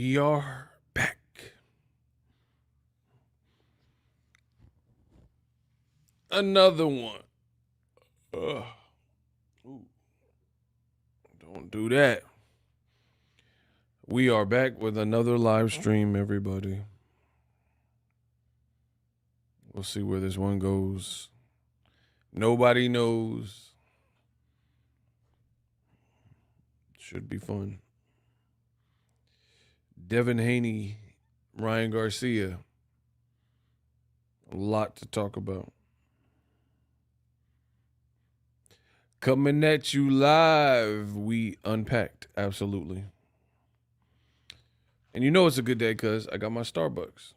We are back. Another one. Ooh, don't do that. We are back with another live stream, everybody. We'll see where this one goes. Nobody knows. Should be fun. Devin, Haney, Ryan Garcia. A lot to talk about. Coming at you live. We unpacked. Absolutely. And you know it's a good day because I got my Starbucks.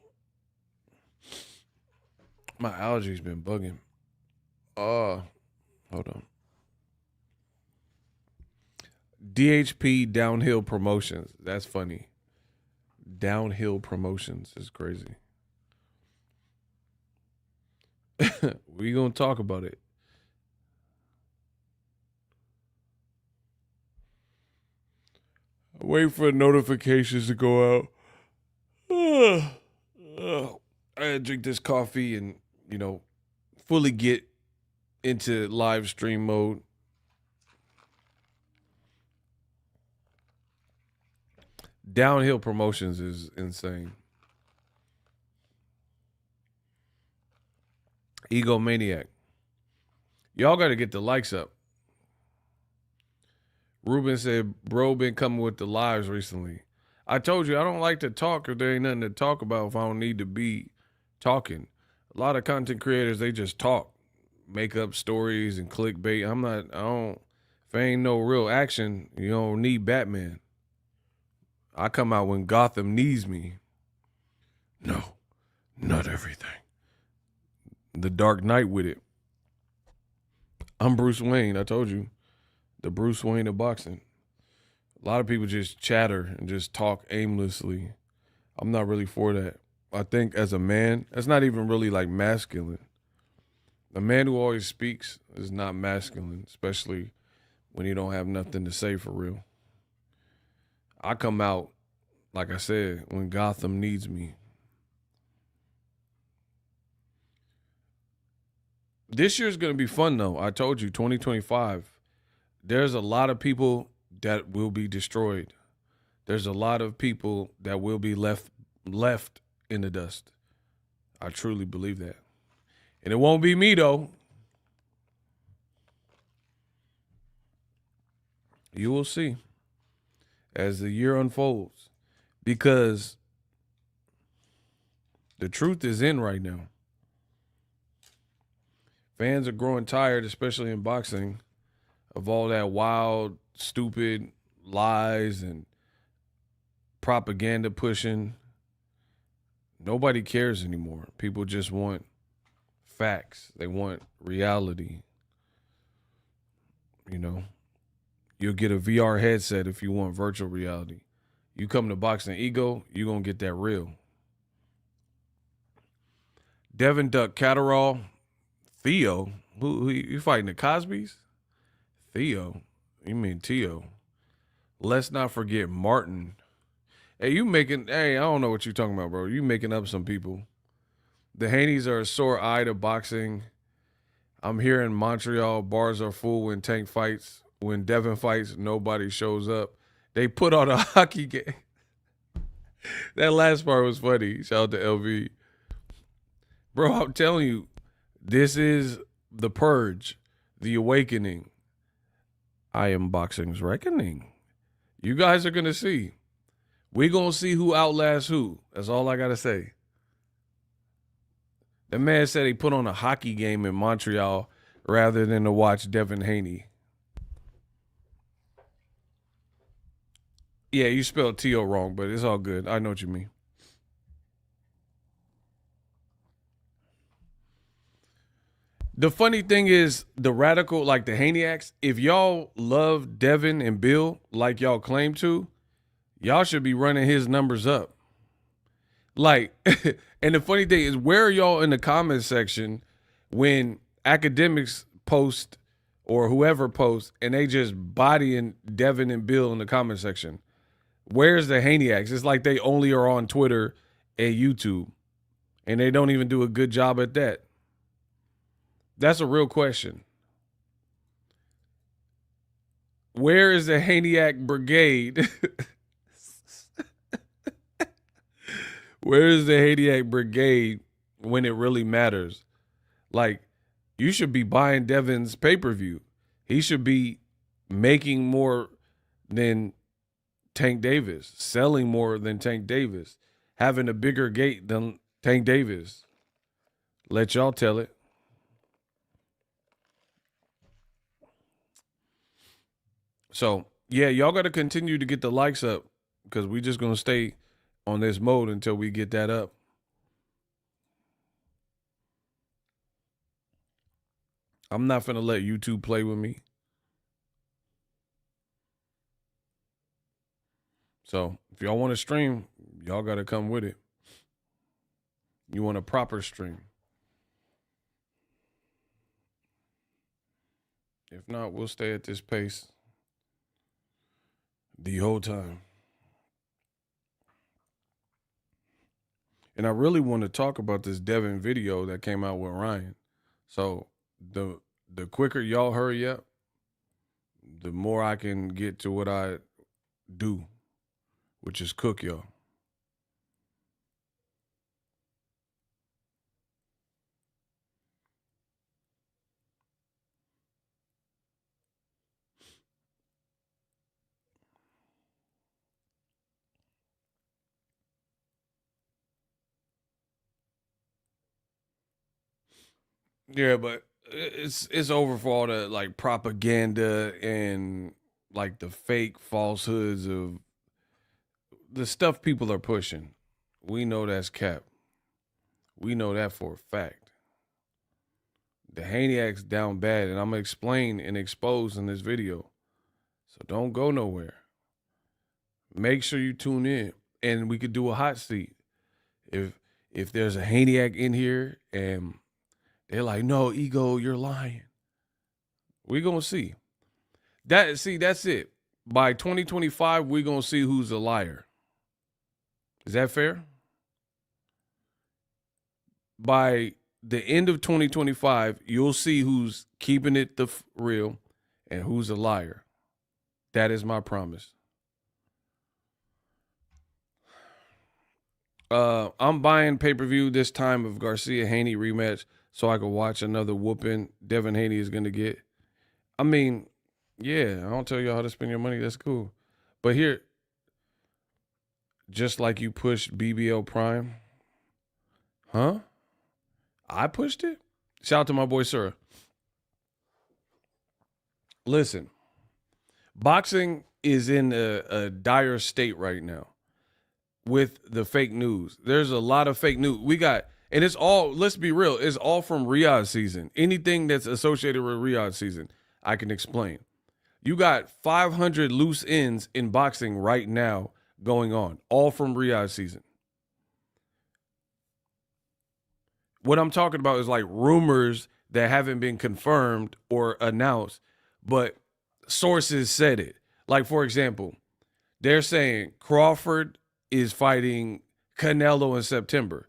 My allergies been bugging. Hold on. DHP Downhill Promotions. That's funny. Downhill Promotions is crazy. We gonna talk about it. Wait for notifications to go out. I had to drink this coffee and, fully get into live stream mode. Downhill Promotions is insane. Egomaniac. Y'all got to get the likes up. Ruben said, bro, been coming with the lives recently. I told you, I don't like to talk if there ain't nothing to talk about if I don't need to be talking. A lot of content creators, they just talk, make up stories and clickbait. If there ain't no real action, you don't need Batman. I come out when Gotham needs me. No, not everything. The Dark Knight with it. I'm Bruce Wayne, I told you. The Bruce Wayne of boxing. A lot of people just chatter and just talk aimlessly. I'm not really for that. I think as a man, that's not even really like masculine. A man who always speaks is not masculine, especially when you don't have nothing to say for real. I come out, like I said, when Gotham needs me. This year's going to be fun, though. I told you, 2025. There's a lot of people that will be destroyed. There's a lot of people that will be left in the dust. I truly believe that. And it won't be me, though. You will see as the year unfolds, because the truth is in right now. Fans are growing tired, especially in boxing, of all that wild, stupid lies and propaganda pushing. Nobody cares anymore. People just want facts. They want reality. You'll get a VR headset if you want virtual reality. You come to Boxing Ego, you're going to get that real. Devin Duck Catterall. Theo? Who you fighting, the Cosbys? Theo? You mean Tio? Let's not forget Martin. Hey, I don't know what you're talking about, bro. You making up some people. The Haneys are a sore eye to boxing. I'm here in Montreal. Bars are full when Tank fights. When Devin fights, nobody shows up. They put on a hockey game. That last part was funny. Shout out to LV. Bro, I'm telling you, this is the purge, the awakening. I am boxing's reckoning. You guys are going to see. We're going to see who outlasts who. That's all I got to say. The man said he put on a hockey game in Montreal rather than to watch Devin Haney. Yeah, you spelled T.O. wrong, but it's all good. I know what you mean. The funny thing is, the radical, like the Haneyacks, if y'all love Devin and Bill like y'all claim to, y'all should be running his numbers up. Like, and the funny thing is, where are y'all in the comment section when academics post or whoever posts and they just bodying Devin and Bill in the comment section? Where's the Haneyaks? It's like they only are on Twitter and YouTube, and they don't even do a good job at that. That's a real question. Where is the Haneyak Brigade? Where is the Haneyak Brigade when it really matters? Like, you should be buying Devin's pay-per-view. He should be making more than Tank Davis, selling more than Tank Davis, having a bigger gate than Tank Davis. Let y'all tell it. So, yeah, y'all got to continue to get the likes up because we just going to stay on this mode until we get that up. I'm not going to let YouTube play with me. So if y'all want to stream, y'all got to come with it. You want a proper stream. If not, we'll stay at this pace the whole time. And I really want to talk about this Devin video that came out with Ryan. So the quicker y'all hurry up, the more I can get to what I do, which is cook y'all. Yeah, but it's over for all the like propaganda and like the fake falsehoods of the stuff people are pushing. We know that's cap. We know that for a fact. The Haneyak's down bad, and I'm gonna explain and expose in this video. So don't go nowhere. Make sure you tune in, and we could do a hot seat. If there's a Haneyak in here and they're like, no, Ego, you're lying. We're gonna see. That's it. By 2025, we're gonna see who's a liar. Is that fair? By the end of 2025, you'll see who's keeping it real and who's a liar. That is my promise. I'm buying pay-per-view this time of Garcia Haney rematch so I can watch another whooping Devin Haney is going to get. I mean, yeah, I don't tell you how to spend your money. That's cool. But here, just like you pushed BBL Prime, huh? I pushed it? Shout out to my boy, Sir. Listen, boxing is in a dire state right now with the fake news. There's a lot of fake news. And it's all, let's be real, it's all from Riyadh season. Anything that's associated with Riyadh season, I can explain. You got 500 loose ends in boxing right now going on, all from Riyadh season. What I'm talking about is like rumors that haven't been confirmed or announced, but sources said it. Like, for example, they're saying Crawford is fighting Canelo in September.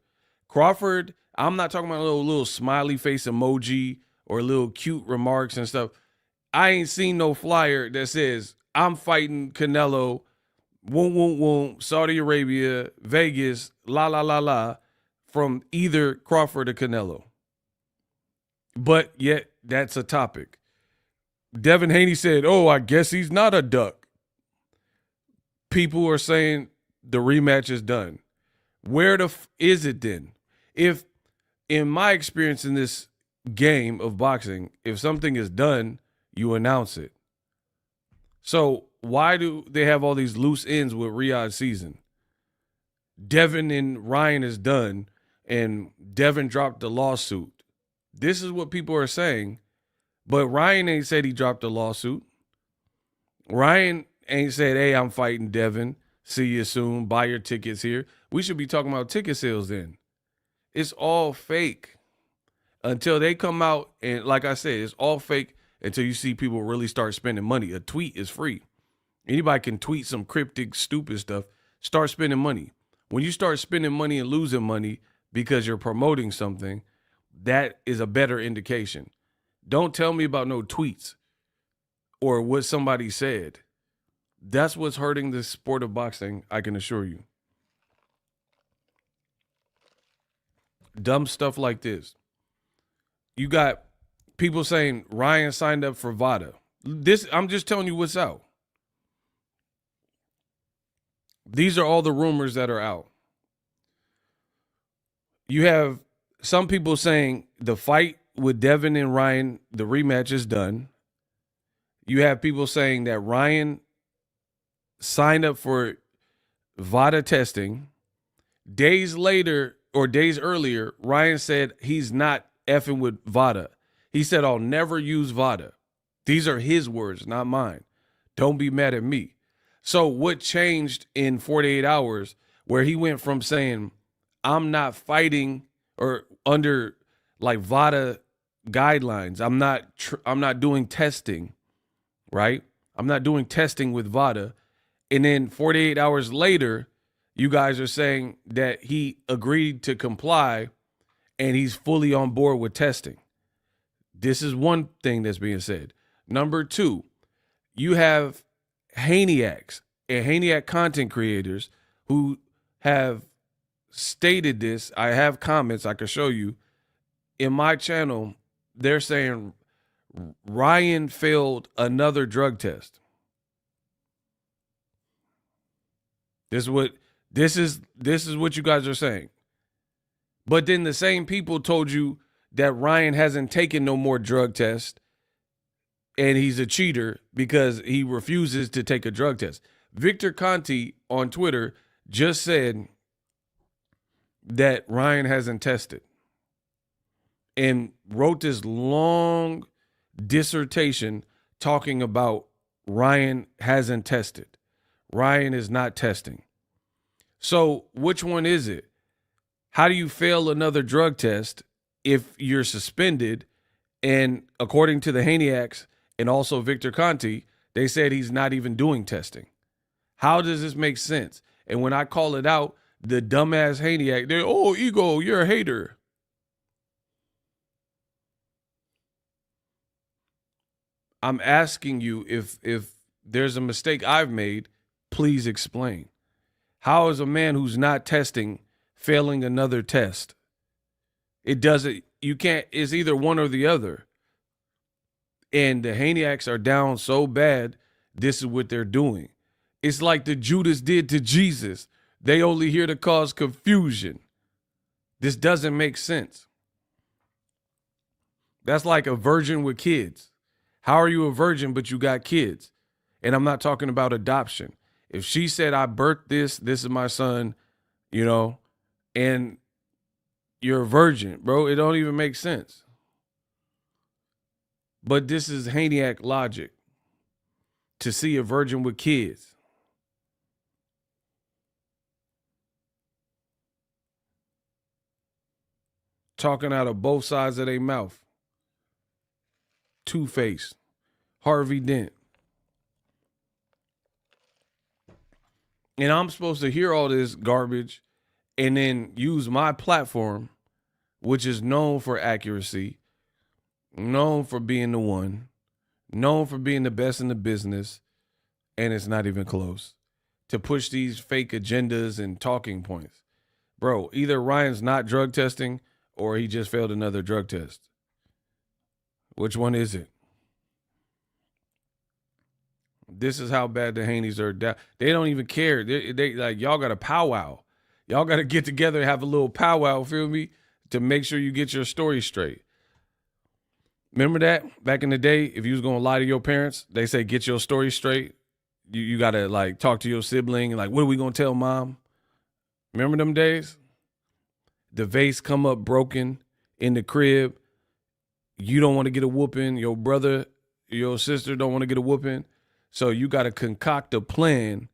Crawford, I'm not talking about a little smiley face emoji or little cute remarks and stuff. I ain't seen no flyer that says I'm fighting Canelo, Saudi Arabia, Vegas, la, from either Crawford or Canelo. But yet, that's a topic. Devin Haney said, oh, I guess he's not a duck. People are saying the rematch is done. Where is it then? If, in my experience in this game of boxing, if something is done, you announce it. So why do they have all these loose ends with Riyadh season? Devin and Ryan is done, and Devin dropped the lawsuit. This is what people are saying, but Ryan ain't said he dropped the lawsuit. Ryan ain't said, hey, I'm fighting Devin. See you soon. Buy your tickets here. We should be talking about ticket sales then. It's all fake until they come out. And like I said, it's all fake until you see people really start spending money. A tweet is free. Anybody can tweet some cryptic, stupid stuff. Start spending money. When you start spending money and losing money because you're promoting something, that is a better indication. Don't tell me about no tweets or what somebody said. That's what's hurting the sport of boxing, I can assure you. Dumb stuff like this. You got people saying Ryan signed up for VADA. I'm just telling you what's out. These are all the rumors that are out. You have some people saying the fight with Devin and Ryan, the rematch is done. You have people saying that Ryan signed up for VADA testing. Days later or days earlier, Ryan said he's not effing with VADA. He said, I'll never use VADA. These are his words, not mine. Don't be mad at me. So what changed in 48 hours where he went from saying, I'm not fighting or under like VADA guidelines. I'm not doing testing, right? I'm not doing testing with VADA. And then 48 hours later, you guys are saying that he agreed to comply and he's fully on board with testing. This is one thing that's being said. Number two, you have Haneyacks and Haneyacks content creators who have stated this. I have comments I can show you. In my channel, they're saying Ryan failed another drug test. This is what you guys are saying. But then the same people told you that Ryan hasn't taken no more drug tests and he's a cheater because he refuses to take a drug test. Victor Conti on Twitter just said that Ryan hasn't tested and wrote this long dissertation talking about Ryan hasn't tested. Ryan is not testing. So which one is it? How do you fail another drug test if you're suspended? And according to the Haneyacks and also Victor Conti, they said he's not even doing testing. How does this make sense? And when I call it out, the dumbass Haneyacks, they're, oh, ego, you're a hater. I'm asking you if there's a mistake I've made, please explain. How is a man who's not testing failing another test? It doesn't, you can't, it's either one or the other. And the Haneyacks are down so bad, this is what they're doing. It's like the Judas did to Jesus. They only here to cause confusion. This doesn't make sense. That's like a virgin with kids. How are you a virgin but you got kids? And I'm not talking about adoption. If she said, I birthed this is my son, you know, and you're a virgin, bro, it don't even make sense. But this is Haneyacks logic to see a virgin with kids. Talking out of both sides of their mouth. Two-Face, Harvey Dent. And I'm supposed to hear all this garbage and then use my platform, which is known for accuracy, known for being the one, known for being the best in the business, and it's not even close, to push these fake agendas and talking points. Bro, either Ryan's not drug testing or he just failed another drug test. Which one is it? This is how bad the Haneys are down. They don't even care. They like, y'all got a powwow. Y'all got to get together and have a little powwow, feel me, to make sure you get your story straight. Remember that back in the day, if you was going to lie to your parents, they say, get your story straight. You got to like talk to your sibling and like, what are we going to tell mom? Remember them days? The vase come up broken in the crib. You don't want to get a whooping. Your brother, your sister don't want to get a whooping. So you got to concoct a plan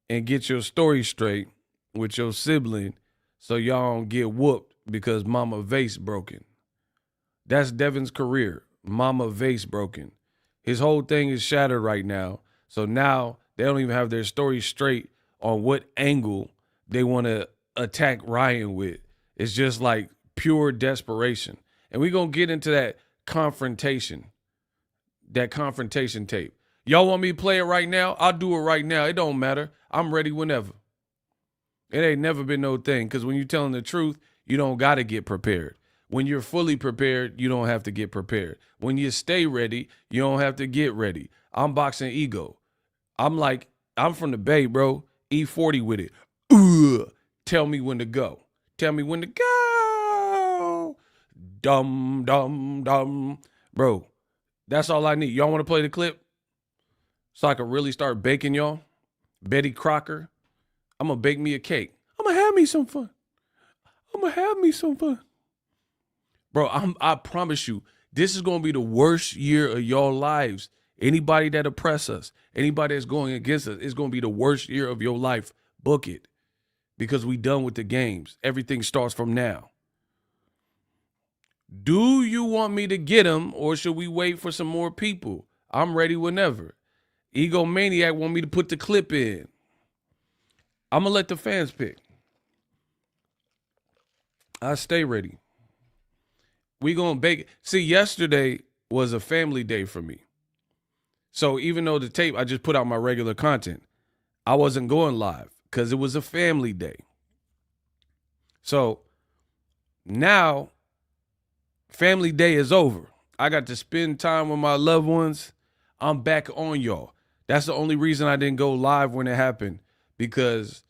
and get your story straight with your sibling so y'all don't get whooped because mama vase broken. That's Devin's career. Mama vase broken. His whole thing is shattered right now. So now They don't even have their story straight on what angle they want to attack Ryan with. It's just like pure desperation. And we're going to get into that confrontation tape. Y'all want me to play it right now? I'll do it right now. It don't matter. I'm ready whenever. It ain't never been no thing, because when you're telling the truth, you don't got to get prepared. When you're fully prepared, you don't have to get prepared. When you stay ready, you don't have to get ready. I'm boxing ego. I'm from the Bay, bro. E40 with it. Tell me when to go. Tell me when to go. Dum, dum, dum. Bro, that's all I need. Y'all want to play the clip? So I can really start baking y'all? Betty Crocker. I'm going to bake me a cake. I'm going to have me some fun. Bro, I promise you, this is going to be the worst year of your lives. Anybody that oppress us, anybody that's going against us, it's going to be the worst year of your life. Book it. Because we done with the games. Everything starts from now. Do you want me to get him, or should we wait for some more people? I'm ready whenever. Egomaniac want me to put the clip in. I'm going to let the fans pick. I stay ready. We going to bake it. See, yesterday was a family day for me. So even though the tape, I just put out my regular content, I wasn't going live because it was a family day. So now family day is over. I got to spend time with my loved ones. I'm back on y'all. That's the only reason I didn't go live when it happened, because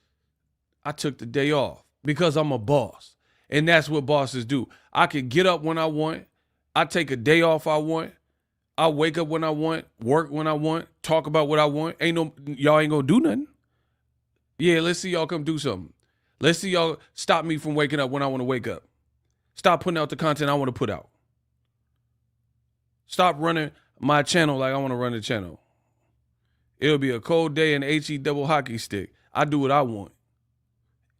I took the day off, because I'm a boss. And that's what bosses do. I can get up when I want. I take a day off I want. I wake up when I want, work when I want, talk about what I want. Y'all ain't gonna do nothing. Yeah, let's see y'all come do something. Let's see y'all stop me from waking up when I want to wake up. Stop putting out the content I want to put out. Stop running my channel like I want to run the channel. It'll be a cold day and HE double hockey stick. I do what I want.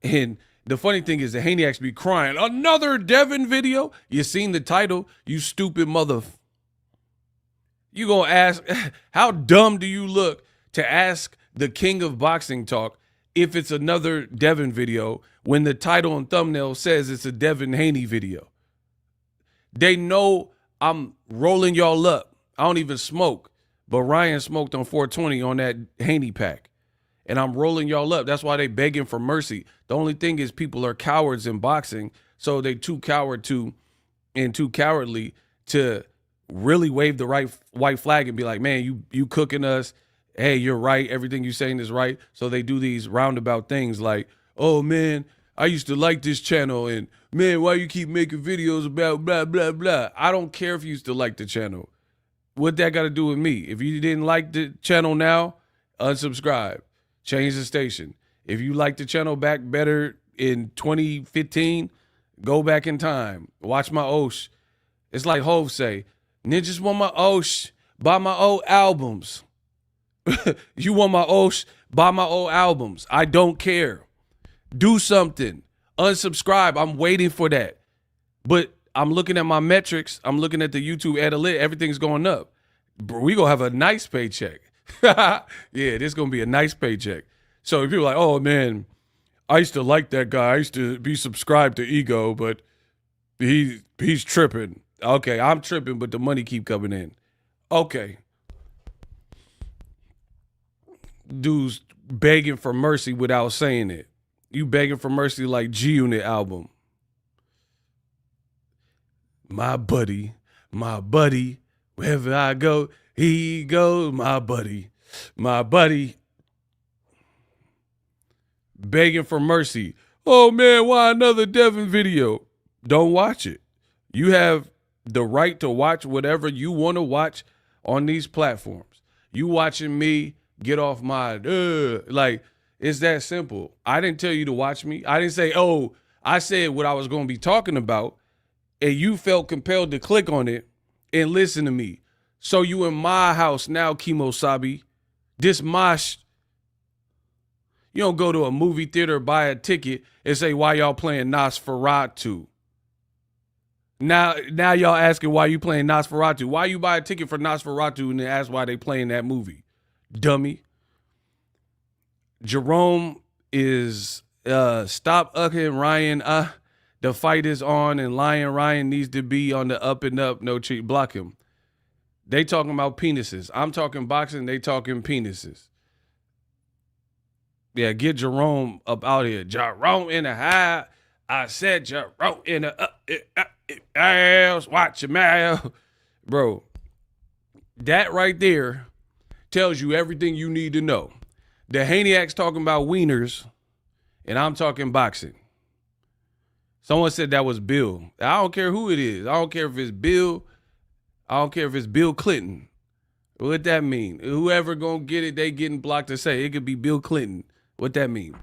And the funny thing is the Haney actually be crying, another Devin video? You seen the title, you stupid mother. You gonna ask, how dumb do you look to ask the king of boxing talk if it's another Devin video when the title and thumbnail says it's a Devin Haney video? They know I'm rolling y'all up. I don't even smoke, but Ryan smoked on 420 on that Haney pack. And I'm rolling y'all up. That's why they begging for mercy. The only thing is people are cowards in boxing, so they too cowardly to really wave the right white flag and be like, man, you cooking us. Hey, you're right. Everything you're saying is right. So they do these roundabout things like, oh, man, I used to like this channel, and, man, why you keep making videos about blah, blah, blah? I don't care if you used to like the channel. What that got to do with me? If you didn't like the channel now, unsubscribe. Change the station. If you like the channel back better in 2015, go back in time. Watch my Osh. It's like Hov say, ninjas want my Osh, buy my old albums. You want my Osh, buy my old albums. I don't care. Do something. Unsubscribe. I'm waiting for that. But I'm looking at my metrics. I'm looking at the YouTube analytics. Everything's going up. We gonna have a nice paycheck. Yeah, this is going to be a nice paycheck. So if you're like, oh, man, I used to like that guy. I used to be subscribed to Ego, but he's tripping. Okay, I'm tripping, but the money keep coming in. Okay. Dude's begging for mercy without saying it. You begging for mercy like G-Unit album. My buddy, wherever I go, he goes, my buddy, begging for mercy. Oh, man, why another Devin video? Don't watch it. You have the right to watch whatever you want to watch on these platforms. You watching me get off my, like, it's that simple. I didn't tell you to watch me. I didn't say, oh, I said what I was going to be talking about, and you felt compelled to click on it and listen to me. So you in my house now, Kimo Sabi. This mosh. You don't go to a movie theater, buy a ticket, and say, why y'all playing Nosferatu? Now y'all asking why you playing Nosferatu. Why you buy a ticket for Nosferatu and then ask why they playing that movie? Dummy. Jerome is stop ucking Ryan. The fight is on, and Ryan needs to be on the up and up. No cheat, block him. They talking about penises. I'm talking boxing. They talking penises. Yeah, get Jerome up out here. Jerome in the high. I said Jerome in the ass. Watch your mouth, bro. That right there tells you everything you need to know. The Haney's talking about wieners, and I'm talking boxing. Someone said that was Bill. I don't care who it is. I don't care if it's Bill. I don't care if it's Bill Clinton. What that mean? Whoever gonna get it, they getting blocked to say. It could be Bill Clinton. What that mean?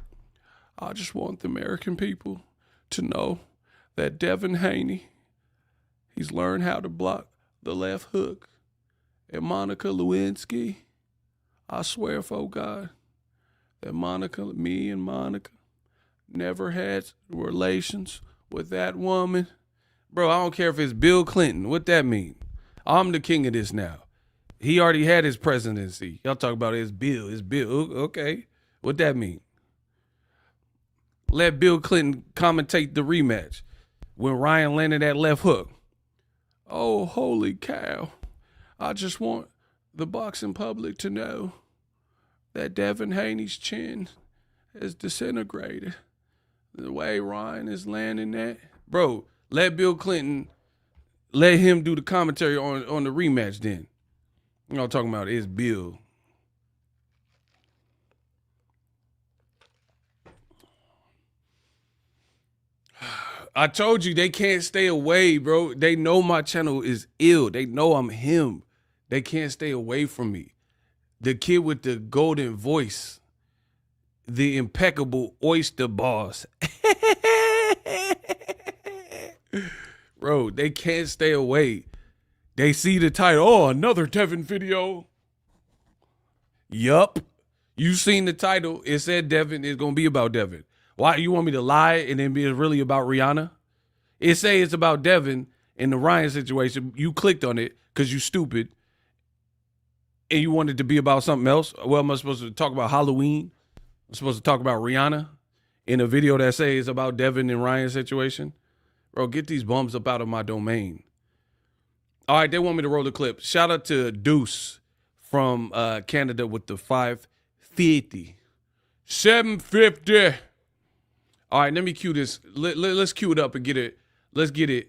I just want the American people to know that Devin Haney, he's learned how to block the left hook. And Monica Lewinsky, I swear for God, that me and Monica never had relations with that woman. Bro, I don't care if it's Bill Clinton. What that mean? I'm the king of this now. He already had his presidency. Y'all talk about it's Bill. It's Bill. Okay. What that mean? Let Bill Clinton commentate the rematch when Ryan landed that left hook. Oh, holy cow. I just want the boxing public to know that Devin Haney's chin is disintegrated. The way Ryan is landing that. Bro, let Bill Clinton, let him do the commentary on the rematch then. You know what I'm talking about? It's Bill. I told you they can't stay away, bro. They know my channel is ill. They know I'm him. They can't stay away from me. The kid with the golden voice. The impeccable oyster boss. Bro, they can't stay away. They see the title. Oh, another Devin video. Yup. You seen the title. It said Devin. It's going to be about Devin. Why you want me to lie and then be really about Rihanna? It say it's about Devin in the Ryan situation. You clicked on it because you stupid and you wanted to be about something else. Well, am I supposed to talk about Halloween? I'm supposed to talk about Rihanna in a video that says about Devin and Ryan situation? Bro, get these bums up out of my domain. All right, they want me to roll the clip. Shout out to Deuce from Canada with the 550. 750. All right, let me cue this. Let's cue it up and get it. Let's get it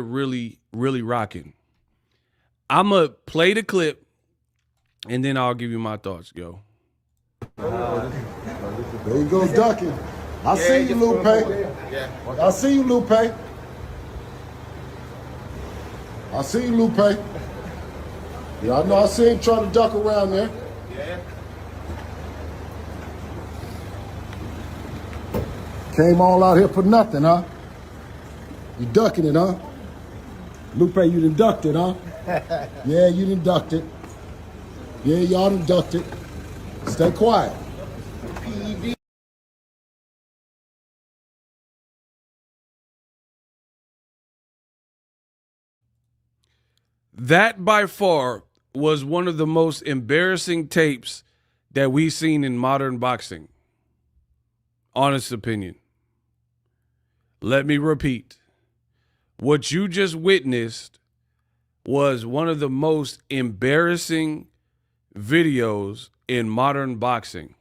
really, really rocking. I'm going to play the clip, and then I'll give you my thoughts, yo. There you go, ducking. I see you, Lupe. I see you, Lupe. I see you, Lupe. Yeah, I know I see him trying to duck around there. Yeah. Came all out here for nothing, huh? You ducking it, huh? Lupe, you done ducked it, huh? Yeah, you done ducked it. Yeah, y'all done ducked it. Stay quiet. PED. That by far was one of the most embarrassing tapes that we've seen in modern boxing. Honest opinion. Let me repeat. What you just witnessed was one of the most embarrassing videos in modern boxing.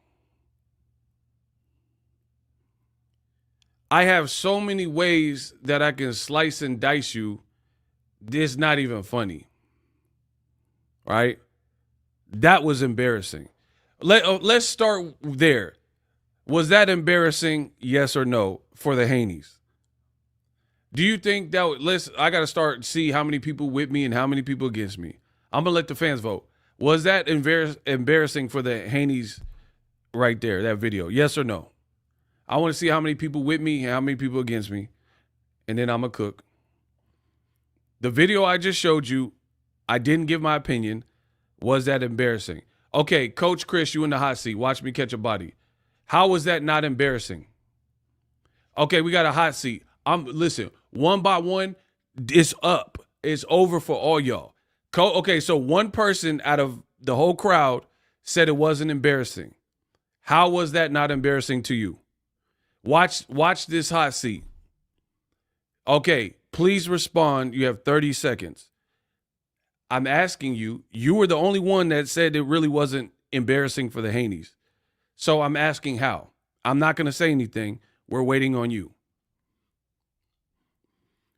I have so many ways that I can slice and dice you. It's not even funny. Right? That was embarrassing. Let's start there. Was that embarrassing? Yes or no for the Haneys? Do you think that I got to start see how many people with me and how many people against me. I'm going to let the fans vote. Was that embarrassing for the Haneys right there, that video? Yes or no? I want to see how many people with me and how many people against me. And then I'm going to cook. The video I just showed you, I didn't give my opinion. Was that embarrassing? Okay, Coach Chris, you in the hot seat. Watch me catch a body. How was that not embarrassing? Okay, we got a hot seat. Listen, one by one, it's up. It's over for all y'all. Okay, so one person out of the whole crowd said it wasn't embarrassing. How was that not embarrassing to you? Watch this hot seat. Okay, please respond. You have 30 seconds. I'm asking you, you were the only one that said it really wasn't embarrassing for the Haneys. So I'm asking how. I'm not going to say anything. We're waiting on you.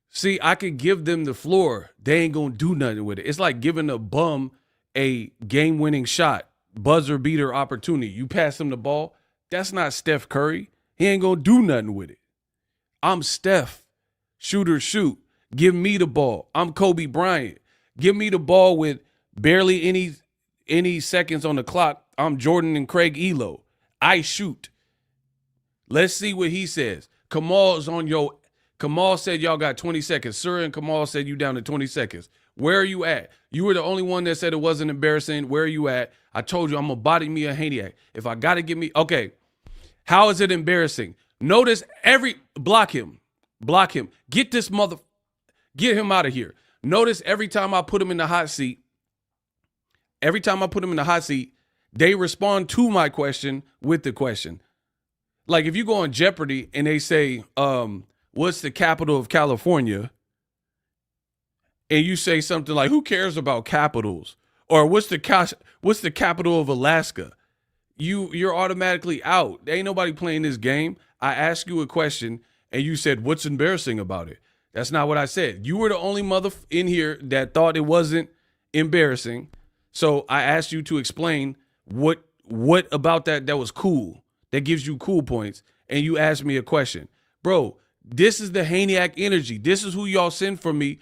See, I could give them the floor. They ain't going to do nothing with it. It's like giving a bum a game-winning shot, buzzer beater opportunity. You pass him the ball. That's not Steph Curry. He ain't going to do nothing with it. I'm Steph. Shooter, shoot. Give me the ball. I'm Kobe Bryant. Give me the ball with barely any seconds on the clock. I'm Jordan and Craig Elo. I shoot. Let's see what he says. Kamal said y'all got 20 seconds. Surah and Kamal said you down to 20 seconds. Where are you at? You were the only one that said it wasn't embarrassing. Where are you at? I told you I'm going to body me a Haney. If I got to get me. Okay. How is it embarrassing? Notice block him. Get him out of here. Notice every time I put him in the hot seat, they respond to my question with the question. Like if you go on Jeopardy and they say, what's the capital of California? And you say something like, who cares about capitals? Or what's the capital of Alaska? You're automatically out. There ain't nobody playing this game. I asked you a question and you said, what's embarrassing about it? That's not what I said. You were the only mother in here that thought it wasn't embarrassing. So I asked you to explain what about that was cool, that gives you cool points. And you asked me a question. Bro, this is the Haniac energy. This is who y'all send for me.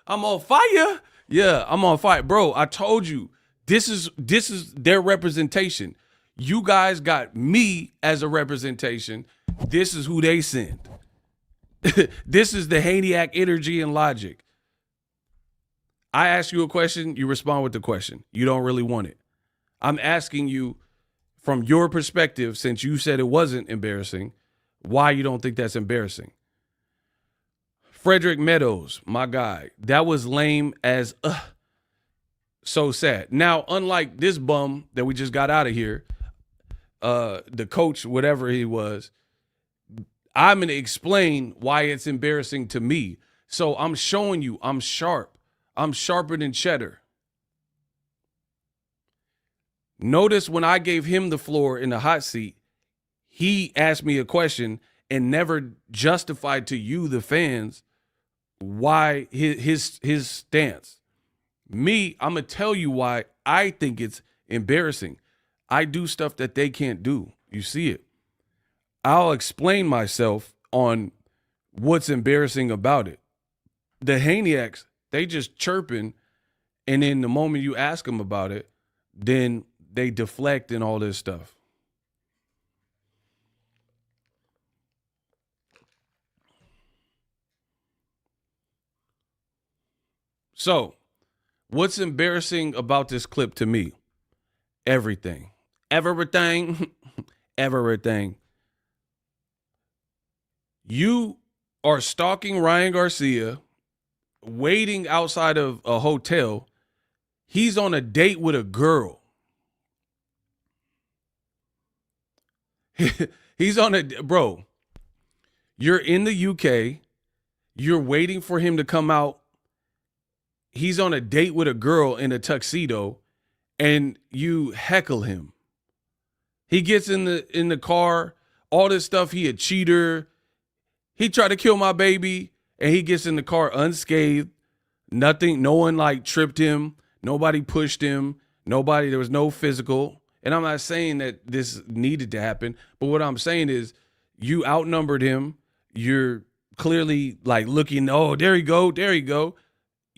I'm on fire. Yeah, I'm on fire. Bro, I told you, this is their representation. You guys got me as a representation. This is who they send. This is the Haniac energy and logic. I ask you a question, you respond with the question. You don't really want it. I'm asking you from your perspective, since you said it wasn't embarrassing, why you don't think that's embarrassing. Frederick Meadows, my guy, that was lame as so sad. Now, unlike this bum that we just got out of here, the coach, whatever he was, I'm going to explain why it's embarrassing to me. So I'm showing you I'm sharp. I'm sharper than cheddar. Notice when I gave him the floor in the hot seat, he asked me a question and never justified to you, the fans, why his stance. Me, I'm going to tell you why I think it's embarrassing. I do stuff that they can't do. You see it. I'll explain myself on what's embarrassing about it. The Haniacs, they just chirping, and then the moment you ask them about it, then they deflect and all this stuff. So, what's embarrassing about this clip to me? Everything. Everything. You are stalking Ryan Garcia, waiting outside of a hotel. He's on a date with a girl. He's on a, bro, you're in the UK. You're waiting for him to come out. He's on a date with a girl in a tuxedo, and you heckle him. He gets in the car, all this stuff. He a cheater. He tried to kill my baby, and he gets in the car unscathed. Nothing, no one like tripped him. Nobody pushed him. There was no physical. And I'm not saying that this needed to happen, but what I'm saying is you outnumbered him. You're clearly like looking, oh, there you go.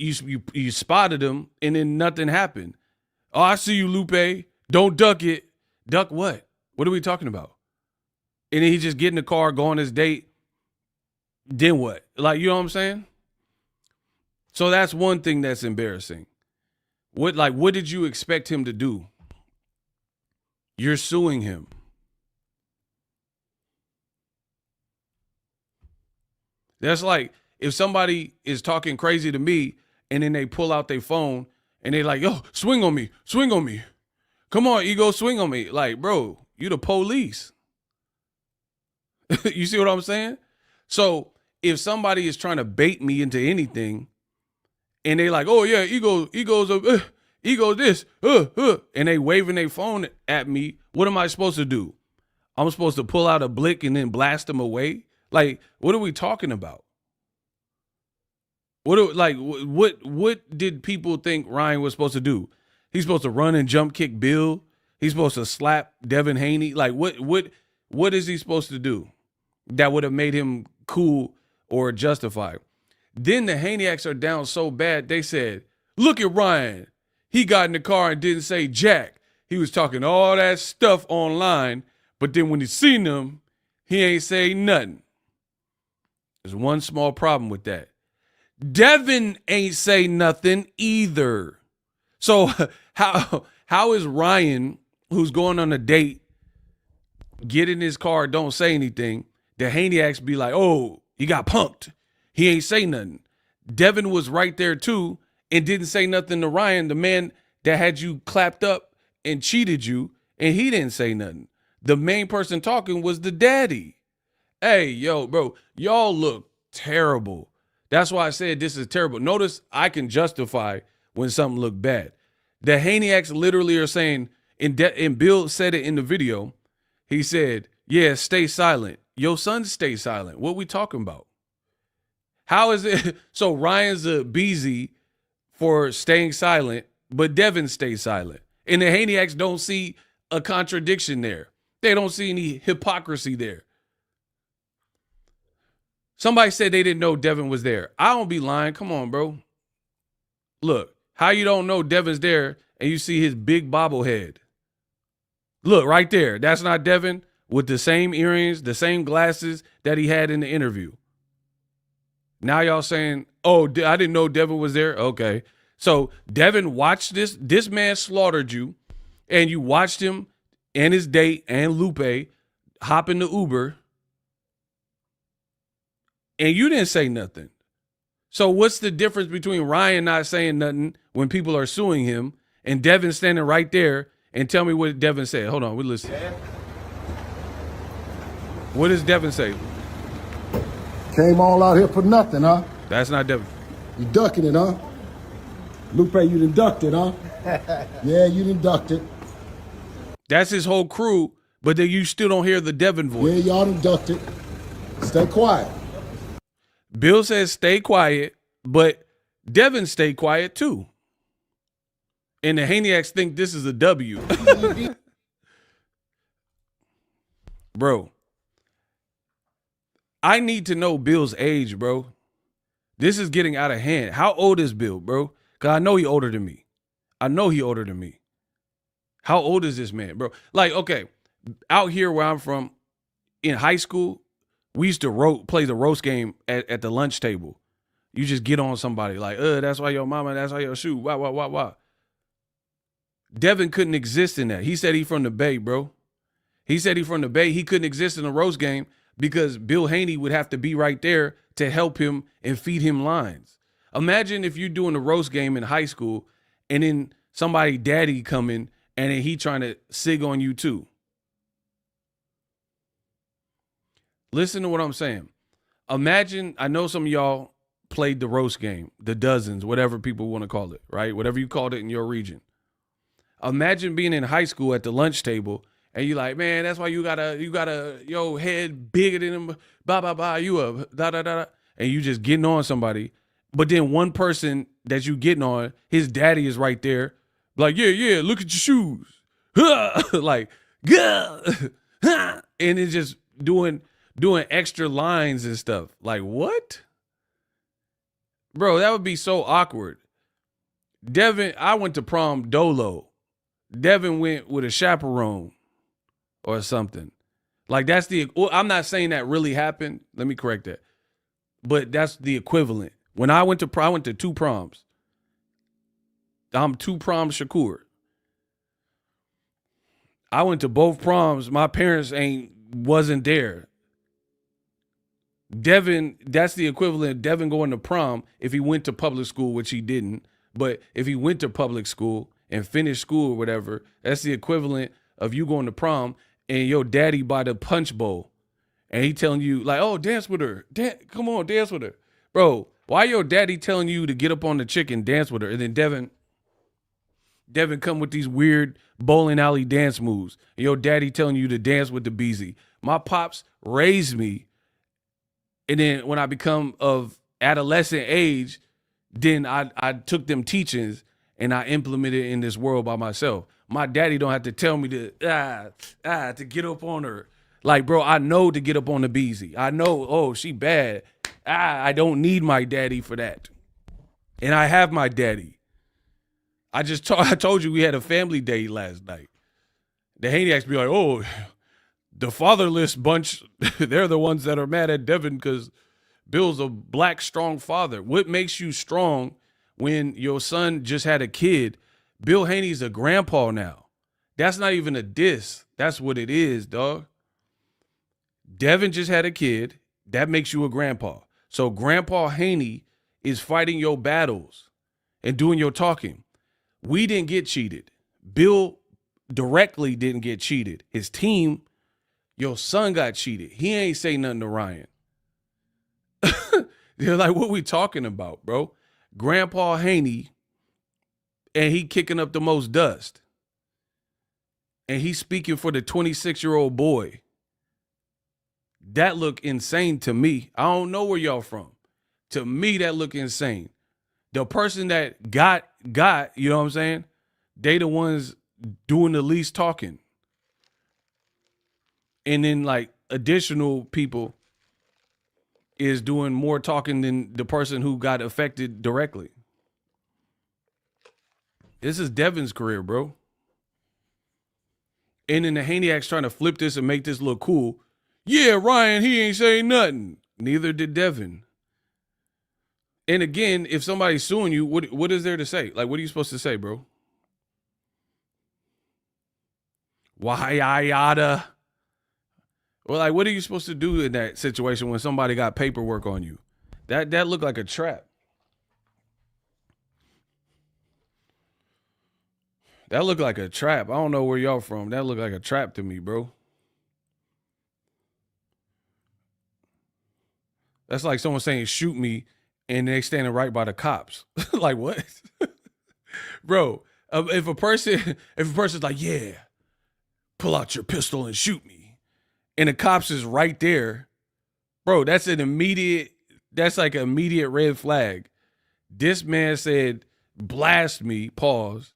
You spotted him, and then nothing happened. Oh, I see you, Lupe. Don't duck it. Duck what? What are we talking about? And then he just get in the car, go on his date. Then what? Like, you know what I'm saying? So that's one thing that's embarrassing. What did you expect him to do? You're suing him. That's like if somebody is talking crazy to me and then they pull out their phone and they like, yo, swing on me. Come on, ego, swing on me. Like, bro, you the police. You see what I'm saying? So if somebody is trying to bait me into anything and they like, oh yeah, ego this, and they waving their phone at me, what am I supposed to do? I'm supposed to pull out a blick and then blast them away? Like, what are we talking about? What did people think Ryan was supposed to do? He's supposed to run and jump kick Bill. He's supposed to slap Devin Haney. Like, what is he supposed to do that would have made him cool or justified? Then the Haneyacks are down so bad, they said, look at Ryan. He got in the car and didn't say jack. He was talking all that stuff online, but then when he seen them, he ain't say nothing. There's one small problem with that. Devin ain't say nothing either. So how is Ryan, who's going on a date, get in his car, don't say anything, the Haneyacks be like, oh, he got punked. He ain't say nothing. Devin was right there too and didn't say nothing to Ryan, the man that had you clapped up and cheated you, and he didn't say nothing. The main person talking was the daddy. Hey, yo, bro, y'all look terrible. That's why I said this is terrible. Notice I can justify when something look bad. The Haneyacks literally are saying, and Bill said it in the video, he said, yeah, stay silent. Your son stay silent. What we talking about? How is it? So Ryan's a beezy for staying silent, but Devin stays silent. And the Haneyacks don't see a contradiction there. They don't see any hypocrisy there. Somebody said they didn't know Devin was there. I don't be lying. Come on, bro. Look, how you don't know Devin's there and you see his big bobblehead? Look, right there. That's not Devin with the same earrings, the same glasses that he had in the interview. Now y'all saying, oh, I didn't know Devin was there. Okay. So Devin watched this. This man slaughtered you, and you watched him and his date and Lupe hop in the Uber, and you didn't say nothing. So what's the difference between Ryan not saying nothing when people are suing him and Devin standing right there? And tell me what Devin said. Hold on, we listen. What does Devin say? Came all out here for nothing, huh? That's not Devin. You ducking it, huh? Lupe, you done ducked it, huh? Yeah, you done ducked it. That's his whole crew, but then you still don't hear the Devin voice. Yeah, y'all done ducked it. Stay quiet. Bill says stay quiet, but Devin stay quiet too. And the Haneyacks think this is a W. Bro, I need to know Bill's age, bro. This is getting out of hand. How old is Bill, bro? Because I know he older than me. How old is this man, bro? Like, okay, out here where I'm from, in high school, we used to play the roast game at the lunch table. You just get on somebody like, that's why your mama, that's why your shoe, wah. Devin couldn't exist in that. He said he from the Bay, bro. He said he from the Bay. He couldn't exist in a roast game because Bill Haney would have to be right there to help him and feed him lines. Imagine if you're doing a roast game in high school and then somebody daddy coming and then he trying to sig on you too. Listen to what I'm saying. Imagine, I know some of y'all played the roast game, the dozens, whatever people want to call it, right? Whatever you called it in your region. Imagine being in high school at the lunch table and you like, man, that's why you gotta, your head bigger than them, you up, da. And you just getting on somebody. But then one person that you getting on, his daddy is right there. Like, yeah, look at your shoes. Like, and it's just doing extra lines and stuff. Like, what? Bro, that would be so awkward. Devin, I went to prom dolo. Devin went with a chaperone or something. Like, that's I'm not saying that really happened. Let me correct that. But that's the equivalent. When I went to prom, I went to 2 proms. I'm 2 proms Shakur. I went to both proms. My parents wasn't there. Devin, that's the equivalent of Devin going to prom if he went to public school, which he didn't. But if he went to public school and finished school or whatever, that's the equivalent of you going to prom and your daddy by the punch bowl. And he telling you, like, oh, dance with her. Come on, dance with her. Bro, why your daddy telling you to get up on the chick and dance with her? And then Devin come with these weird bowling alley dance moves. And your daddy telling you to dance with the beezy. My pops raised me. And then when I become of adolescent age, then I took them teachings and I implemented it in this world by myself. My daddy don't have to tell me to get up on her. Like, bro, I know to get up on the beezy. I know, oh, she bad. I don't need my daddy for that. And I have my daddy. I told you we had a family day last night. The Haney be like, oh, the fatherless bunch, they're the ones that are mad at Devin because Bill's a black, strong father. What makes you strong when your son just had a kid? Bill Haney's a grandpa now. That's not even a diss. That's what it is, dog. Devin just had a kid. That makes you a grandpa. So Grandpa Haney is fighting your battles and doing your talking. We didn't get cheated. Bill directly didn't get cheated. His team, your son got cheated. He ain't say nothing to Ryan. They're like, what we talking about, bro? Grandpa Haney, and he kicking up the most dust. And he's speaking for the 26-year-old boy. That look insane to me. I don't know where y'all from. To me, that look insane. The person that got, you know what I'm saying? They the ones doing the least talking. And then like additional people is doing more talking than the person who got affected directly. This is Devin's career, bro. And then the Haniacs trying to flip this and make this look cool. Yeah, Ryan, he ain't saying nothing. Neither did Devin. And again, if somebody's suing you, what is there to say? Like, what are you supposed to say, bro? Why I yada? Well, like, what are you supposed to do in that situation when somebody got paperwork on you? That looked like a trap. That looked like a trap. I don't know where y'all from. That looked like a trap to me, bro. That's like someone saying, shoot me, and they standing right by the cops. Like, what? Bro, if a person's like, yeah, pull out your pistol and shoot me, and the cops is right there, bro, that's like an immediate red flag. This man said, blast me, pause,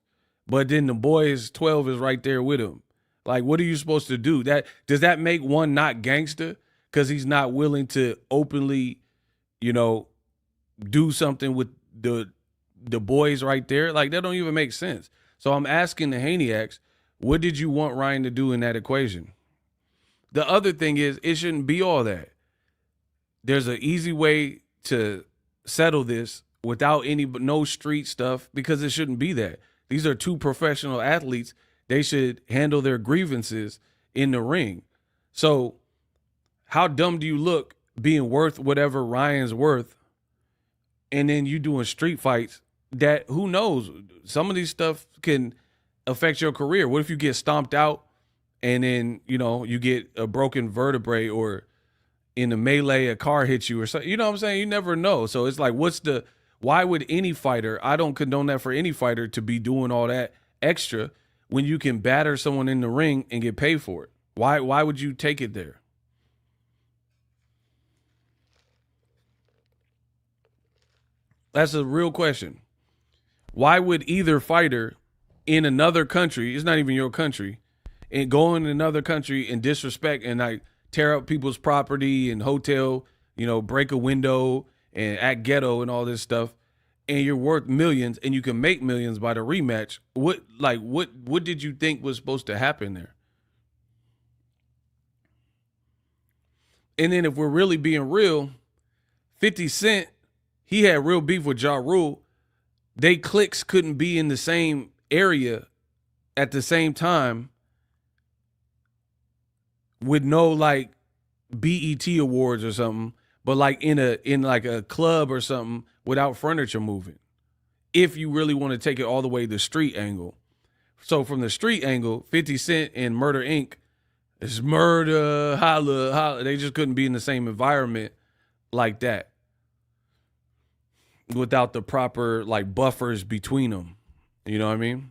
but then the boys 12 is right there with him. Like, what are you supposed to do? Does that make one not gangster? Because he's not willing to openly, do something with the boys right there. Like, that don't even make sense. So I'm asking the Haniacs, what did you want Ryan to do in that equation? The other thing is, it shouldn't be all that. There's an easy way to settle this without no street stuff, because it shouldn't be that. These are two professional athletes. They should handle their grievances in the ring. So how dumb do you look being worth whatever Ryan's worth, and then you doing street fights that, who knows, some of these stuff can affect your career. What if you get stomped out and then, you get a broken vertebrae, or in the melee, a car hits you or something? You know what I'm saying? You never know. So it's like, why would any fighter, I don't condone that for any fighter to be doing all that extra when you can batter someone in the ring and get paid for it? Why would you take it there? That's a real question. Why would either fighter in another country, it's not even your country, and go in another country and disrespect and like tear up people's property and hotel, break a window and act ghetto and all this stuff, and you're worth millions and you can make millions by the rematch? What did you think was supposed to happen there? And then if we're really being real, 50 Cent, he had real beef with Ja Rule. They cliques couldn't be in the same area at the same time with no like BET awards or something, but like in like a club or something without furniture moving. If you really want to take it all the way to the street angle. So from the street angle, 50 Cent and Murder Inc. is murder, holla, holla. They just couldn't be in the same environment like that without the proper like buffers between them. You know what I mean?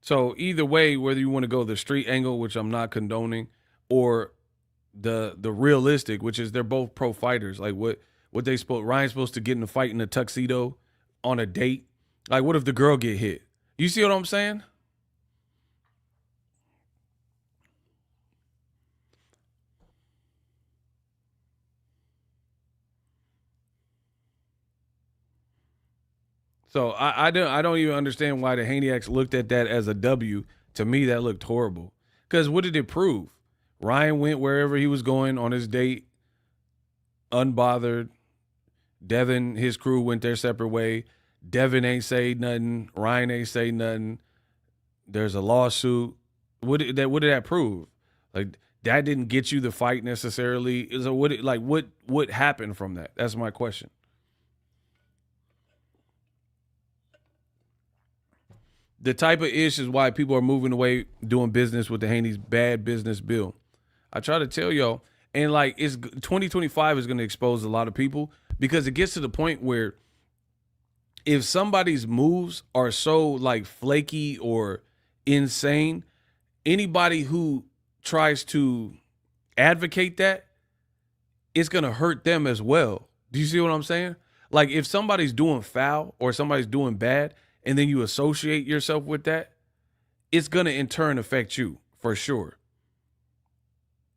So either way, whether you want to go the street angle, which I'm not condoning, or the realistic, which is they're both pro fighters. Like what they supposed Ryan's supposed to get in a fight in a tuxedo on a date. Like what if the girl get hit? You see what I'm saying? So I don't even understand why the Haneyacks looked at that as a W. To me, that looked horrible. Because what did it prove? Ryan went wherever he was going on his date, unbothered. Devin, his crew went their separate way. Devin ain't say nothing. Ryan ain't say nothing. There's a lawsuit. What did that prove? Like that didn't get you the fight necessarily. So what happened from that? That's my question. The type of ish is why people are moving away doing business with the Haney's bad business bill. I try to tell y'all, and like it's 2025 is going to expose a lot of people because it gets to the point where if somebody's moves are so like flaky or insane, anybody who tries to advocate that, it's going to hurt them as well. Do you see what I'm saying? Like if somebody's doing foul or somebody's doing bad and then you associate yourself with that, it's going to in turn affect you for sure.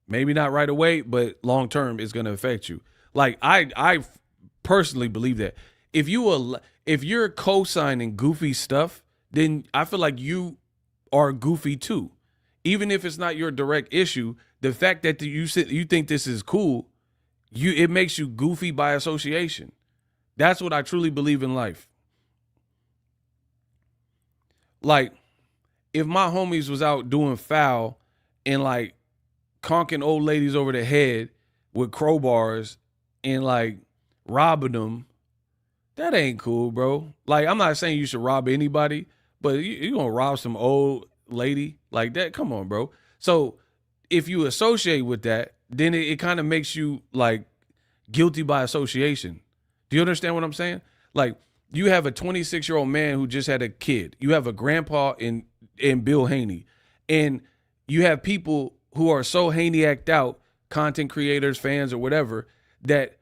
Maybe not right away, but long term it's going to affect you. Like I personally believe that if you're co-signing goofy stuff, then I feel like you are goofy too. Even if it's not your direct issue, the fact that you think this is cool, it makes you goofy by association. That's what I truly believe in life. Like, if my homies was out doing foul and like conking old ladies over the head with crowbars and like robbing them, that ain't cool, bro. Like, I'm not saying you should rob anybody, but you gonna rob some old lady like that? Come on, bro. So if you associate with that, then it kind of makes you like guilty by association. Do you understand what I'm saying? Like, you have a 26-year-old man who just had a kid. You have a grandpa in Bill Haney. And you have people who are so Haney-act out, content creators, fans, or whatever, that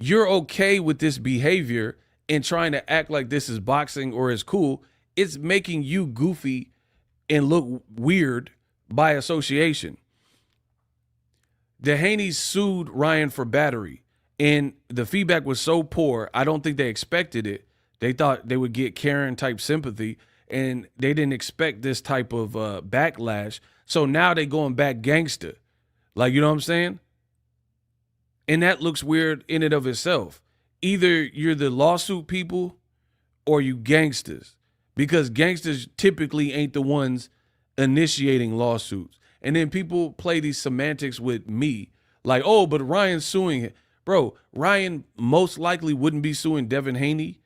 you're okay with this behavior and trying to act like this is boxing or is cool. It's making you goofy and look weird by association. The Haneys sued Ryan for battery, and the feedback was so poor, I don't think they expected it. They thought they would get Karen-type sympathy, and they didn't expect this type of backlash. So now they going back gangster. Like, you know what I'm saying? And that looks weird in and of itself. Either you're the lawsuit people or you gangsters, because gangsters typically ain't the ones initiating lawsuits. And then people play these semantics with me, like, oh, but Ryan's suing him. Bro, Ryan most likely wouldn't be suing Devin Haney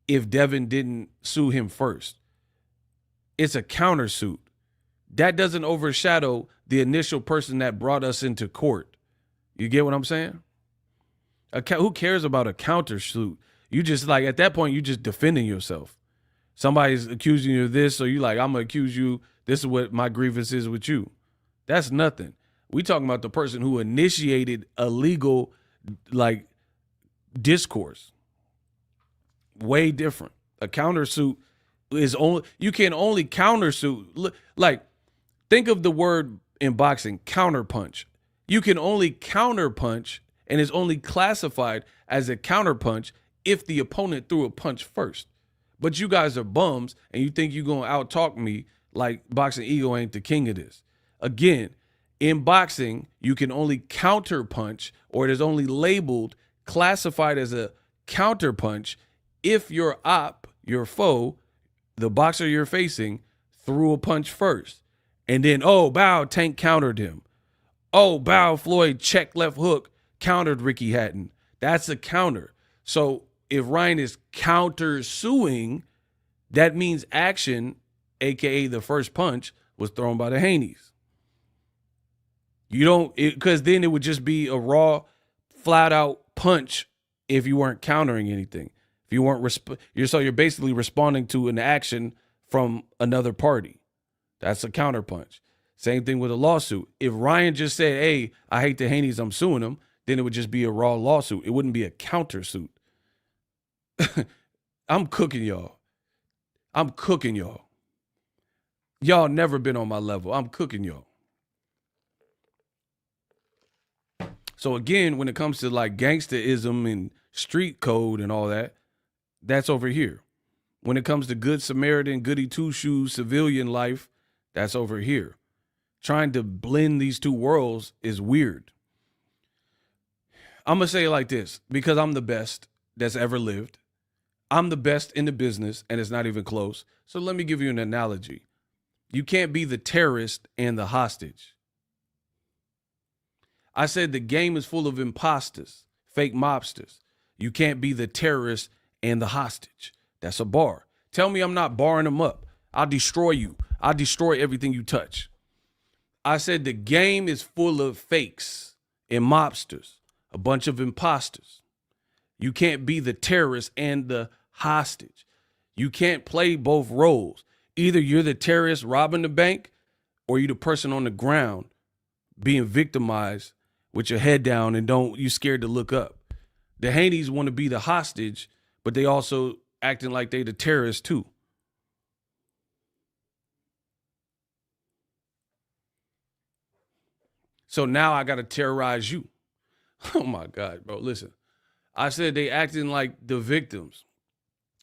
if Devin didn't sue him first. It's a countersuit. That doesn't overshadow the initial person that brought us into court. You get what I'm saying? Who cares about a countersuit? You just like, at that point, you just defending yourself. Somebody's accusing you of this, so you like, I'm going to accuse you. This is what my grievance is with you. That's nothing. We talking about the person who initiated a legal, like, discourse. Way different. A countersuit is only, you can only countersuit. Like, think of the word in boxing, counterpunch. You can only counterpunch, and it's only classified as a counterpunch if the opponent threw a punch first. But you guys are bums, and you think you're going to out-talk me like Boxing Ego ain't the king of this. Again, in boxing, you can only counterpunch, or it is only labeled, classified as a counterpunch if your op, your foe, the boxer you're facing, threw a punch first. And then, oh, bow, Tank countered him. Oh, bow, Floyd, check left hook, countered Ricky Hatton. That's a counter. So if Ryan is counter suing, that means action, aka the first punch, was thrown by the Haneys. You don't, because then it would just be a raw, flat out punch if you weren't countering anything. If you weren't, you're basically responding to an action from another party. That's a counter punch. Same thing with a lawsuit. If Ryan just said, hey, I hate the Haneys, I'm suing them, then it would just be a raw lawsuit. It wouldn't be a countersuit. I'm cooking y'all. I'm cooking y'all. Y'all never been on my level. I'm cooking y'all. So again, when it comes to like gangsterism and street code and all that, that's over here. When it comes to good Samaritan, goody two-shoes, civilian life, that's over here. Trying to blend these two worlds is weird. I'm going to say it like this, because I'm the best that's ever lived. I'm the best in the business, and it's not even close. So let me give you an analogy. You can't be the terrorist and the hostage. I said the game is full of imposters, fake mobsters. You can't be the terrorist and the hostage. That's a bar. Tell me I'm not barring them up. I'll destroy you. I'll destroy everything you touch. I said the game is full of fakes and mobsters, a bunch of imposters. You can't be the terrorist and the hostage. You can't play both roles. Either you're the terrorist robbing the bank or you're the person on the ground being victimized with your head down and you scared to look up. The Haneys want to be the hostage, but they also acting like they the terrorists too. So now I got to terrorize you. Oh my God, bro. Listen, I said they acting like the victims,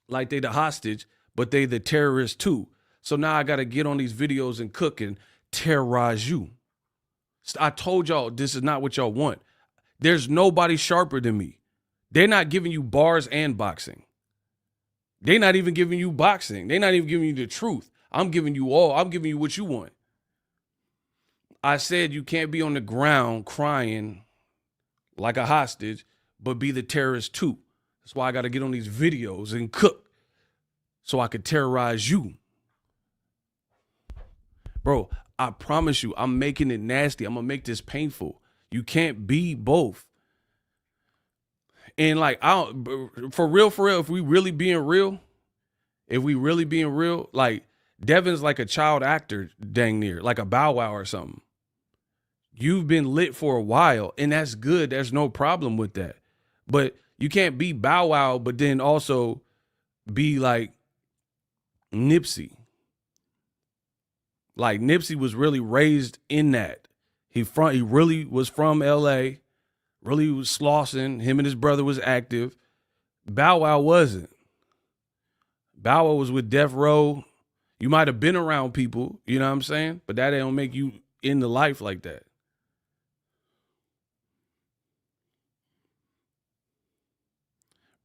like they the hostage, but they the terrorists too. So now I got to get on these videos and cook and terrorize you. I told y'all this is not what y'all want. There's nobody sharper than me. They're not giving you bars and boxing. They're not even giving you boxing. They're not even giving you the truth. I'm giving you all. I'm giving you what you want. I said you can't be on the ground crying like a hostage, but be the terrorist too. That's why I got to get on these videos and cook so I could terrorize you. Bro, I promise you, I'm making it nasty. I'm going to make this painful. You can't be both. And like, for real, if we really being real, like Devin's like a child actor dang near, like a Bow Wow or something. You've been lit for a while, and that's good. There's no problem with that. But you can't be Bow Wow, but then also be like Nipsey. Like Nipsey was really raised in that. He really was from LA, really was slossing. Him and his brother was active. Bow Wow wasn't. Bow Wow was with Death Row. You might have been around people, you know what I'm saying? But that don't make you in the life like that.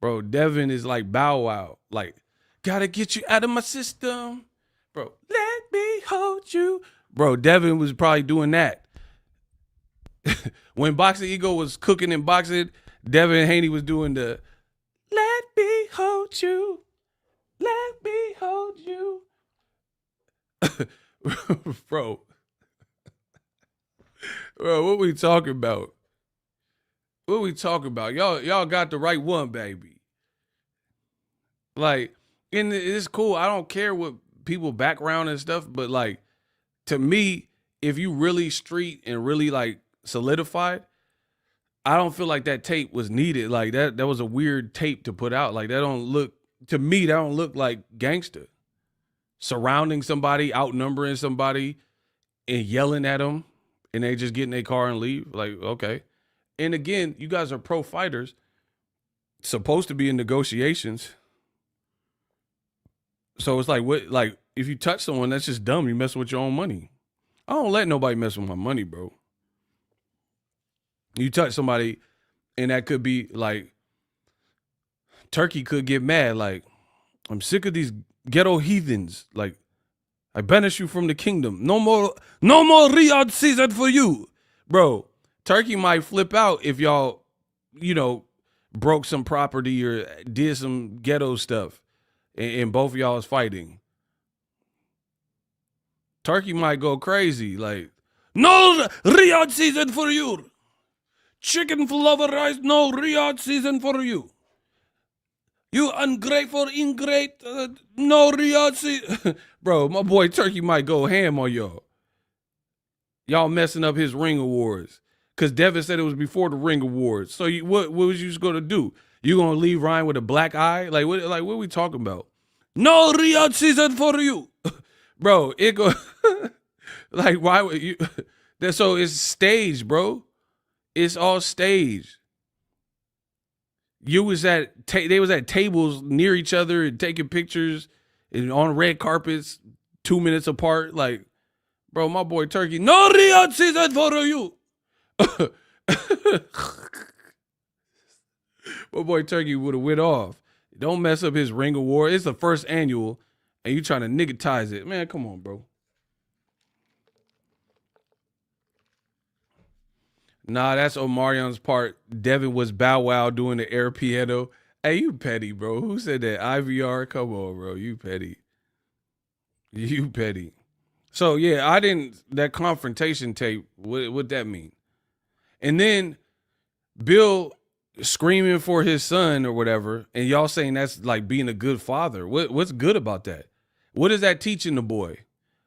Bro, Devin is like Bow Wow. Like, gotta get you out of my system. Bro, let me hold you. Bro, Devin was probably doing that. When Boxing Ego was cooking and boxing, Devin and Haney was doing the let me hold you. Let me hold you. Bro, what we talking about? What we talking about? Y'all got the right one, baby. Like, and it's cool. I don't care what people background and stuff, but like, to me, if you really street and really like solidified, I don't feel like that tape was needed. Like that was a weird tape to put out. Like that don't look, to me, that don't look like gangster. Surrounding somebody, outnumbering somebody and yelling at them and they just get in their car and leave. Like, okay. And again, you guys are pro fighters, supposed to be in negotiations. So it's like, what? Like, if you touch someone, that's just dumb. You messing with your own money. I don't let nobody mess with my money, bro. You touch somebody, and that could be like, Turkey could get mad. Like, I'm sick of these ghetto heathens. Like, I banish you from the kingdom. No more riyadh season for you, bro. Turkey might flip out if y'all broke some property or did some ghetto stuff, and both of y'all is fighting. Turkey might go crazy, like, no Riyadh season for you. Chicken lover rice, no Riyadh season for you. You ungrateful ingrate, no Riyadh season. Bro, my boy Turkey might go ham on y'all. Y'all messing up his ring awards. Because Devin said it was before the ring awards. So what was you just going to do? You going to leave Ryan with a black eye? Like what are we talking about? No Riyadh season for you. Bro, it go like why would you so it's staged, bro. It's all staged. They was at tables near each other and taking pictures and on red carpets 2 minutes apart. Like, bro, my boy Turkey, no Riyadh season for you. My boy Turkey would have went off. Don't mess up his ring award. It's the first annual, and you trying to niggertize it. Man, come on, bro. Nah, that's Omarion's part. Devin was Bow Wow doing the air piano. Hey, you petty, bro. Who said that? IVR? Come on, bro. You petty. You petty. So, yeah, that confrontation tape, what that mean? And then Bill screaming for his son or whatever, and y'all saying that's like being a good father. What's good about that? What is that teaching the boy?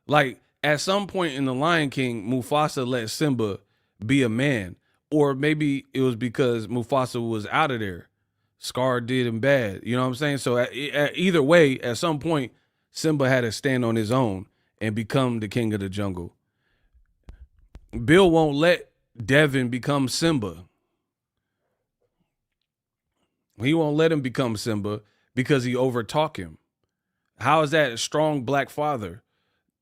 Like, at some point in The Lion King, Mufasa let Simba be a man. Or maybe it was because Mufasa was out of there. Scar did him bad. You know what I'm saying? So either way, at some point, Simba had to stand on his own and become the king of the jungle. Bill won't let Devin become Simba. He won't let him become Simba because he overtalk him. How is that a strong black father?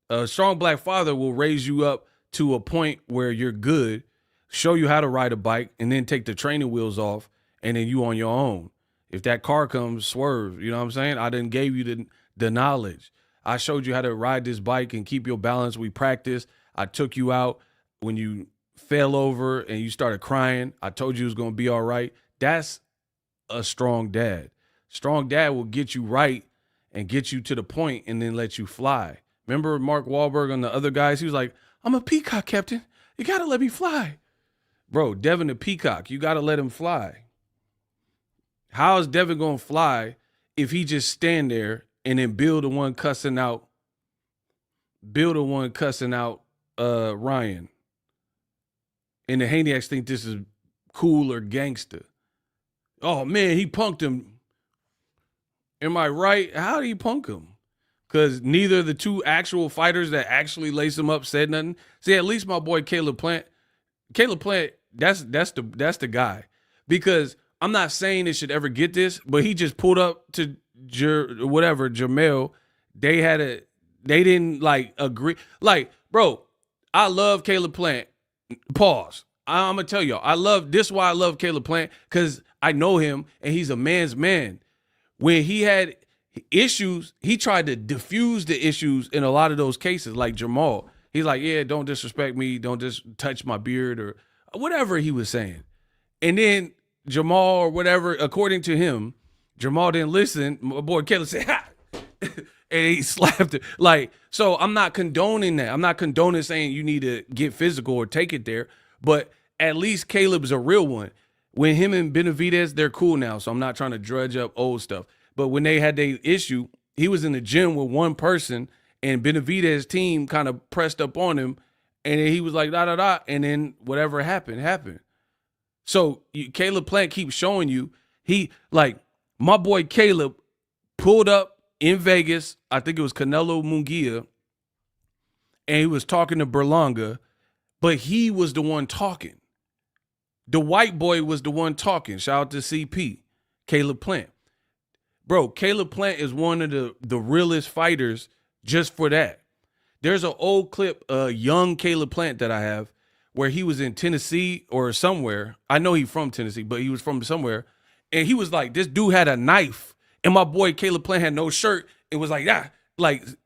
A strong black father will raise you up to a point where you're good, show you how to ride a bike, and then take the training wheels off, and then you on your own. If that car comes, swerve. You know what I'm saying? I done gave you the knowledge. I showed you how to ride this bike and keep your balance. We practiced. I took you out when you fell over and you started crying. I told you it was going to be all right. That's a strong dad. Strong dad will get you right and get you to the point and then let you fly. Remember Mark Wahlberg and the other guys? He was like, I'm a peacock, Captain. You got to let me fly. Bro, Devin the peacock. You got to let him fly. How is Devin going to fly if he just stand there and then Bill the one cussing out Ryan? And the Haney think this is cool or gangster. Oh, man, he punked him. Am I right? How did he punk him? Because neither of the two actual fighters that actually lace him up said nothing. See, at least my boy Caleb Plant, that's the guy. Because I'm not saying it should ever get this, but he just pulled up to Jamel. They didn't like agree. Like, bro, I love Caleb Plant. Pause. I'm going to tell y'all, this is why I love Caleb Plant, because I know him and he's a man's man. When he had issues, he tried to diffuse the issues in a lot of those cases, like Jamal. He's like, yeah, don't disrespect me. Don't just touch my beard or whatever he was saying. And then Jamal or whatever, according to him, Jamal didn't listen. My boy Caleb said, ha! And he slapped it. Like, so I'm not condoning that. I'm not condoning saying you need to get physical or take it there. But at least Caleb's a real one. When him and Benavidez, they're cool now, so I'm not trying to drudge up old stuff. But when they had their issue, he was in the gym with one person, and Benavidez's team kind of pressed up on him, and then he was like, da-da-da, and then whatever happened. So Caleb Plant keeps showing you, my boy Caleb pulled up in Vegas, I think it was Canelo Munguia, and he was talking to Berlanga, but he was the one talking. The white boy was the one talking. Shout out to CP, Caleb Plant. Bro, Caleb Plant is one of the realest fighters just for that. There's an old clip, young Caleb Plant that I have, where he was in Tennessee or somewhere. I know he's from Tennessee, but he was from somewhere. And he was like, this dude had a knife. And my boy Caleb Plant had no shirt. It was like that.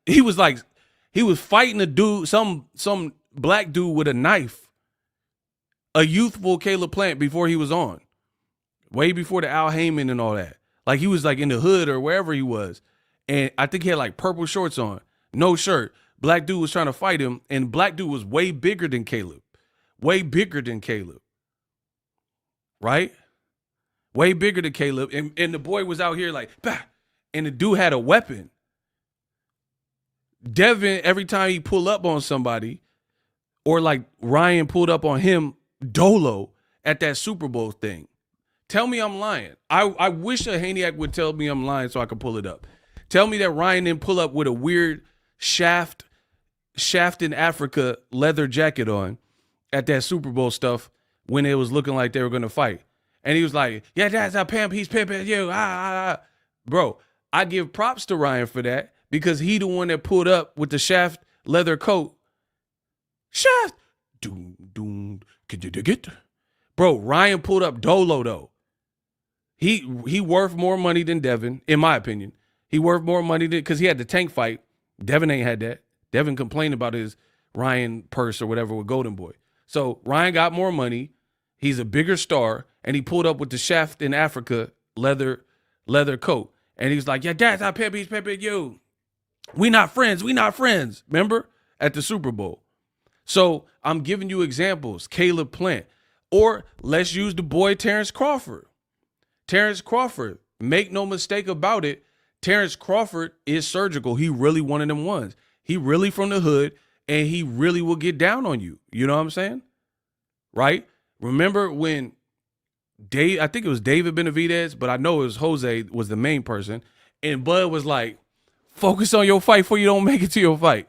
He was fighting a dude, some black dude with a knife. A youthful Caleb Plant before he was on. way before the Al Heyman and all that. Like he was like in the hood or wherever he was. And I think he had like purple shorts on, no shirt. Black dude was trying to fight him, and black dude was way bigger than Caleb. Way bigger than Caleb. Right? Way bigger than Caleb. And the boy was out here like, bah, and the dude had a weapon. Devin, every time he pull up on somebody, or like Ryan pulled up on him, dolo, at that Super Bowl thing. Tell me I'm lying. I wish a Haney would tell me I'm lying so I could pull it up. Tell me that Ryan didn't pull up with a weird shaft in Africa leather jacket on at that Super Bowl stuff when it was looking like they were going to fight. And he was like, yeah, that's a pimp. He's pimping you. Bro, I give props to Ryan for that because he the one that pulled up with the shaft leather coat. Shaft. Doom, doom. Could you dig it? Bro, Ryan pulled up dolo, though. He worth more money than Devin, in my opinion. He worth more money because he had the tank fight. Devin ain't had that. Devin complained about his Ryan purse or whatever with Golden Boy. So Ryan got more money. He's a bigger star, and he pulled up with the shaft in Africa leather coat. And he's like, yeah, that's how Pepe's pimping you. We not friends. We not friends. Remember? At the Super Bowl. So I'm giving you examples. Caleb Plant. Or let's use the boy Terrence Crawford. Terrence Crawford, make no mistake about it, Terrence Crawford is surgical. He really one of them ones. He really from the hood, and he really will get down on you. You know what I'm saying? Right? Remember when I think it was David Benavidez, but I know it was Jose was the main person, and Bud was like, focus on your fight before you don't make it to your fight.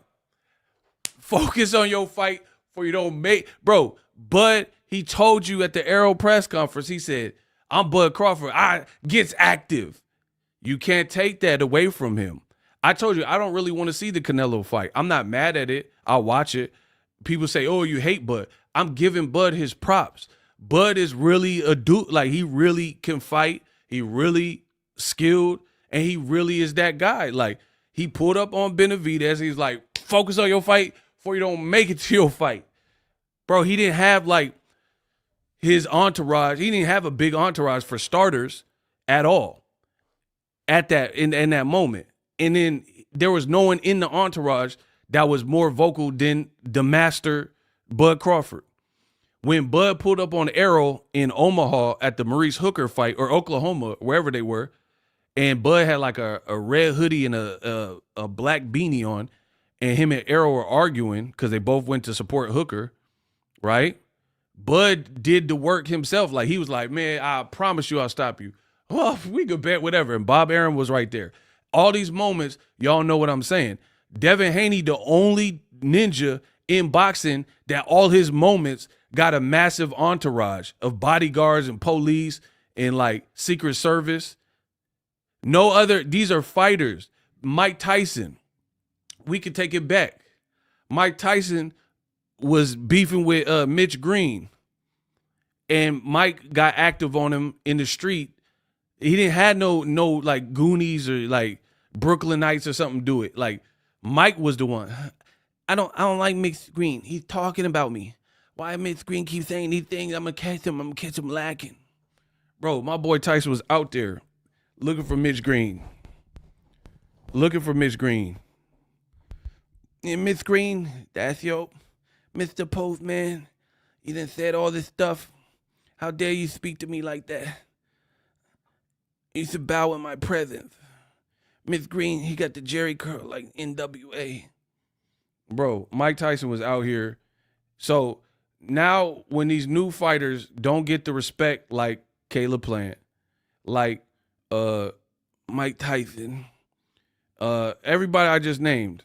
Focus on your fight before you don't make. Bro, Bud, he told you at the Arrow press conference, he said, I'm Bud Crawford. I gets active. You can't take that away from him. I told you, I don't really want to see the Canelo fight. I'm not mad at it. I'll watch it. People say, oh, you hate Bud. I'm giving Bud his props. Bud is really a dude. Like, he really can fight. He really skilled. And he really is that guy. Like, he pulled up on Benavidez. He's like, focus on your fight before you don't make it to your fight. Bro, he didn't have, like, his entourage. He didn't have a big entourage for starters at all at that in that moment. And then there was no one in the entourage that was more vocal than the master Bud Crawford. When Bud pulled up on Arrow in Omaha at the Maurice Hooker fight, or Oklahoma, wherever they were, and Bud had like a red hoodie and a black beanie on, and him and Arrow were arguing because they both went to support Hooker, right? Bud did the work himself. Like, he was like, man, I promise you I'll stop you. Oh, we could bet whatever. And Bob Arum was right there. All these moments, y'all know what I'm saying. Devin Haney, the only ninja in boxing that all his moments got a massive entourage of bodyguards and police and like Secret Service. No other, these are fighters. Mike Tyson, we could take it back. Mike Tyson was beefing with Mitch Green, and Mike got active on him in the street. He didn't have no like Goonies or like Brooklyn Knights or something do it. Like, Mike was the one. I don't like Mitch Green. He's talking about me. Why Mitch Green keeps saying these things? I'm gonna catch him lacking. Bro, my boy Tyson was out there looking for Mitch Green. And Mitch Green, that's your Mr. Postman. You done said all this stuff. How dare you speak to me like that? You should bow in my presence. Mitch Green, he got the Jerry curl like NWA. Bro, Mike Tyson was out here. So now when these new fighters don't get the respect like Caleb Plant, like Mike Tyson, everybody I just named,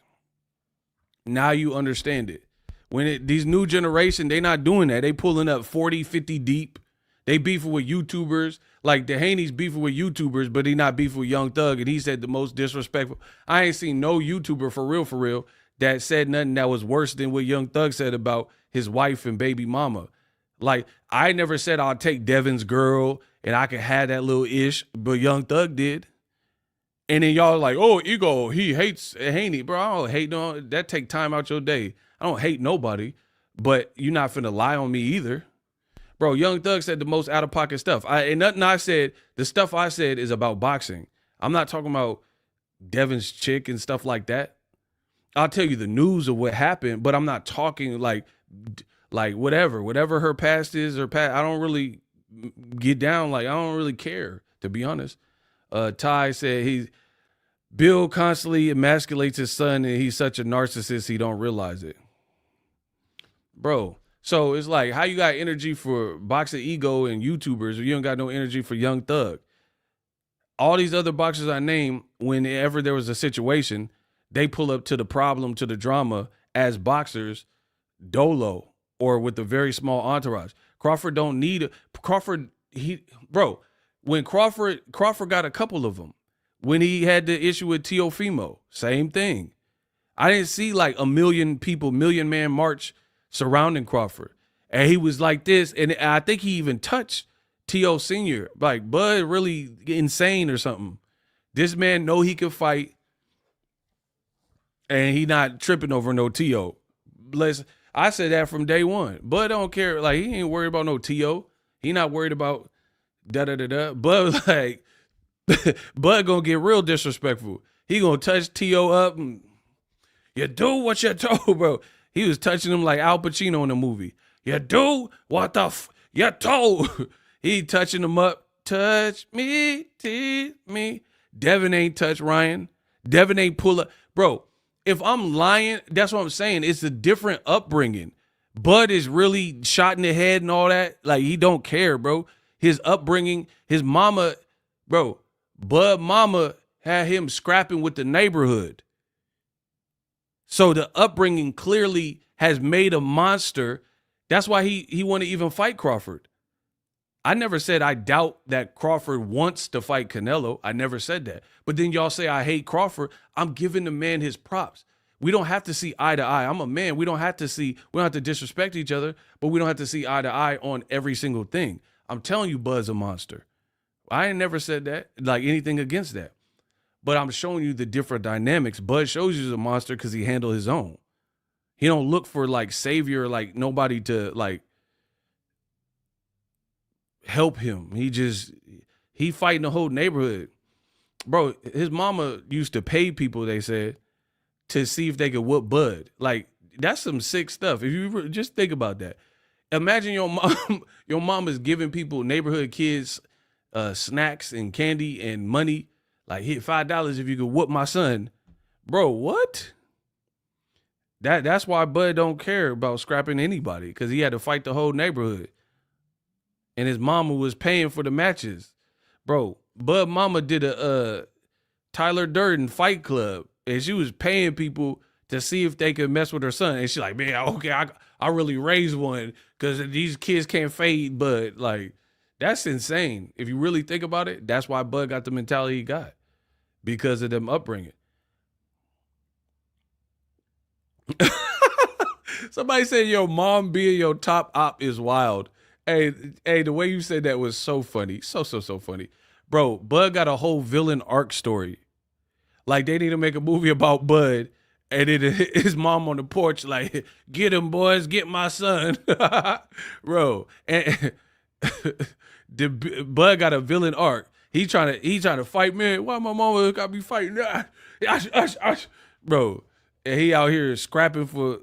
now you understand it. When these new generation, they not doing that. They pulling up 40, 50 deep. They beefing with YouTubers. Like the Haney's beefing with YouTubers, but he not beefing with Young Thug. And he said the most disrespectful. I ain't seen no YouTuber for real, that said nothing that was worse than what Young Thug said about his wife and baby mama. Like, I never said I'll take Devin's girl and I could have that little ish, but Young Thug did. And then y'all like, oh, ego, he hates Haney. Bro, I don't hate no, that take time out your day. I don't hate nobody, but you're not finna lie on me either. Bro, Young Thug said the most out of pocket stuff. And nothing I said, the stuff I said is about boxing. I'm not talking about Devin's chick and stuff like that. I'll tell you the news of what happened, but I'm not talking like whatever her past is, her past. I don't really get down. Like, I don't really care, to be honest. Ty said Bill constantly emasculates his son and he's such a narcissist he don't realize it. Bro, so it's like, how you got energy for Boxing Ego and YouTubers if you don't got no energy for Young Thug? All these other boxers I named, whenever there was a situation, they pull up to the problem, to the drama as boxers, dolo, or with a very small entourage. Crawford don't need when Crawford got a couple of them. When he had the issue with Teofimo, same thing. I didn't see like a million man march surrounding Crawford. And he was like this, and I think he even touched T.O. Sr. Like, Bud really insane or something. This man know he can fight, and he not tripping over no T.O. I said that from day one. Bud don't care. Like, he ain't worried about no T.O. He not worried about da-da-da-da. Bud, like, Bud gonna get real disrespectful. He gonna touch T.O. up and, you do what you're told, bro. He was touching him like Al Pacino in the movie. You do what you're told. He touching him up. Touch me, tease me. Devin ain't touch Ryan. Devin ain't pull up. Bro, if I'm lying, that's what I'm saying. It's a different upbringing. Bud is really shot in the head and all that. Like, he don't care, bro. His upbringing, his mama, bro, Bud mama had him scrapping with the neighborhood. So the upbringing clearly has made a monster. That's why he want to even fight Crawford. I never said I doubt that Crawford wants to fight Canelo. I never said that. But then y'all say I hate Crawford. I'm giving the man his props. We don't have to see eye to eye. I'm a man. We don't have to disrespect each other, but we don't have to see eye to eye on every single thing. I'm telling you, Bud's a monster. I ain't never said that, like anything against that. But I'm showing you the different dynamics. Bud shows you he's a monster because he handled his own. He don't look for like savior, like nobody to like help him. He fighting the whole neighborhood. Bro, his mama used to pay people, they said, to see if they could whoop Bud. Like, that's some sick stuff. If you just think about that. Imagine your mom is giving people, neighborhood kids, snacks and candy and money. Like, hit $5 if you could whoop my son. Bro, what? That's why Bud don't care about scrapping anybody, because he had to fight the whole neighborhood. And his mama was paying for the matches. Bro, Bud mama did a Tyler Durden fight club, and she was paying people to see if they could mess with her son. And she's like, man, okay, I really raised one because these kids can't fade Bud. Like, that's insane. If you really think about it, that's why Bud got the mentality he got, because of them upbringing. Somebody said your mom being your top op is wild. Hey, the way you said that was so funny. So funny. Bro, Bud got a whole villain arc story. Like, they need to make a movie about Bud, and then his mom on the porch like, get him, boys, get my son. Bro, and Bud got a villain arc. He trying to fight, man. Why my mama got me fighting? Bro, and he out here scrapping for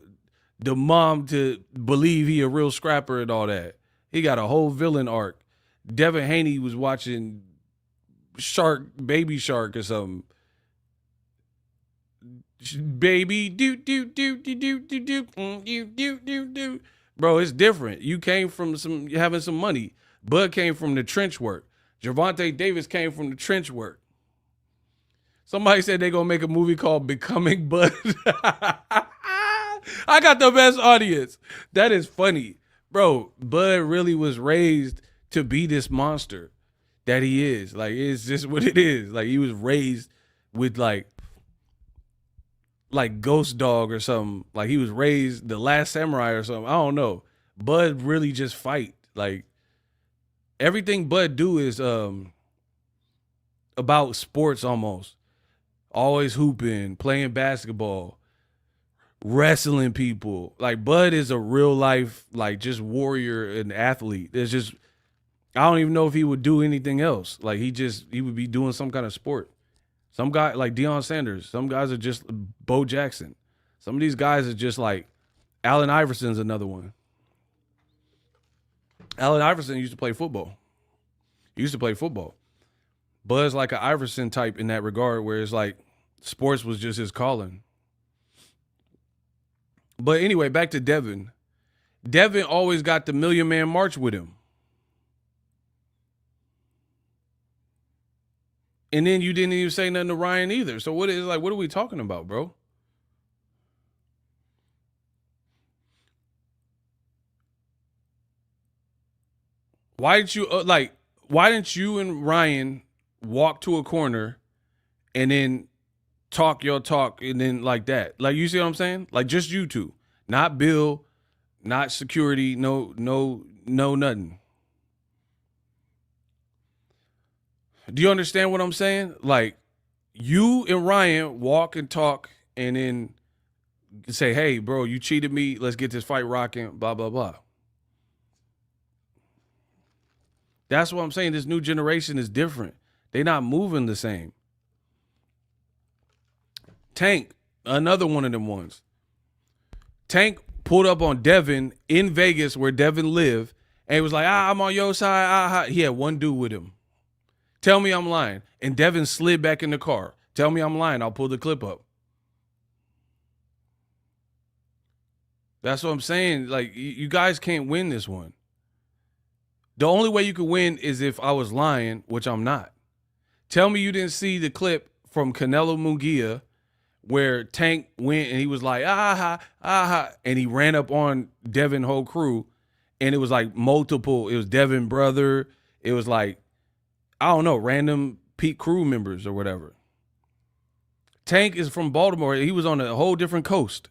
the mom to believe he a real scrapper and all that. He got a whole villain arc. Devin Haney was watching Baby Shark or something. Baby do. Bro, it's different. You came from having some money. Bud came from the trench work. Gervonta Davis came from the trench work. Somebody said they gonna make a movie called Becoming Bud. I got the best audience. That is funny. Bro, Bud really was raised to be this monster that he is. Like, it's just what it is. Like, he was raised with like Ghost Dog or something. Like, he was raised The Last Samurai or something. I don't know. Bud really just fight. Like, everything Bud do is about sports almost. Always hooping, playing basketball, wrestling people. Like Bud is a real life, like just warrior and athlete. It's just, I don't even know if he would do anything else. Like he would be doing some kind of sport. Some guy like Deion Sanders. Some guys are just Bo Jackson. Some of these guys are just like Allen Iverson's another one. Allen Iverson used to play football. Bud's like an Iverson type in that regard, where it's like sports was just his calling. But anyway, back to Devin. Devin always got the Million Man March with him. And then you didn't even say nothing to Ryan either. So what are we talking about, bro? Why didn't you and Ryan walk to a corner and then talk your talk and then like that? Like, you see what I'm saying? Like, just you two. Not Bill, not security, no nothing. Do you understand what I'm saying? Like, you and Ryan walk and talk and then say, hey, bro, you cheated me. Let's get this fight rocking, blah, blah, blah. That's what I'm saying. This new generation is different. They're not moving the same. Tank, another one of them ones. Tank pulled up on Devin in Vegas where Devin lived, and he was like, I'm on your side. He had one dude with him. Tell me I'm lying. And Devin slid back in the car. Tell me I'm lying. I'll pull the clip up. That's what I'm saying. Like, you guys can't win this one. The only way you could win is if I was lying, which I'm not. Tell me you didn't see the clip from Canelo Munguia where Tank went and he was like, and he ran up on Devin whole crew, and it was like multiple. It was Devin brother. It was like, I don't know, random Pete crew members or whatever. Tank is from Baltimore. He was on a whole different coast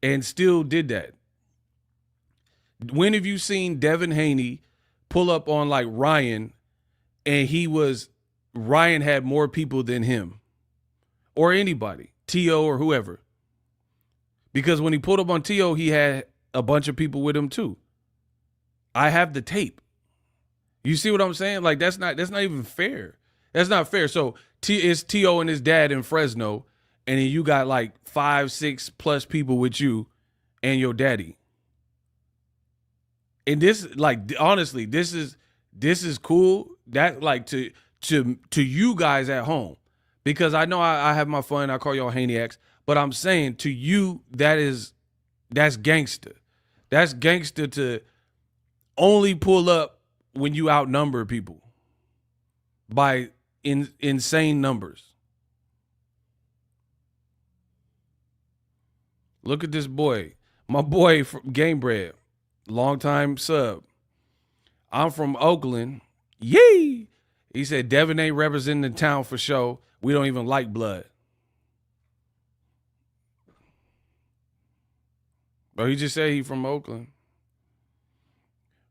and still did that. When have you seen Devin Haney pull up on like Ryan and Ryan had more people than him or anybody, T.O. or whoever? Because when he pulled up on T.O., he had a bunch of people with him too. I have the tape. You see what I'm saying? Like, that's not even fair. That's not fair. So it's T.O. and his dad in Fresno, and then you got like 5-6 plus people with you and your daddy. And this, like, honestly, this is cool. That, like, to you guys at home, because I know I have my fun. I call y'all Haneyx, but I'm saying to you, that's gangster. That's gangster to only pull up when you outnumber people by insane numbers. Look at this boy, my boy from Game Bread. Long-time sub. I'm from Oakland. Yee! He said, Devin ain't representing the town for show. We don't even like blood. Bro, he just said he from Oakland.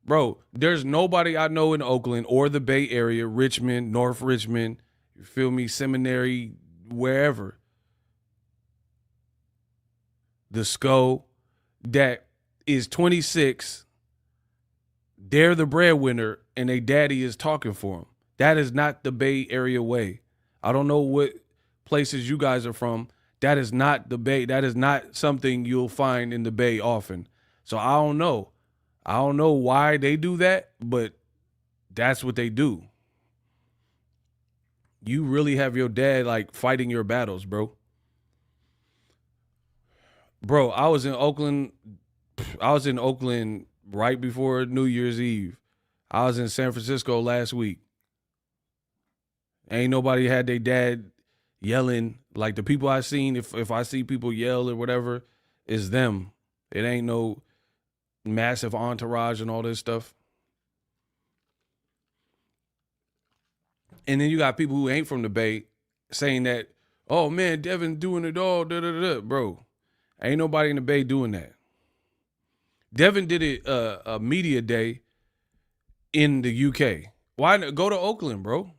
Bro, there's nobody I know in Oakland or the Bay Area, Richmond, North Richmond, you feel me, Seminary, wherever, the SCO, that is 26, they're the breadwinner, and their daddy is talking for them. That is not the Bay Area way. I don't know what places you guys are from. That is not the Bay. That is not something you'll find in the Bay often. So I don't know. I don't know why they do that, but that's what they do. You really have your dad, like, fighting your battles, bro. Bro, I was in Oakland right before New Year's Eve. I was in San Francisco last week. Ain't nobody had their dad yelling. Like, the people I seen, if I see people yell or whatever, it's them. It ain't no massive entourage and all this stuff. And then you got people who ain't from the Bay saying that, oh man, Devin doing it all, bro. Ain't nobody in the Bay doing that. Devin did it a media day in the UK. Why not go to Oakland, bro?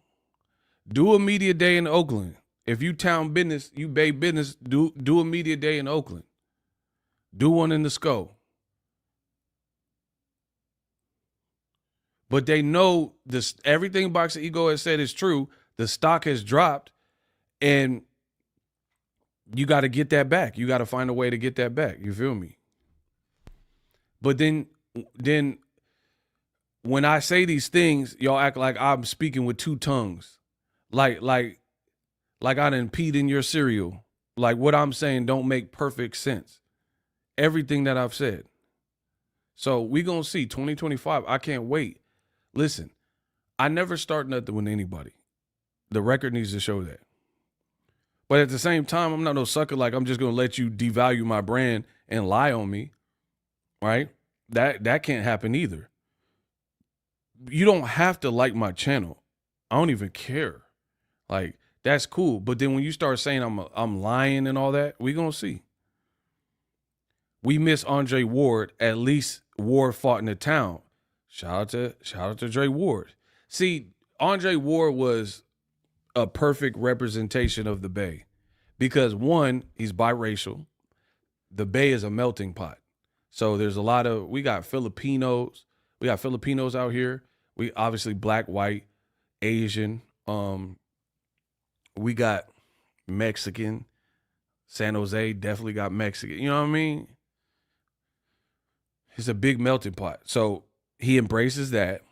Do a media day in Oakland If you town business, you bay business, do a media day in Oakland. Do one in the SCO. But they know this. Everything Boxing Ego has said is true. The stock has dropped, and you got to get that back. You got to find a way to get that back. You feel me? But then when I say these things, y'all act like I'm speaking with two tongues. Like I done peed in your cereal. Like what I'm saying don't make perfect sense. Everything that I've said. So we gonna see 2025. I can't wait. Listen, I never start nothing with anybody. The record needs to show that. But at the same time, I'm not no sucker like I'm just gonna let you devalue my brand and lie on me. Right? That can't happen either. You don't have to like my channel. I don't even care. Like, that's cool. But then when you start saying I'm lying and all that, we gonna see. We miss Andre Ward. At least Ward fought in the town. Shout out to Dre Ward. See, Andre Ward was a perfect representation of the Bay. Because one, he's biracial. The Bay is a melting pot. So there's we got Filipinos. We got Filipinos out here. We obviously black, white, Asian. We got Mexican. San Jose definitely got Mexican. You know what I mean? It's a big melting pot. So he embraces that.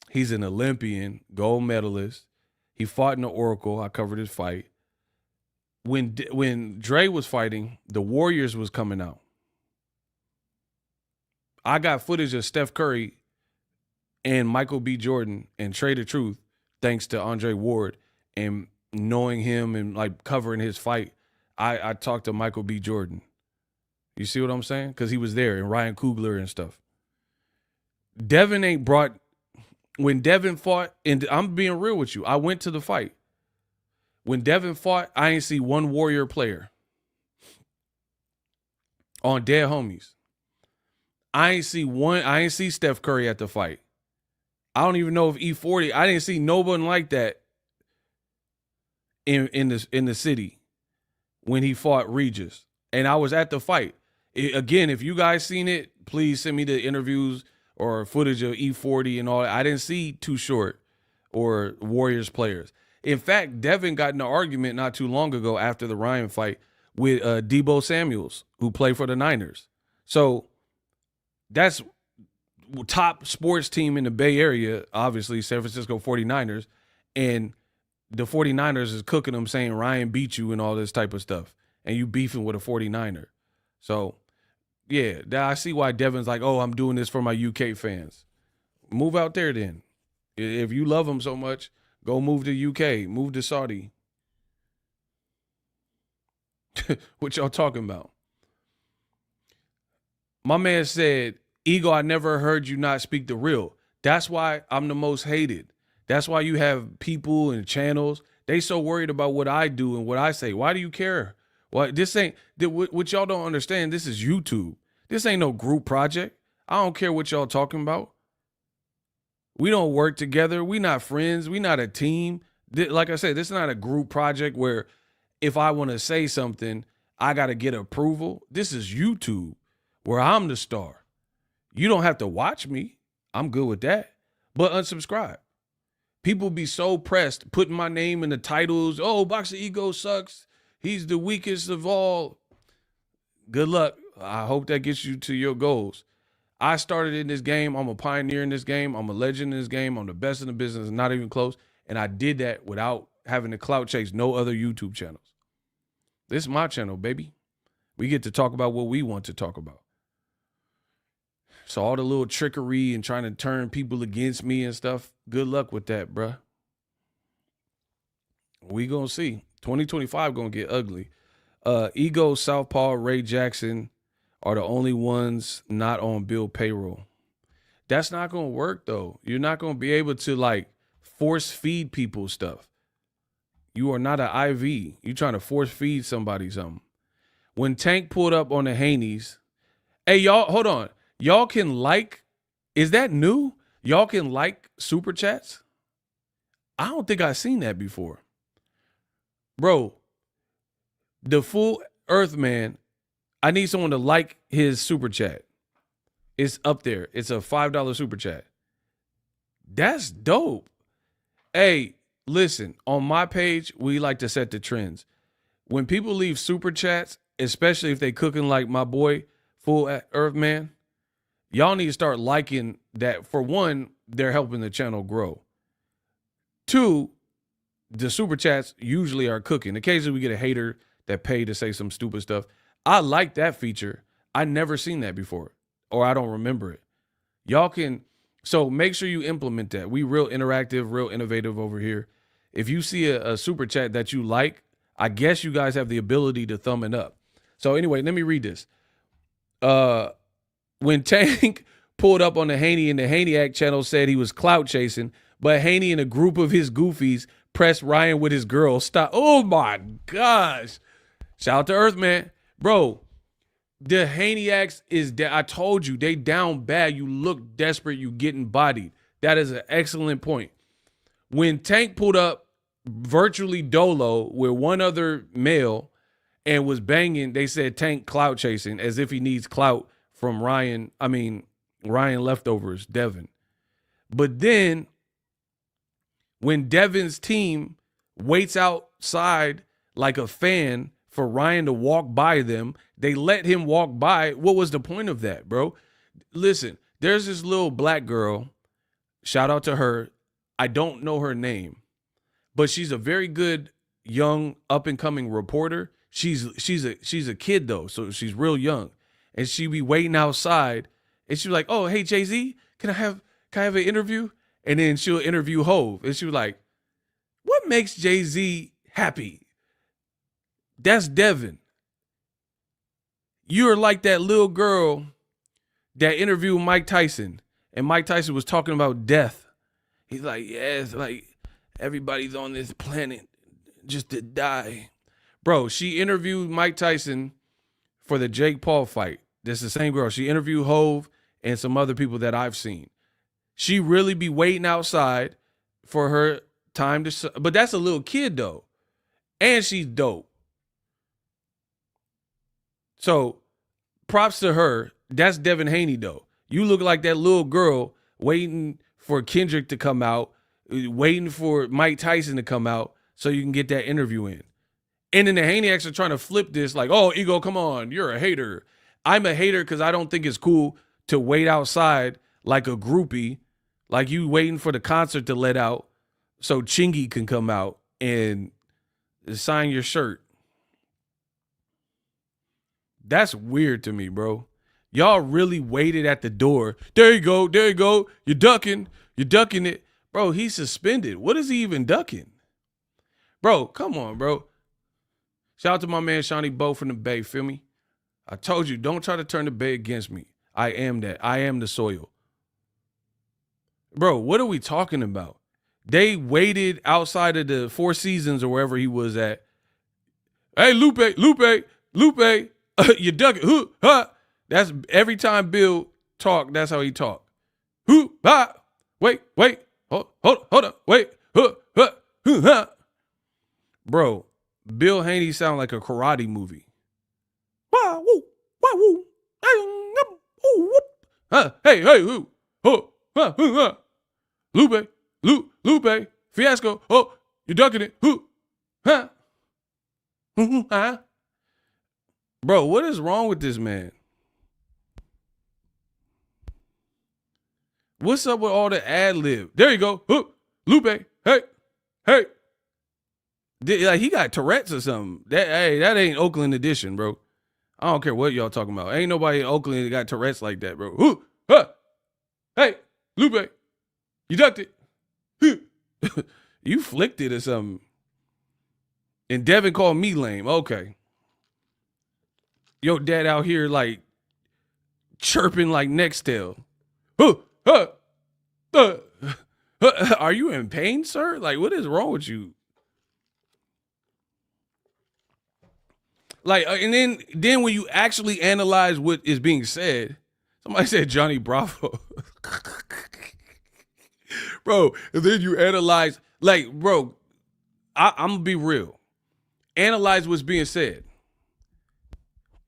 He's an Olympian, gold medalist. He fought in the Oracle. I covered his fight. When Dre was fighting, the Warriors was coming out. I got footage of Steph Curry and Michael B. Jordan and Trey the Truth, thanks to Andre Ward and knowing him and like covering his fight. I talked to Michael B. Jordan. You see what I'm saying? Because he was there, and Ryan Coogler and stuff. Devin ain't brought. When Devin fought, and I'm being real with you, I went to the fight. When Devin fought, I ain't see one Warrior player on Dead Homies. I ain't see Steph Curry at the fight. I don't even know if E40. I didn't see no one like that in the city when he fought Regis, and I was at the fight. Again, if you guys seen it, please send me the interviews or footage of E40 and all that. I didn't see Too Short or Warriors players. In fact, Devin got in an argument not too long ago after the Ryan fight with Debo Samuels, who played for the Niners. So that's top sports team in the Bay Area, obviously, San Francisco 49ers. And the 49ers is cooking them saying Ryan beat you and all this type of stuff. And you beefing with a 49er. So, yeah, I see why Devin's like, oh, I'm doing this for my UK fans. Move out there then. If you love them so much, go move to UK. Move to Saudi. What y'all talking about? My man said, Ego, I never heard you not speak the real. That's why I'm the most hated. That's why you have people and channels. They so worried about what I do and what I say. Why do you care? Well, this ain't, what y'all don't understand, this is YouTube. This ain't no group project. I don't care what y'all talking about. We don't work together. We not friends. We not a team. Like I said, this is not a group project where if I want to say something, I got to get approval. This is YouTube where I'm the star. You don't have to watch me. I'm good with that. But unsubscribe. People be so pressed putting my name in the titles. Oh, Boxing Ego sucks. He's the weakest of all. Good luck. I hope that gets you to your goals. I started in this game. I'm a pioneer in this game. I'm a legend in this game. I'm the best in the business, not even close. And I did that without having to clout chase no other YouTube channels. This is my channel, baby. We get to talk about what we want to talk about. So all the little trickery and trying to turn people against me and stuff, good luck with that, bruh. We gonna see. 2025 gonna get ugly. Ego, Southpaw, Ray Jackson are the only ones not on bill payroll. That's not gonna work though. You're not gonna be able to like force feed people stuff. You are not an IV. You trying to force feed somebody something. When Tank pulled up on the Haneys, hey y'all, hold on. Y'all can like, is that new? Y'all can like super chats? I don't think I've seen that before. Bro, the full Earth man, I need someone to like his super chat. It's up there. It's a $5 super chat. That's dope. Hey, listen, on my page, we like to set the trends. When people leave super chats, especially if they cooking like my boy, Full Earth Man, y'all need to start liking that. For one, they're helping the channel grow. Two, the super chats usually are cooking. Occasionally we get a hater that paid to say some stupid stuff. I like that feature. I never seen that before, or I don't remember it. Y'all can, so make sure you implement that. We real interactive, real innovative over here. If you see a super chat that you like, I guess you guys have the ability to thumb it up. So anyway, let me read this. When Tank pulled up on the Haney and the Haney channel said he was clout chasing, but Haney and a group of his goofies pressed Ryan with his girl. Stop. Oh my gosh. Shout out to Earthman. Bro, the Haneyacks is I told you, they down bad. You look desperate, you getting bodied. That is an excellent point. When Tank pulled up virtually dolo with one other male and was banging, they said Tank clout chasing as if he needs clout from Ryan leftovers, Devin. But then when Devin's team waits outside like a fan for Ryan to walk by them, they let him walk by. What was the point of that, bro? Listen, there's this little black girl, shout out to her. I don't know her name, but she's a very good young up-and-coming reporter. She's a kid though, so she's real young. And she be waiting outside, and she was like, "Oh, hey Jay-Z, can I have an interview?" And then she'll interview Hove, and she was like, "What makes Jay-Z happy?" That's Devin. You're like that little girl that interviewed Mike Tyson, and Mike Tyson was talking about death. He's like, "Yeah, it's like everybody's on this planet just to die." Bro, she interviewed Mike Tyson for the Jake Paul fight. This is the same girl. She interviewed Hove and some other people that I've seen. She really be waiting outside for her time to, but that's a little kid though. And she's dope. So props to her. That's Devin Haney though. You look like that little girl waiting for Kendrick to come out, waiting for Mike Tyson to come out so you can get that interview in. And then the Haneyacks are trying to flip this like, "Oh, Ego, come on, you're a hater." I'm a hater because I don't think it's cool to wait outside like a groupie, like you waiting for the concert to let out so Chingy can come out and sign your shirt. That's weird to me, bro. Y'all really waited at the door. There you go. There you go. You're ducking it. Bro, he's suspended. What is he even ducking? Bro, come on, bro. Shout out to my man Shawnee Bo from the Bay, feel me? I told you, don't try to turn the Bay against me. I am that. I am the soil. Bro, what are we talking about? They waited outside of the Four Seasons or wherever he was at. "Hey, Lupe, you duck it. Who? Huh?" That's every time Bill talk, that's how he talk. Who? Ha? Wait. Hold up. Wait. Huh. Bro, Bill Haney sound like a karate movie. Wah, woo, wah, woo. Hey, who? Oh, Lupe, Fiasco. Oh, you're ducking it. Who? Huh? Huh? Bro, what is wrong with this man? What's up with all the ad lib? There you go. Lupe. Hey. Like he got Tourette's or something. That ain't Oakland edition, bro. I don't care what y'all talking about. Ain't nobody in Oakland that got Tourette's like that, bro. Hey, Lupe. You ducked it. You flicked it or something. And Devin called me lame. Okay. Yo, dad out here like chirping like Nextel. Are you in pain, sir? Like, what is wrong with you? Like, and then when you actually analyze what is being said, somebody said Johnny Bravo. Bro, and then you analyze Like, bro, I'm gonna be real. Analyze what's being said.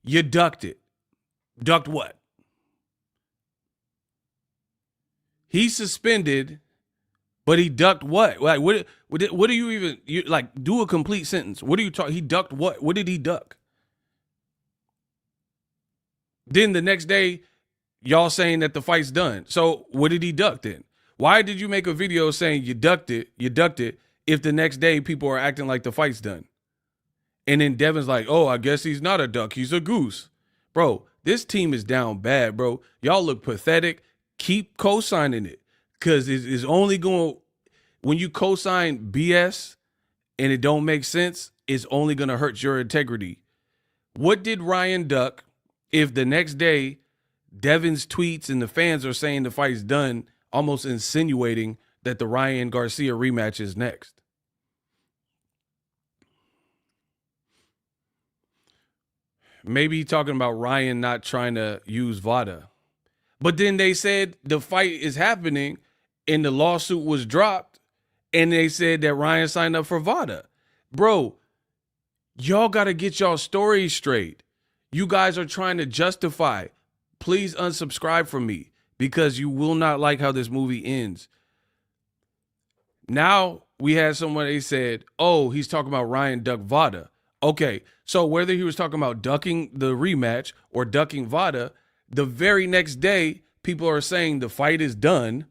You ducked it. Ducked what? He's suspended, but he ducked what? Like, what do you even, like, do a complete sentence. What are you talking? He ducked what? What did he duck? Then the next day, y'all saying that the fight's done. So what did he duck then? Why did you make a video saying you ducked it, if the next day people are acting like the fight's done? And then Devin's like, oh, I guess he's not a duck. He's a goose. Bro, this team is down bad, bro. Y'all look pathetic. Keep co-signing it, because it's only going, when you co-sign BS and it don't make sense, it's only going to hurt your integrity. What did Ryan duck if the next day Devin's tweets and the fans are saying the fight's done, almost insinuating that the Ryan Garcia rematch is next? Maybe talking about Ryan not trying to use VADA. But then they said the fight is happening and the lawsuit was dropped, and they said that Ryan signed up for VADA. Bro, y'all got to get y'all stories straight. You guys are trying to justify. Please unsubscribe from me, because you will not like how this movie ends. Now we had someone, they said, oh, he's talking about Ryan duck VADA. Okay, so whether he was talking about ducking the rematch or ducking VADA, the very next day, people are saying the fight is done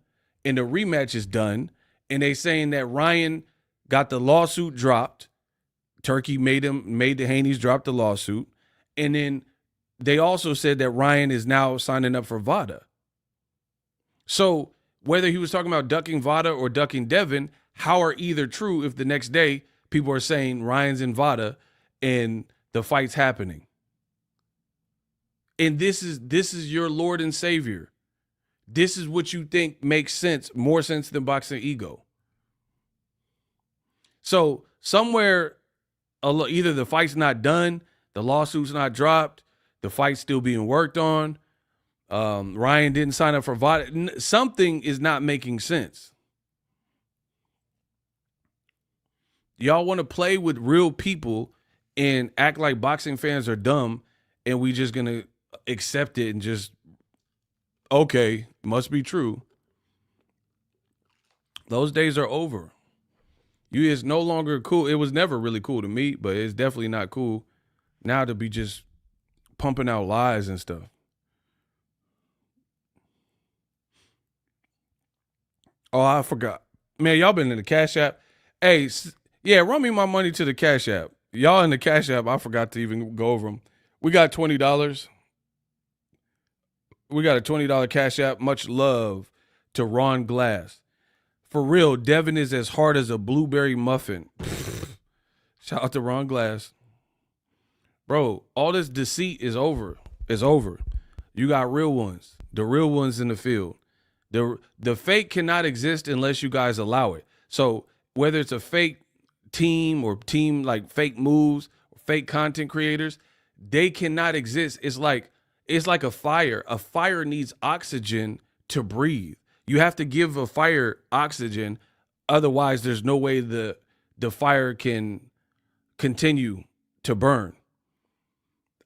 and the rematch is done, and they saying that Ryan got the lawsuit dropped. Turkey made the Haneys drop the lawsuit, and then they also said that Ryan is now signing up for VADA. So whether he was talking about ducking VADA or ducking Devin, how are either true if the next day people are saying Ryan's in VADA and the fight's happening? And this is your Lord and Savior. This is what you think makes sense, more sense than Boxing Ego. So somewhere, either the fight's not done, the lawsuit's not dropped, the fight's still being worked on, Ryan didn't sign up for VADA. Something is not making sense. Y'all want to play with real people and act like boxing fans are dumb, and we just going to accept it and just, okay, must be true. Those days are over. You is no longer cool. It was never really cool to me, but it's definitely not cool now to be just pumping out lies and stuff. Oh, I forgot. Man, y'all been in the Cash App. Hey, yeah, run me my money to the Cash App. Y'all in the Cash App, I forgot to even go over them. We got $20. We got a $20 Cash App. Much love to Ron Glass. For real, Devin is as hard as a blueberry muffin. Shout out to Ron Glass. Bro, all this deceit is over. It's over. You got real ones. The real ones in the field. The fake cannot exist unless you guys allow it. So whether it's a fake team or team like fake moves, fake content creators, they cannot exist. It's like a fire. A fire needs oxygen to breathe. You have to give a fire oxygen. Otherwise, there's no way the fire can continue to burn.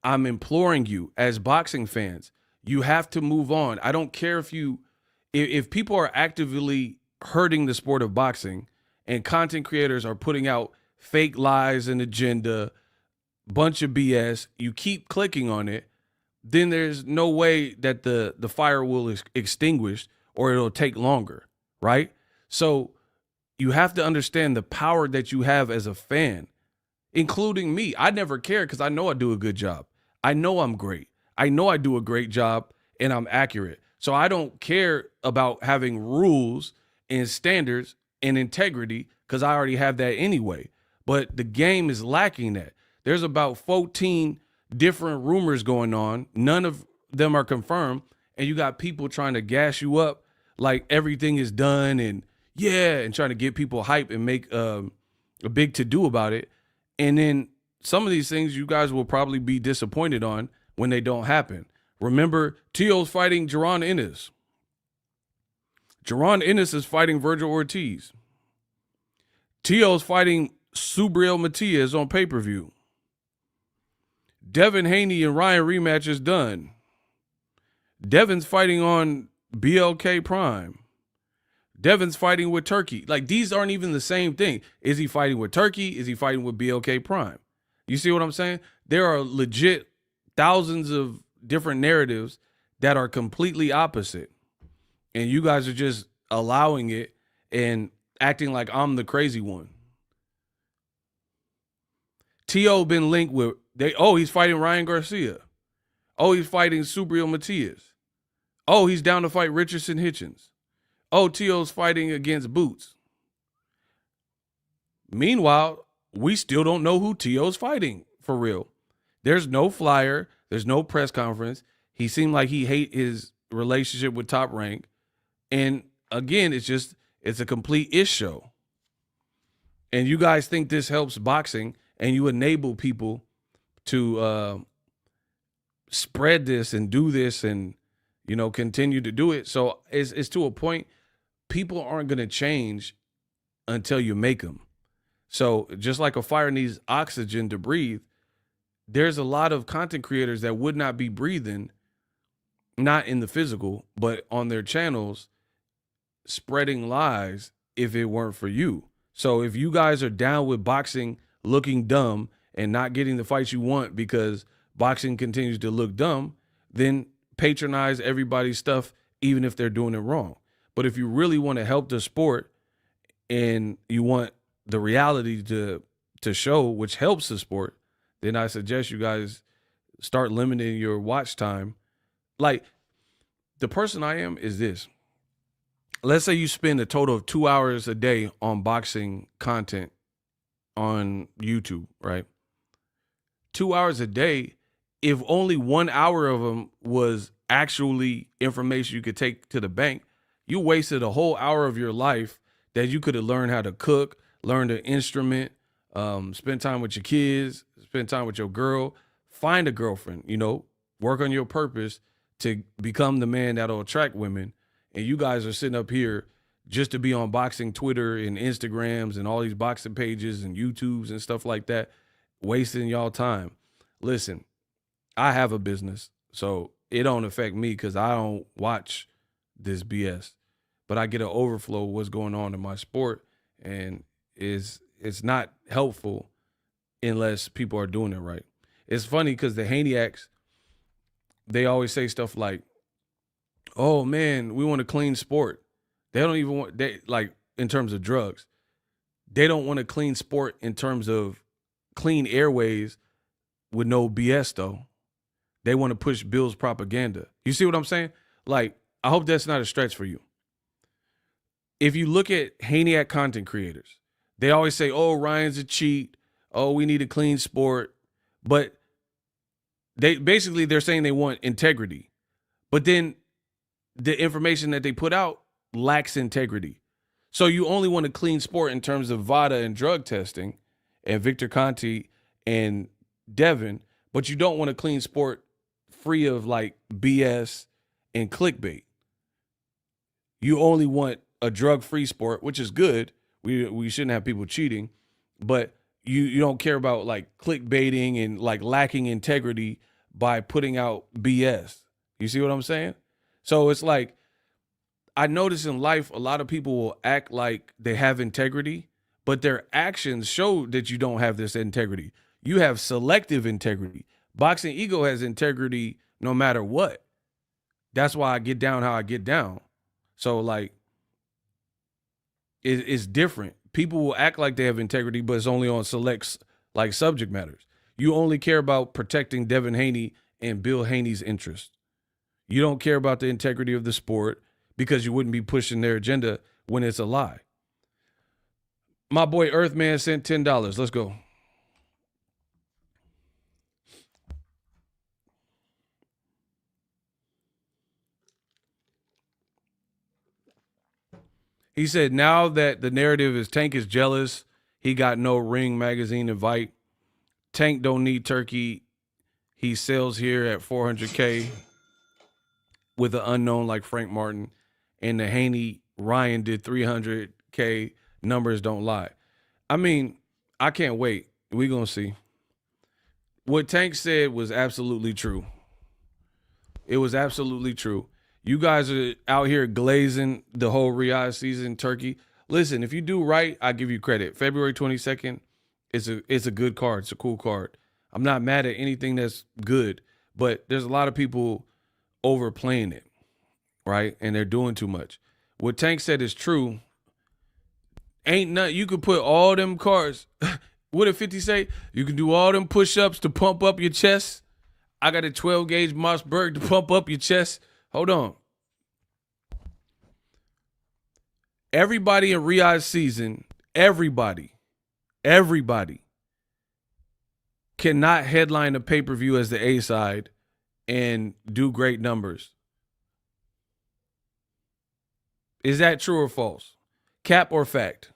I'm imploring you as boxing fans, you have to move on. I don't care if people are actively hurting the sport of boxing and content creators are putting out fake lies and agenda, bunch of BS, you keep clicking on it, then there's no way that the fire will extinguish, or it'll take longer, right? So you have to understand the power that you have as a fan, including me. I never care because I know I do a good job. I know I'm great. I know I do a great job and I'm accurate. So I don't care about having rules and standards and integrity because I already have that anyway. But the game is lacking that. There's about 14 different rumors going on. None of them are confirmed. And you got people trying to gas you up like everything is done and trying to get people hype and make a big to-do about it. And then some of these things you guys will probably be disappointed on when they don't happen. Remember, Teo's fighting Jaron Ennis. Jaron Ennis is fighting Virgil Ortiz. T.O.'s fighting Subriel Matias on pay-per-view. Devin, Haney, and Ryan rematch is done. Devin's fighting on BLK Prime. Devin's fighting with Turkey. Like, these aren't even the same thing. Is he fighting with Turkey? Is he fighting with BLK Prime? You see what I'm saying? There are legit thousands of different narratives that are completely opposite. And you guys are just allowing it and acting like I'm the crazy one. T.O. been linked with, he's fighting Ryan Garcia. Oh, he's fighting Subriel Matias. Oh, he's down to fight Richardson Hitchens. Oh, T.O.'s fighting against Boots. Meanwhile, we still don't know who T.O.'s fighting for real. There's no flyer. There's no press conference. He seemed like he hate his relationship with Top Rank. And again, it's a complete ish show. And you guys think this helps boxing, and you enable people to spread this and do this and, you know, continue to do it. So it's to a point, people aren't going to change until you make them. So just like a fire needs oxygen to breathe, there's a lot of content creators that would not be breathing, not in the physical, but on their channels, spreading lies if it weren't for you. So if you guys are down with boxing looking dumb and not getting the fights you want because boxing continues to look dumb, then patronize everybody's stuff, even if they're doing it wrong. But if you really want to help the sport and you want the reality to show, which helps the sport, then I suggest you guys start limiting your watch time. Like, the person I am is this. Let's say you spend a total of 2 hours a day on boxing content on YouTube, right? 2 hours a day, if only 1 hour of them was actually information you could take to the bank, you wasted a whole hour of your life that you could have learned how to cook, learned an instrument, spend time with your kids, spend time with your girl, find a girlfriend, you know, work on your purpose to become the man that'll attract women. And you guys are sitting up here just to be on boxing Twitter and Instagrams and all these boxing pages and YouTubes and stuff like that, wasting y'all time. Listen, I have a business, so it don't affect me because I don't watch this BS. But I get an overflow of what's going on in my sport, and it's not helpful unless people are doing it right. It's funny because the Haneyacks, they always say stuff like, oh man, we want a clean sport. They don't even want, like, in terms of drugs, they don't want a clean sport in terms of clean airways with no BS though. They want to push Bill's propaganda. You see what I'm saying? Like, I hope that's not a stretch for you. If you look at Haneyacks content creators, they always say, oh, Ryan's a cheat. Oh, we need a clean sport. But they're saying they want integrity. But then the information that they put out lacks integrity. So you only want a clean sport in terms of VADA and drug testing and Victor Conti and Devin, but you don't want a clean sport free of like BS and clickbait. You only want a drug-free sport, which is good. We shouldn't have people cheating, but you don't care about like clickbaiting and like lacking integrity by putting out BS. You see what I'm saying? So it's like, I notice in life, a lot of people will act like they have integrity, but their actions show that you don't have this integrity. You have selective integrity. Boxing Ego has integrity no matter what. That's why I get down how I get down. So like, it's different. People will act like they have integrity, but it's only on select like subject matters. You only care about protecting Devin Haney and Bill Haney's interests. You don't care about the integrity of the sport because you wouldn't be pushing their agenda when it's a lie. My boy Earthman sent $10. Let's go. He said, now that the narrative is Tank is jealous, he got no Ring magazine invite. Tank don't need Turkey. He sells here at 400K with an unknown like Frank Martin. And the Haney Ryan did 300K. Numbers don't lie. I mean, I can't wait. We're going to see. What Tank said was absolutely true. It was absolutely true. You guys are out here glazing the whole Riyadh season, Turkey. Listen, if you do right, I give you credit. February 22nd is a good card. It's a cool card. I'm not mad at anything that's good, but there's a lot of people overplaying it, right? And they're doing too much. What Tank said is true. Ain't nothing. You could put all them cards. What did 50 say? You can do all them push-ups to pump up your chest. I got a 12-gauge Mossberg to pump up your chest. Hold on. Everybody in Riyadh season, everybody cannot headline a pay-per-view as the A-side and do great numbers. Is that true or false? Cap or fact?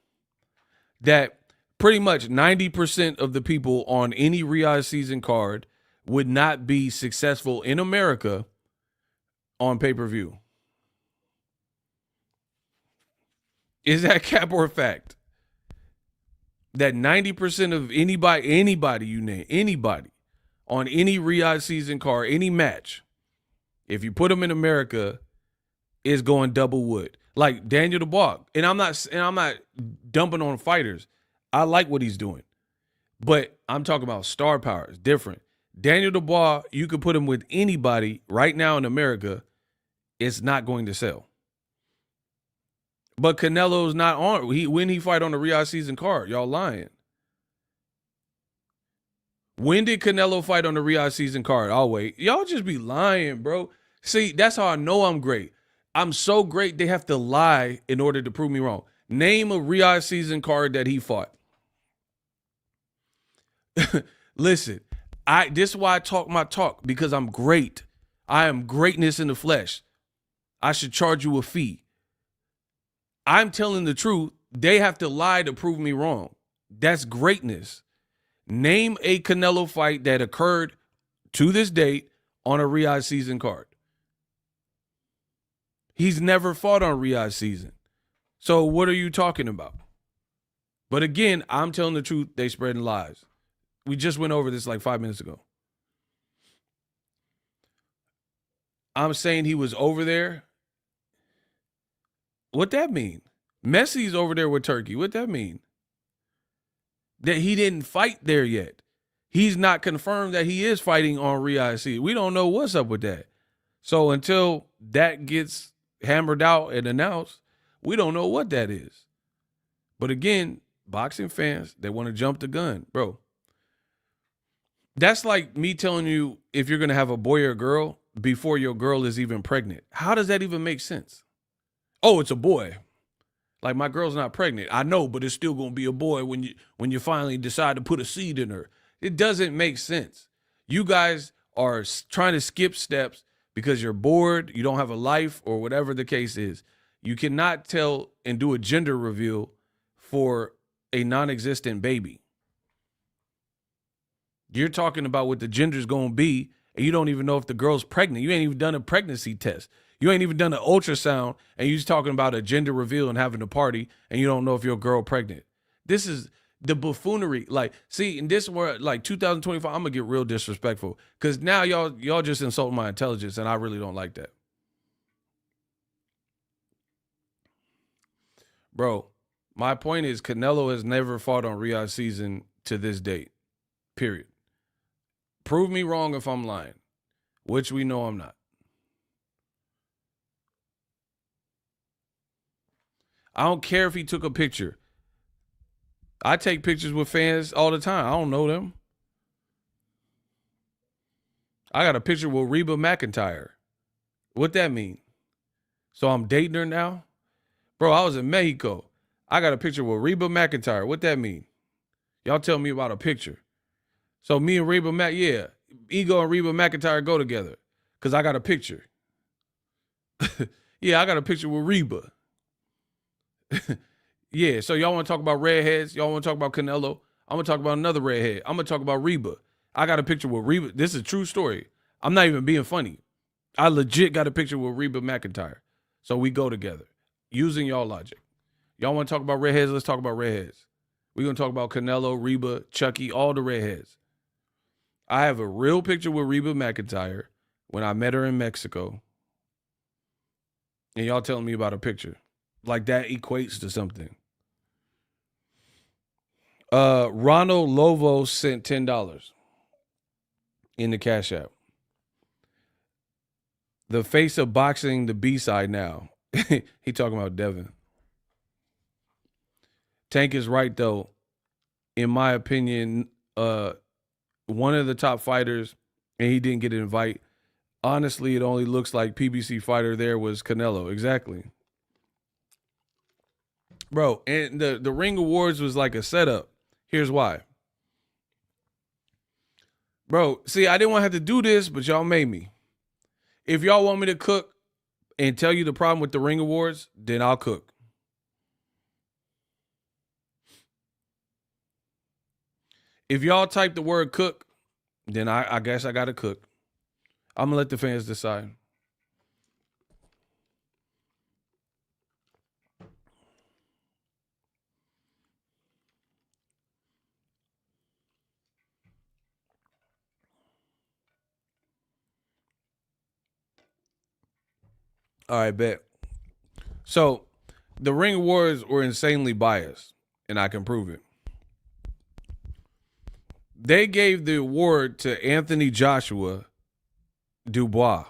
That pretty much 90% of the people on any Riyadh season card would not be successful in America on pay-per-view. Is that cap or fact? That 90% of anybody you name, anybody on any Riyadh season card, any match, if you put them in America, is going double wood. Like Daniel Dubois. And I'm not dumping on fighters. I like what he's doing. But I'm talking about star power. It's different. Daniel Dubois, you could put him with anybody right now in America, it's not going to sell. But Canelo's not on. When he fight on the Riyadh season card, y'all lying. When did Canelo fight on the Riyadh season card? I'll wait. Y'all just be lying, bro. See, that's how I know I'm great. I'm so great they have to lie in order to prove me wrong. Name a Riyadh season card that he fought. Listen, this is why I talk my talk, because I'm great. I am greatness in the flesh. I should charge you a fee. I'm telling the truth. They have to lie to prove me wrong. That's greatness. Name a Canelo fight that occurred to this date on a Riyadh season card. He's never fought on Riyadh season. So what are you talking about? But again, I'm telling the truth. They spreading lies. We just went over this like 5 minutes ago. I'm saying he was over there. What that mean? Messi's over there with Turkey. What that mean? That he didn't fight there yet. He's not confirmed that he is fighting on Riyadh season. We don't know what's up with that. So until that gets hammered out and announced, we don't know what that is. But again, boxing fans, they want to jump the gun. Bro, that's like me telling you if you're going to have a boy or a girl before your girl is even pregnant. How does that even make sense? Oh, it's a boy. Like, my girl's not pregnant. I know, but it's still going to be a boy when you finally decide to put a seed in her. It doesn't make sense. You guys are trying to skip steps because you're bored, you don't have a life, or whatever the case is. You cannot tell and do a gender reveal for a non-existent baby. You're talking about what the gender's going to be, and you don't even know if the girl's pregnant. You ain't even done a pregnancy test. You ain't even done an ultrasound, and you're talking about a gender reveal and having a party, and you don't know if your girl pregnant. This is the buffoonery. Like, see, in this world, like 2025, I'm going to get real disrespectful, because now y'all just insult my intelligence, and I really don't like that. Bro, my point is Canelo has never fought on Riyadh season to this date, period. Prove me wrong if I'm lying, which we know I'm not. I don't care if he took a picture. I take pictures with fans all the time. I don't know them. I got a picture with Reba McEntire. What that mean? So I'm dating her now? Bro, I was in Mexico. I got a picture with Reba McEntire. What that mean? Y'all tell me about a picture. So me and Reba Ego and Reba McEntire go together because I got a picture. Yeah, I got a picture with Reba. Yeah, so y'all want to talk about redheads? Y'all want to talk about Canelo? I'm going to talk about another redhead. I'm going to talk about Reba. I got a picture with Reba. This is a true story. I'm not even being funny. I legit got a picture with Reba McEntire. So we go together using y'all logic. Y'all want to talk about redheads? Let's talk about redheads. We're going to talk about Canelo, Reba, Chucky, all the redheads. I have a real picture with Reba McEntire when I met her in Mexico. And y'all telling me about a picture. Like that equates to something. Ronald Lovo sent $10 in the Cash App. The face of boxing, the B-side now. He talking about Devin. Tank is right, though. In my opinion, one of the top fighters, and he didn't get an invite. Honestly, it only looks like PBC fighter there was Canelo. Exactly. Bro, and the Ring Awards was like a setup. Here's why. Bro, see, I didn't want to have to do this, but y'all made me. If y'all want me to cook and tell you the problem with the Ring Awards, then I'll cook. If y'all type the word cook, then I guess I got to cook. I'm going to let the fans decide. All right, bet. So the Ring Awards were insanely biased, and I can prove it. They gave the award to Anthony Joshua Dubois.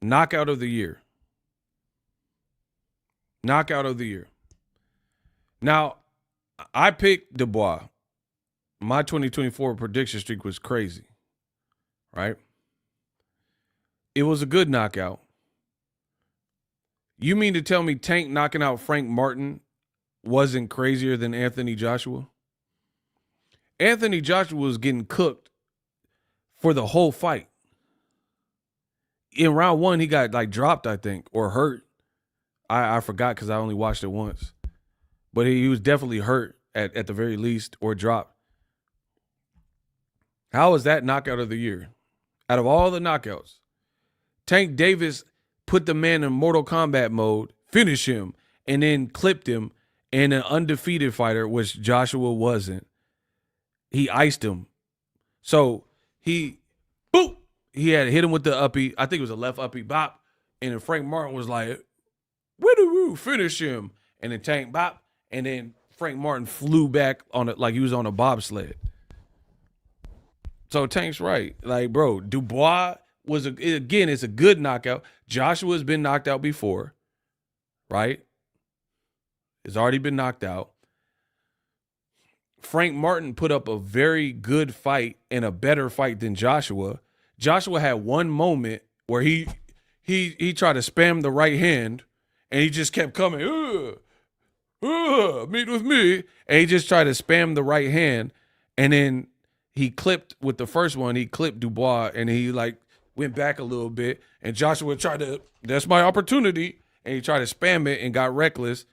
Knockout of the year. Knockout of the year. Now, I picked Dubois. My 2024 prediction streak was crazy, right? It was a good knockout. You mean to tell me Tank knocking out Frank Martin wasn't crazier than Anthony Joshua? Anthony Joshua was getting cooked for the whole fight. In round one, he got like dropped, I think, or hurt. I forgot because I only watched it once. But he was definitely hurt at the very least, or dropped. How is that knockout of the year? Out of all the knockouts, Tank Davis put the man in Mortal Kombat mode, finished him, and then clipped him, and an undefeated fighter, which Joshua wasn't, he iced him. So he had hit him with the uppie. I think it was a left uppie, bop. And then Frank Martin was like, woo, finish him. And then Tank, bop. And then Frank Martin flew back on it like he was on a bobsled. So Tank's right. Like, bro, Dubois again, it's a good knockout. Joshua's been knocked out before, right? It's already been knocked out. Frank Martin put up a very good fight and a better fight than Joshua. Joshua had one moment where he tried to spam the right hand, and he just kept coming, meet with me. And he just tried to spam the right hand, and then he clipped with the first one. He clipped Dubois, and he like went back a little bit, and Joshua tried to, that's my opportunity, and he tried to spam it and got reckless.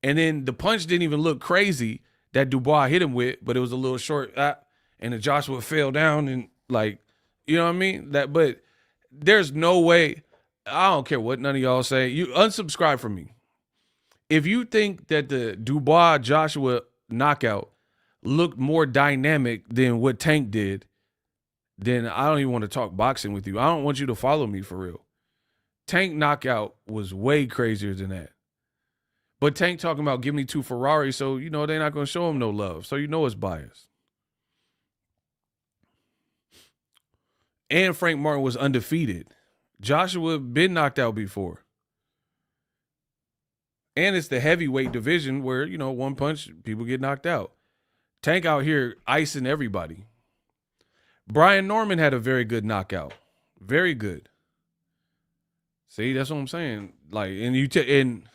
And then the punch didn't even look crazy that Dubois hit him with, but it was a little short, and then Joshua fell down and like, you know what I mean? But there's no way. I don't care what none of y'all say. You unsubscribe from me. If you think that the Dubois Joshua knockout looked more dynamic than what Tank did, then I don't even want to talk boxing with you. I don't want you to follow me for real. Tank knockout was way crazier than that. But Tank talking about give me 2 Ferraris, so you know they're not going to show him no love. So you know it's biased. And Frank Martin was undefeated. Joshua been knocked out before. And it's the heavyweight division where, you know, one punch, people get knocked out. Tank out here icing everybody. Brian Norman had a very good knockout. Very good. See, that's what I'm saying. Like, and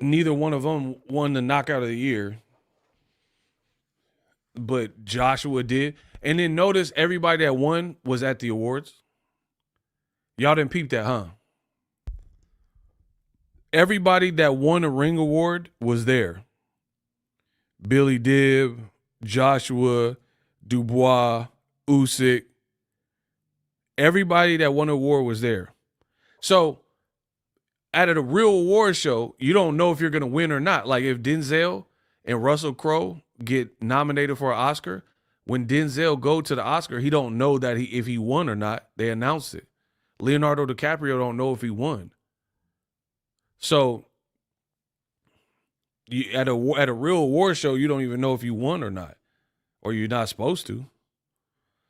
neither one of them won the knockout of the year. But Joshua did. And then notice everybody that won was at the awards. Y'all didn't peep that, huh? Everybody that won a Ring Award was there. Billy Dib, Joshua, Dubois, Usyk. Everybody that won an award was there. So at a real award show, you don't know if you're gonna win or not. Like if Denzel and Russell Crowe get nominated for an Oscar, when Denzel go to the Oscar, he don't know that if he won or not. They announce it. Leonardo DiCaprio don't know if he won. So at a real award show, you don't even know if you won or not, or you're not supposed to.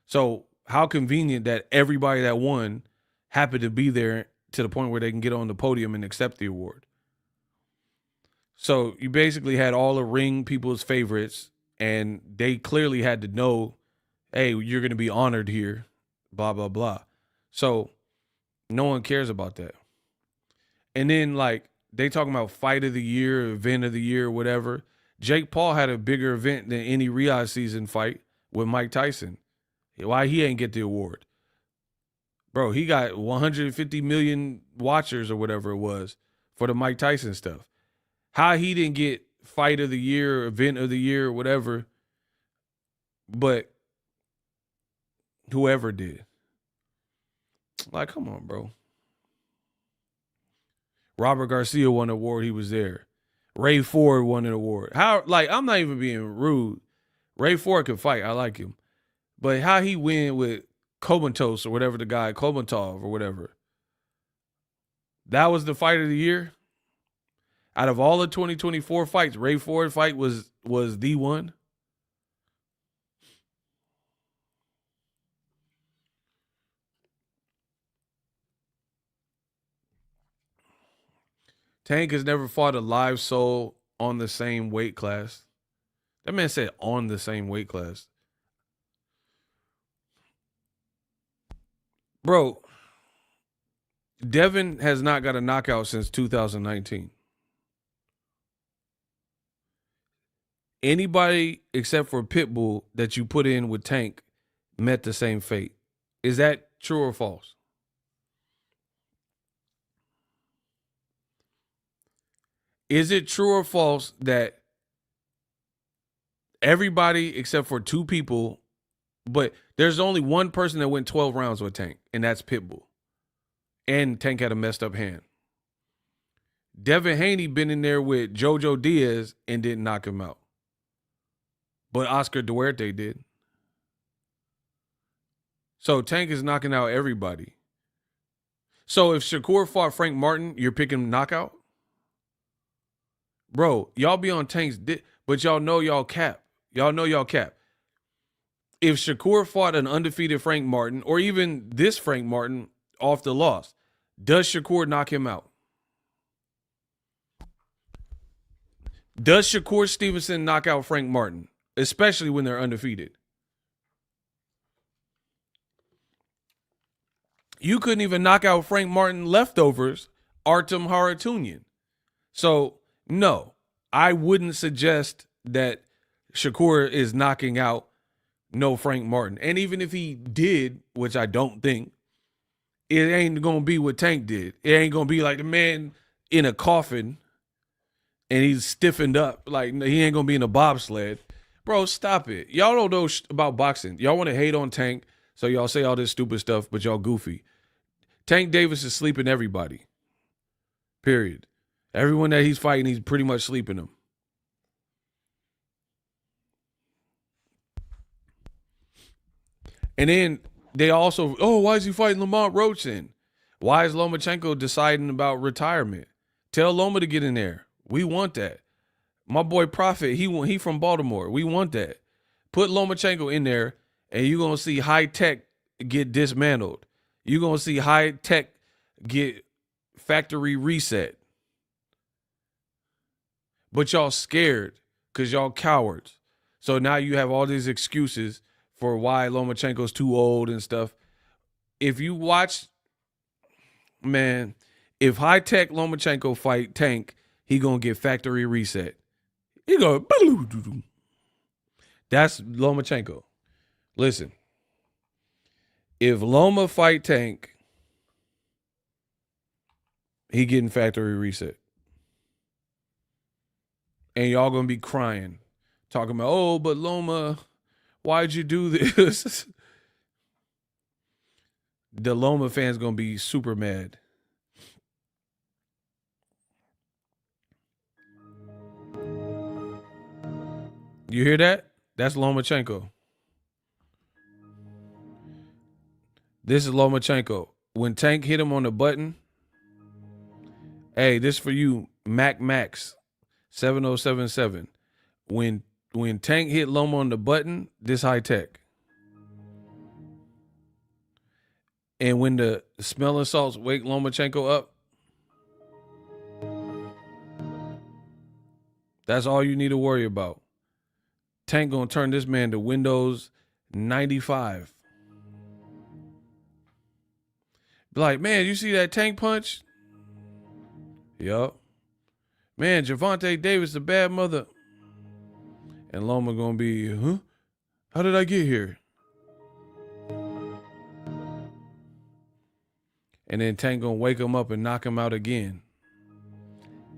So how convenient that everybody that won happened to be there to the point where they can get on the podium and accept the award. So you basically had all the ring people's favorites, and they clearly had to know, hey, you're going to be honored here, blah, blah, blah. So no one cares about that. And then, like, they talking about fight of the year, event of the year, whatever. Jake Paul had a bigger event than any Riyadh season fight with Mike Tyson. Why he ain't get the award? Bro, he got 150 million watchers or whatever it was for the Mike Tyson stuff. How he didn't get fight of the year, event of the year, whatever, but whoever did. Like, come on, bro. Robert Garcia won an award. He was there. Ray Ford won an award. How? Like, I'm not even being rude. Ray Ford can fight. I like him. But how he win with Kobantos or whatever the guy, Kobantov or whatever. That was the fight of the year. Out of all the 2024 fights, Ray Ford fight was the one. Tank has never fought a live soul on the same weight class. That man said on the same weight class. Bro, Devin has not got a knockout since 2019. Anybody except for Pitbull that you put in with Tank met the same fate. Is that true or false? Is it true or false that everybody except for two people, but there's only one person that went 12 rounds with Tank, and that's Pitbull. And Tank had a messed up hand. Devin Haney been in there with Jojo Diaz and didn't knock him out. But Oscar Duarte did. So Tank is knocking out everybody. So if Shakur fought Frank Martin, you're picking knockout? Bro, y'all be on Tank's dick, but y'all know y'all cap. Y'all know y'all cap. If Shakur fought an undefeated Frank Martin, or even this Frank Martin off the loss, does Shakur knock him out? Does Shakur Stevenson knock out Frank Martin, especially when they're undefeated? You couldn't even knock out Frank Martin leftovers, Artem Haratunian. So, no, I wouldn't suggest that Shakur is knocking out no Frank Martin. And even if he did, which I don't think, it ain't going to be what Tank did. It ain't going to be like the man in a coffin and he's stiffened up. Like, he ain't going to be in a bobsled. Bro, stop it. Y'all don't know about boxing. Y'all want to hate on Tank, so y'all say all this stupid stuff, but y'all goofy. Tank Davis is sleeping everybody. Period. Everyone that he's fighting, he's pretty much sleeping them. And then they also, why is he fighting Lamont Roach then? Why is Lomachenko deciding about retirement? Tell Loma to get in there. We want that. My boy Prophet, he from Baltimore. We want that. Put Lomachenko in there, and you're going to see high tech get dismantled. You're going to see high tech get factory reset. But y'all scared because y'all cowards. So now you have all these excuses for why Lomachenko's too old and stuff. If you watch, man, if high tech Lomachenko fight Tank, he going to get factory reset. He go, that's Lomachenko. Listen, if Loma fight Tank, he getting factory reset. And y'all going to be crying, talking about, but Loma, why'd you do this? The Loma fans going to be super mad. You hear that? That's Lomachenko. This is Lomachenko. When Tank hit him on the button, hey, this for you, Max 7077. When Tank hit Loma on the button, this high tech. And when the smelling salts wake Lomachenko up, that's all you need to worry about. Tank gonna turn this man to Windows 95. Be like, man, you see that Tank punch? Yup. Man, Javante Davis, the bad mother. And Loma gonna be, huh? How did I get here? And then Tank gonna wake him up and knock him out again.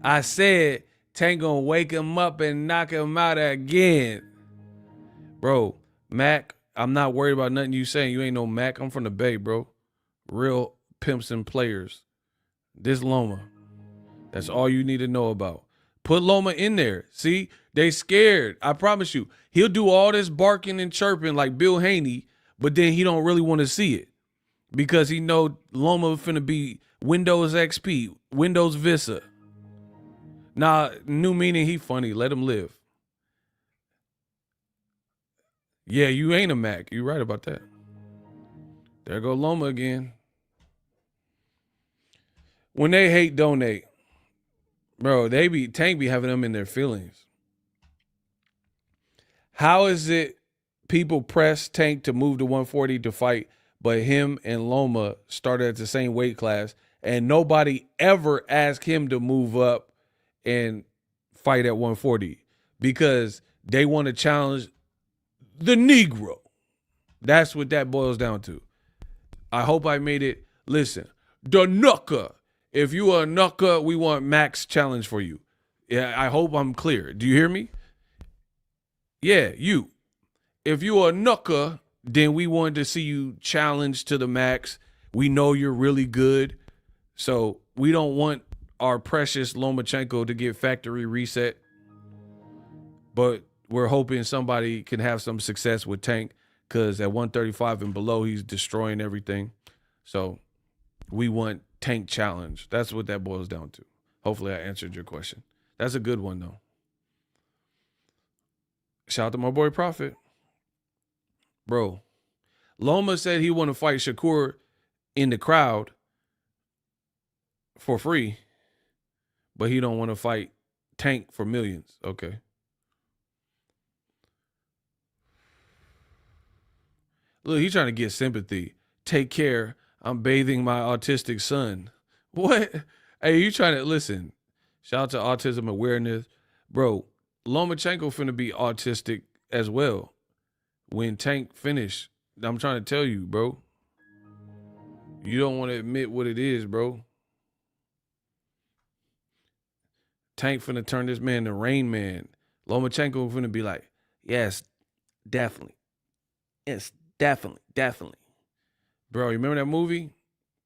I said Tank gonna wake him up and knock him out again. Bro, Mac, I'm not worried about nothing you saying. You ain't no Mac. I'm from the Bay, bro. Real pimps and players. This Loma. That's all you need to know about. Put Loma in there. See, they scared. I promise you. He'll do all this barking and chirping like Bill Haney, but then he don't really want to see it because he know Loma finna be Windows XP, Windows Vista. Nah, new meaning he funny. Let him live. Yeah, you ain't a Mac. You right about that. There go Loma again. When they hate, donate. Bro, Tank be having them in their feelings. How is it people press Tank to move to 140 to fight, but him and Loma started at the same weight class and nobody ever asked him to move up and fight at 140 because they want to challenge the Negro. That's what that boils down to. I hope I made it. Listen, the Knucker. If you are a Knucker, we want Max challenge for you. Yeah, I hope I'm clear. Do you hear me? Yeah, you. If you are a Knucker, then we want to see you challenge to the max. We know you're really good. So we don't want our precious Lomachenko to get factory reset. But we're hoping somebody can have some success with Tank because at 135 and below, he's destroying everything. So we want Tank challenge. That's what that boils down to. Hopefully I answered your question. That's a good one, though. Shout out to my boy Prophet. Bro, Loma said he want to fight Shakur in the crowd for free, but he don't want to fight Tank for millions. Okay. Look, he's trying to get sympathy. Take care. I'm bathing my autistic son. What? Hey, you trying to listen? Shout out to autism awareness. Bro, Lomachenko finna be autistic as well. When Tank finish, I'm trying to tell you, bro. You don't want to admit what it is, bro. Tank finna turn this man to Rain Man. Lomachenko finna be like, yes, definitely. Yes, definitely. Bro, you remember that movie?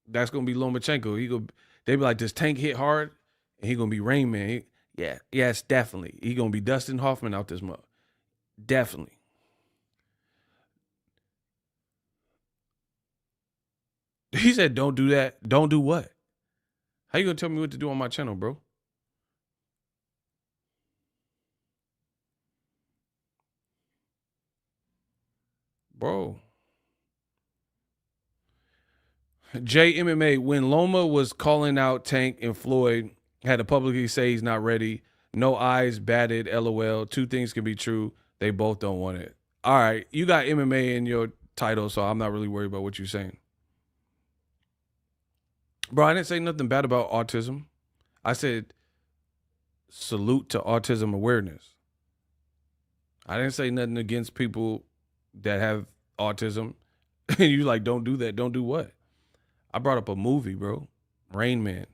That's gonna be Lomachenko. They be like, this Tank hit hard, and he gonna be Rain Man. Yes, definitely. He gonna be Dustin Hoffman out this month. Definitely. He said, don't do that. Don't do what? How you gonna tell me what to do on my channel, bro? Bro. JMMA, when Loma was calling out Tank and Floyd, had to publicly say he's not ready. No eyes batted, LOL. Two things can be true. They both don't want it. All right, you got MMA in your title, so I'm not really worried about what you're saying. Bro, I didn't say nothing bad about autism. I said salute to autism awareness. I didn't say nothing against people that have autism. And you like, don't do that. Don't do what? I brought up a movie, bro. Rain Man.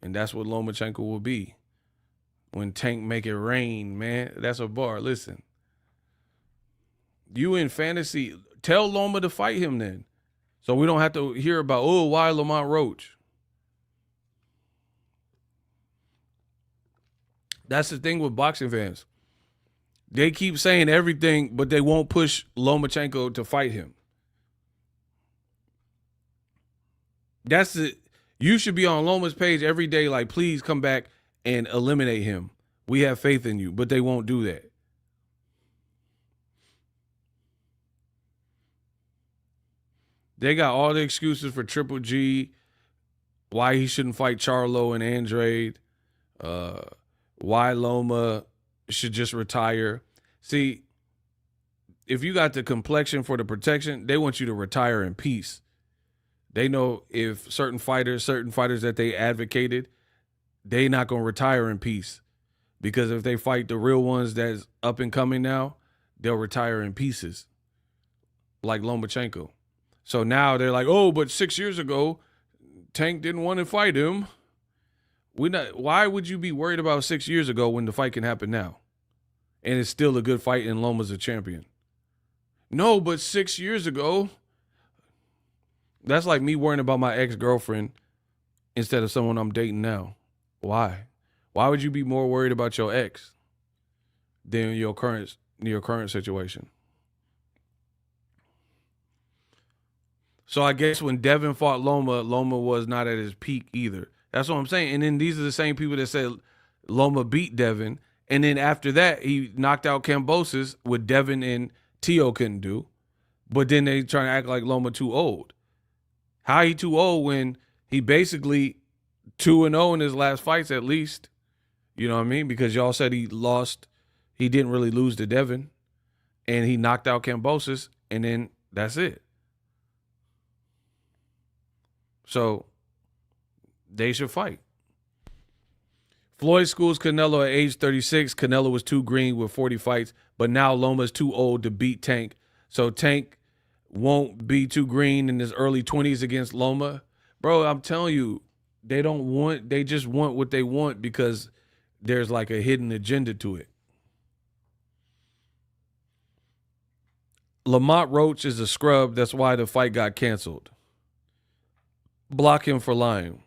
And that's what Lomachenko will be. When Tank make it rain, man. That's a bar. Listen. You in fantasy. Tell Loma to fight him then. So we don't have to hear about, oh, why Lamont Roach? That's the thing with boxing fans. They keep saying everything, but they won't push Lomachenko to fight him. That's it. You should be on Loma's page every day, like, please come back and eliminate him. We have faith in you, but they won't do that. They got all the excuses for Triple G, why he shouldn't fight Charlo and Andrade, why Loma should just retire. See, if you got the complexion for the protection, they want you to retire in peace. They know if certain fighters that they advocated, they not going to retire in peace. Because if they fight the real ones that's up and coming now, they'll retire in pieces, like Lomachenko. So now they're like, oh, but 6 years ago, Tank didn't want to fight him. Why would you be worried about 6 years ago when the fight can happen now? And it's still a good fight and Loma's a champion. No, but 6 years ago, that's like me worrying about my ex-girlfriend instead of someone I'm dating now. Why? Why would you be more worried about your ex than your current situation? So I guess when Devin fought Loma was not at his peak either. That's what I'm saying. And then these are the same people that said Loma beat Devin. And then after that, he knocked out Kambosos, what Devin and Tio couldn't do. But then they try to act like Loma too old. How he too old when he basically 2-0 in his last fights at least? You know what I mean? Because y'all said he lost. He didn't really lose to Devin. And he knocked out Kambosos. And then that's it. So they should fight. Floyd schools Canelo at age 36. Canelo was too green with 40 fights, but now Loma's too old to beat Tank. So Tank won't be too green in his early 20s against Loma. Bro, I'm telling you, they just want what they want because there's like a hidden agenda to it. Lamont Roach is a scrub. That's why the fight got canceled. Block him for lying.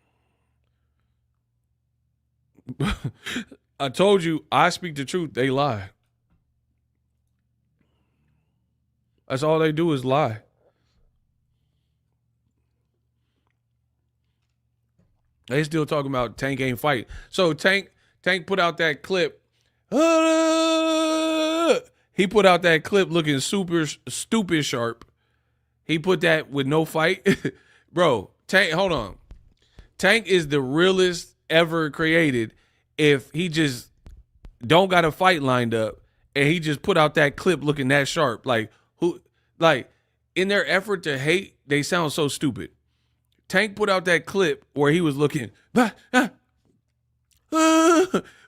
I told you, I speak the truth. They lie. That's all they do is lie. They still talking about Tank ain't fight. So Tank put out that clip. He put out that clip looking super stupid sharp. He put that with no fight. Bro, Tank, hold on. Tank is the realest ever created if he just don't got a fight lined up and he just put out that clip looking that sharp. Like, in their effort to hate, they sound so stupid. Tank put out that clip where he was looking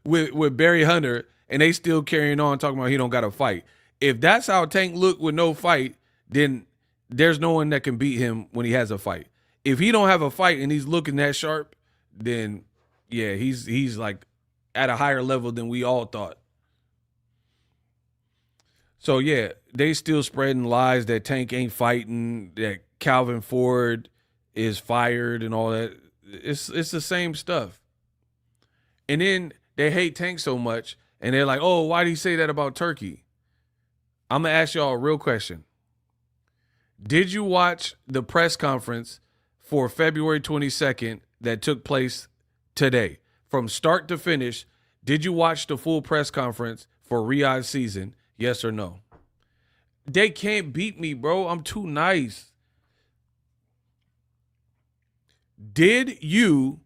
with Barry Hunter, and they still carrying on talking about he don't got a fight. If that's how Tank looked with no fight, then there's no one that can beat him when he has a fight. If he don't have a fight and he's looking that sharp, then yeah, he's like at a higher level than we all thought. So yeah, they still spreading lies that Tank ain't fighting, that Calvin Ford is fired and all that. It's the same stuff. And then they hate Tank so much, and they're like, oh, why did he say that about Turkey? I'm going to ask y'all a real question. Did you watch the press conference for February 22nd that took place today? From start to finish, did you watch the full press conference for Riyadh season? Yes or no? They can't beat me, bro. I'm too nice. Did you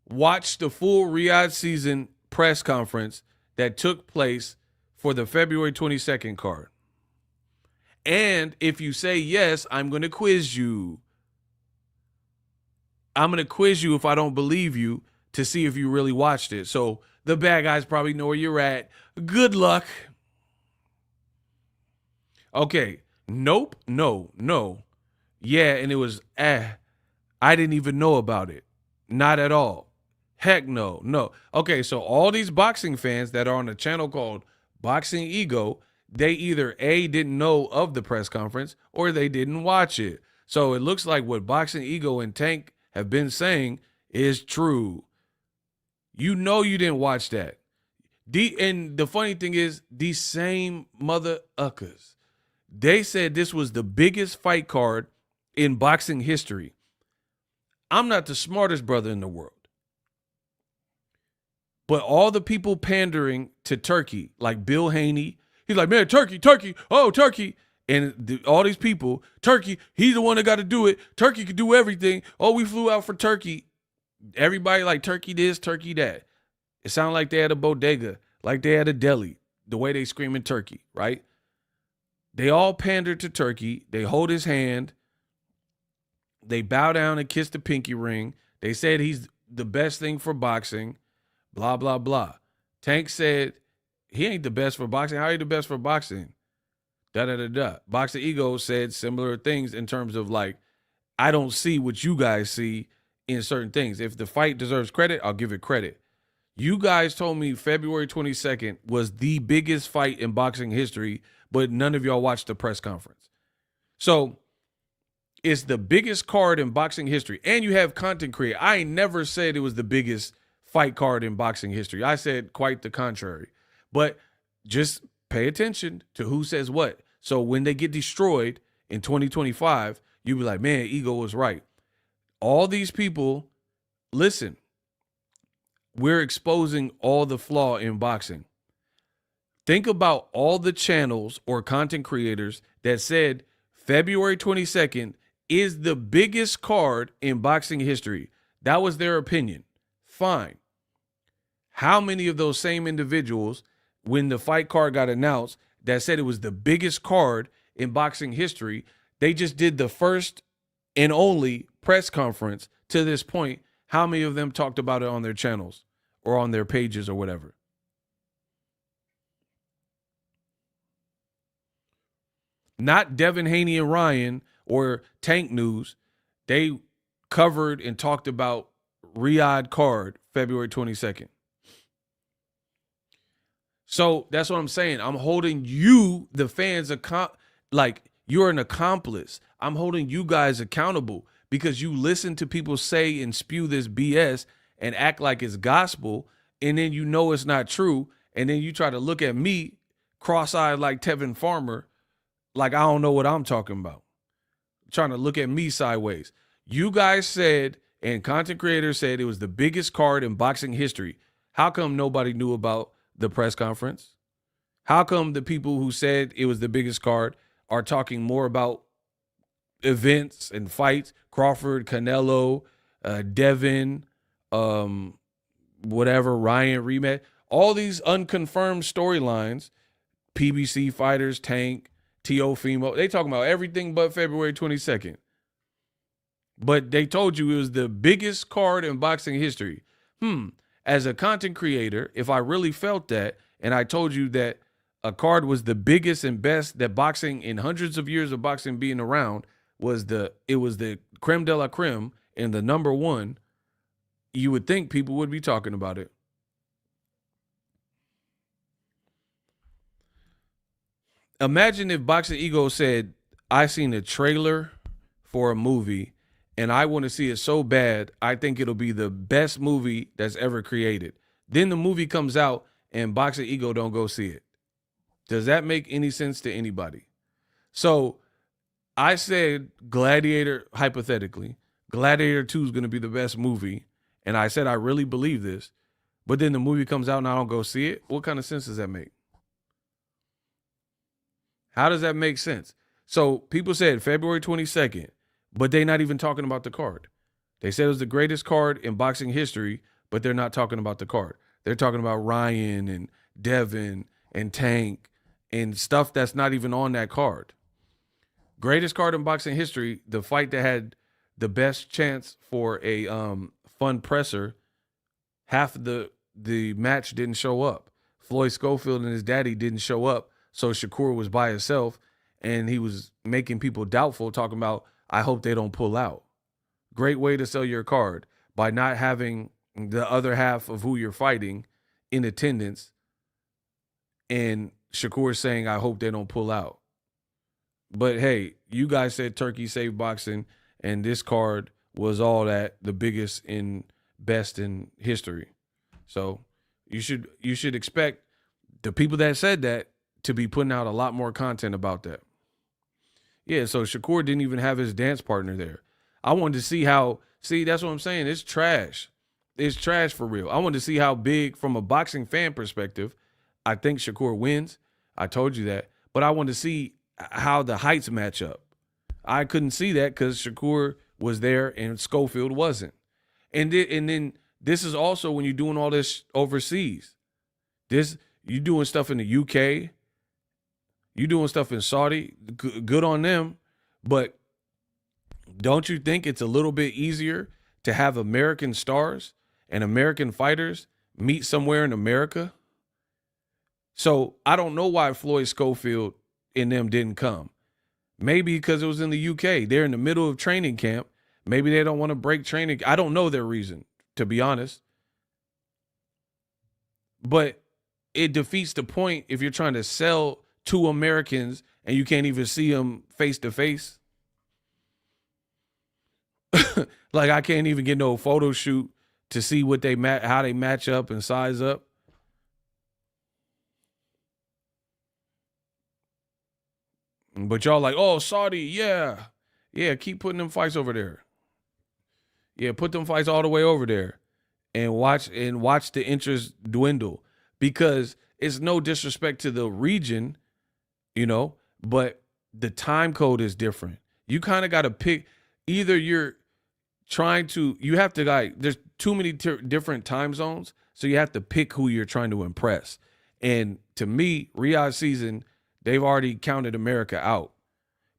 watch the full Riyadh season press conference that took place for the February 22nd card? And if you say yes, I'm going to quiz you. I'm going to quiz you if I don't believe you to see if you really watched it. So the bad guys probably know where you're at. Good luck. Okay. Nope. No. Yeah, and it was, I didn't even know about it. Not at all. Heck no. Okay, so all these boxing fans that are on a channel called Boxing Ego, they either A, didn't know of the press conference or they didn't watch it. So it looks like what Boxing Ego and Tank have been saying is true. You know you didn't watch that. And the funny thing is, these same mother uckers, they said this was the biggest fight card in boxing history. I'm not the smartest brother in the world. But all the people pandering to Turkey, like Bill Haney, he's like, man, Turkey, oh, Turkey. And all these people, Turkey, he's the one that got to do it. Turkey could do everything. Oh, we flew out for Turkey. Everybody like Turkey this, Turkey that. It sounded like they had a bodega, like they had a deli, the way they screaming Turkey, right? They all pandered to Turkey. They hold his hand. They bow down and kiss the pinky ring. They said he's the best thing for boxing, blah, blah, blah. Tank said he ain't the best for boxing. How are you the best for boxing? Da-da-da-da. Boxing Ego said similar things in terms of like, I don't see what you guys see in certain things. If the fight deserves credit, I'll give it credit. You guys told me February 22nd was the biggest fight in boxing history, but none of y'all watched the press conference. So it's the biggest card in boxing history. And you have content creator. I ain't never said it was the biggest fight card in boxing history. I said quite the contrary. But just pay attention to who says what. So when they get destroyed in 2025, you be like, man, Ego was right. All these people, listen, we're exposing all the flaw in boxing. Think about all the channels or content creators that said February 22nd is the biggest card in boxing history. That was their opinion. Fine. How many of those same individuals, when the fight card got announced, that said it was the biggest card in boxing history, they just did the first and only press conference to this point? How many of them talked about it on their channels or on their pages or whatever? Not Devin, Haney, and Ryan or Tank News. They covered and talked about Riyadh card February 22nd. So that's what I'm saying. I'm holding you, the fans, like you're an accomplice. I'm holding you guys accountable because you listen to people say and spew this BS and act like it's gospel, and then you know it's not true, and then you try to look at me cross-eyed like Tevin Farmer, like I don't know what I'm talking about. Trying to look at me sideways. You guys said, and content creators said, it was the biggest card in boxing history. How come nobody knew about the press conference? How come the people who said it was the biggest card are talking more about events and fights? Crawford, Canelo, Devin, whatever, Ryan, rematch, all these unconfirmed storylines, PBC fighters, Tank, Teofimo, they talking about everything but February 22nd. But they told you it was the biggest card in boxing history. As a content creator, if I really felt that, and I told you that a card was the biggest and best that boxing in hundreds of years of boxing being around it was the creme de la creme and the number one, you would think people would be talking about it. Imagine if Boxing Ego said, I seen a trailer for a movie and I want to see it so bad, I think it'll be the best movie that's ever created. Then the movie comes out and Boxing Ego don't go see it. Does that make any sense to anybody? So I said Gladiator, hypothetically, Gladiator 2 is going to be the best movie. And I said I really believe this. But then the movie comes out and I don't go see it. What kind of sense does that make? How does that make sense? So people said February 22nd, but they're not even talking about the card. They said it was the greatest card in boxing history, but they're not talking about the card. They're talking about Ryan and Devin and Tank and stuff that's not even on that card. Greatest card in boxing history, the fight that had the best chance for a fun presser, half of the match didn't show up. Floyd Schofield and his daddy didn't show up, so Shakur was by himself, and he was making people doubtful, talking about, I hope they don't pull out. Great way to sell your card, by not having the other half of who you're fighting in attendance, and Shakur saying, I hope they don't pull out. But hey, you guys said Turkey saved boxing, and this card was all that, the biggest and best in history. So You should expect the people that said that to be putting out a lot more content about that. Yeah, so Shakur didn't even have his dance partner there. I wanted to see that's what I'm saying. It's trash. It's trash for real. I wanted to see how big, from a boxing fan perspective, I think Shakur wins. I told you that. But I wanted to see how the heights match up. I couldn't see that because Shakur was there and Schofield wasn't. And then this is also when you're doing all this overseas. You doing stuff in the UK. You doing stuff in Saudi. Good on them. But don't you think it's a little bit easier to have American stars and American fighters meet somewhere in America? So I don't know why Floyd Schofield and them didn't come. Maybe because it was in the UK. They're in the middle of training camp. Maybe they don't want to break training. I don't know their reason, to be honest. But it defeats the point if you're trying to sell two Americans and you can't even see them face to face. Like, I can't even get no photo shoot to see what how they match up and size up. But y'all like, oh, Saudi, yeah. Yeah, keep putting them fights over there. Yeah, put them fights all the way over there and watch the interest dwindle, because it's no disrespect to the region, but the time code is different. You kind of got to pick, either you have to, there's too many different time zones, so you have to pick who you're trying to impress. And to me, Riyadh season, they've already counted America out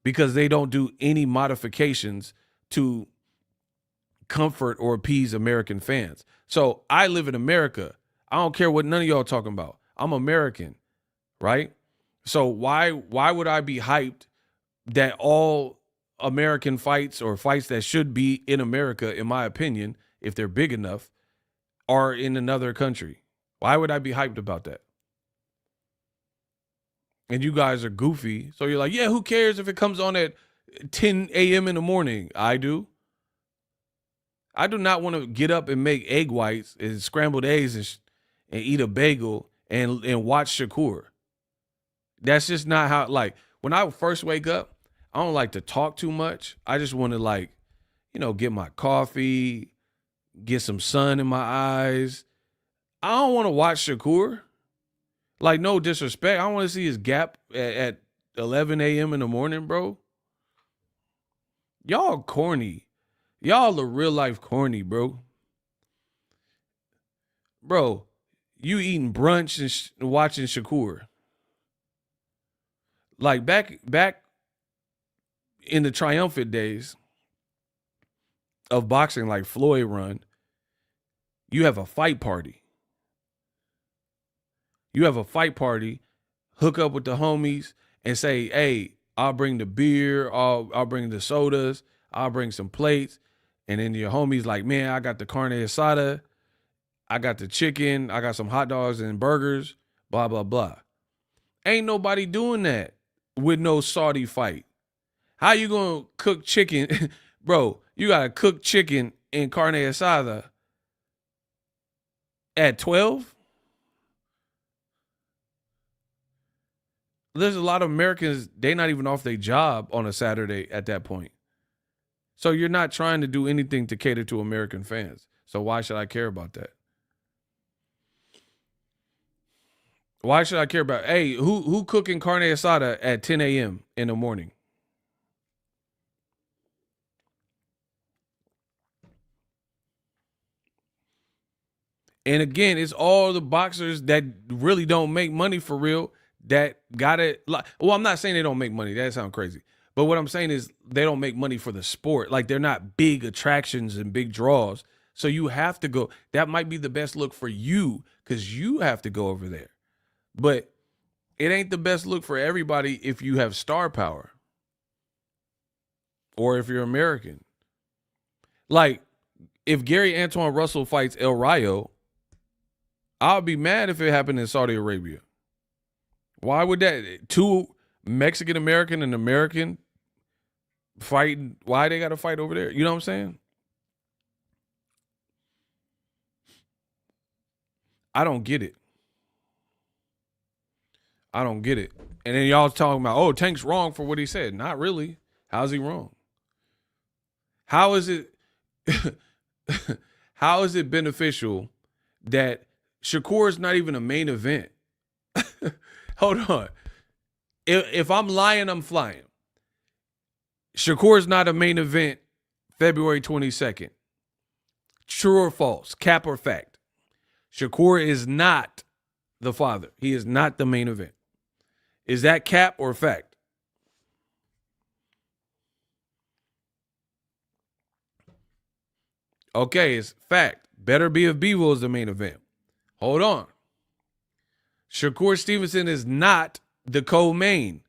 because they don't do any modifications to comfort or appease American fans. So I live in America. I don't care what none of y'all talking about. I'm American, right? So why would I be hyped that all American fights, or fights that should be in America, in my opinion, if they're big enough, are in another country? Why would I be hyped about that? And you guys are goofy. So you're like, yeah, who cares if it comes on at 10 a.m. in the morning? I do. I do not want to get up and make egg whites and scrambled eggs and eat a bagel and watch Shakur. That's just not how, when I first wake up, I don't like to talk too much. I just want to get my coffee, get some sun in my eyes. I don't want to watch Shakur. No disrespect. I want to see his gap at 11 a.m. in the morning, bro. Y'all corny. Y'all are real life corny, bro. Bro, you eating brunch and watching Shakur. Back in the triumphant days of boxing, like Floyd run, you have a fight party. You have a fight party, hook up with the homies and say, hey, I'll bring the beer, I'll bring the sodas, I'll bring some plates. And then your homies like, man, I got the carne asada, I got the chicken, I got some hot dogs and burgers, blah, blah, blah. Ain't nobody doing that with no Saudi fight. How you going to cook chicken? Bro, you got to cook chicken in carne asada at 12? There's a lot of Americans, they not even off their job on a Saturday at that point. So you're not trying to do anything to cater to American fans. So why should I care about that? Why should I care about, hey, who cooking carne asada at 10 a.m. in the morning? And again, it's all the boxers that really don't make money for real that got it. Well, I'm not saying they don't make money. That sounds crazy. But what I'm saying is they don't make money for the sport. They're not big attractions and big draws. So you have to go. That might be the best look for you because you have to go over there. But it ain't the best look for everybody if you have star power or if you're American. If Gary Antoine Russell fights El Rayo, I'll be mad if it happened in Saudi Arabia. Why would that? Two Mexican-American and American fighting. Why they got to fight over there? You know what I'm saying? I don't get it. I don't get it. And then y'all talking about, oh, Tank's wrong for what he said. Not really. How's he wrong? How is it how is it beneficial that Shakur is not even a main event? Hold on. If I'm lying, I'm flying. Shakur is not a main event February 22nd. True or false? Cap or fact? Shakur is not the father. He is not the main event. Is that cap or fact? Okay, it's fact. Better be if Bevo is the main event. Hold on. Shakur Stevenson is not the co-main.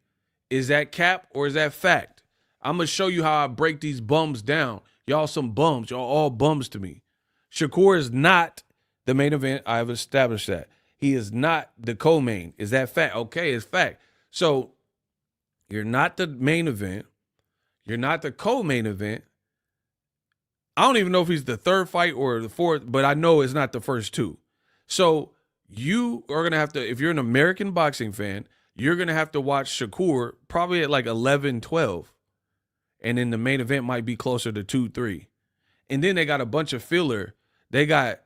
Is that cap or is that fact? I'm going to show you how I break these bums down. Y'all some bums. Y'all all bums to me. Shakur is not the main event. I've established that. He is not the co-main. Is that fact? Okay, it's fact. So you're not the main event. You're not the co-main event. I don't even know if he's the third fight or the fourth, but I know it's not the first two. So you are going to have to, if you're an American boxing fan, you're going to have to watch Shakur probably at like 11, 12. And then the main event might be closer to 2, 3. And then they got a bunch of filler. They got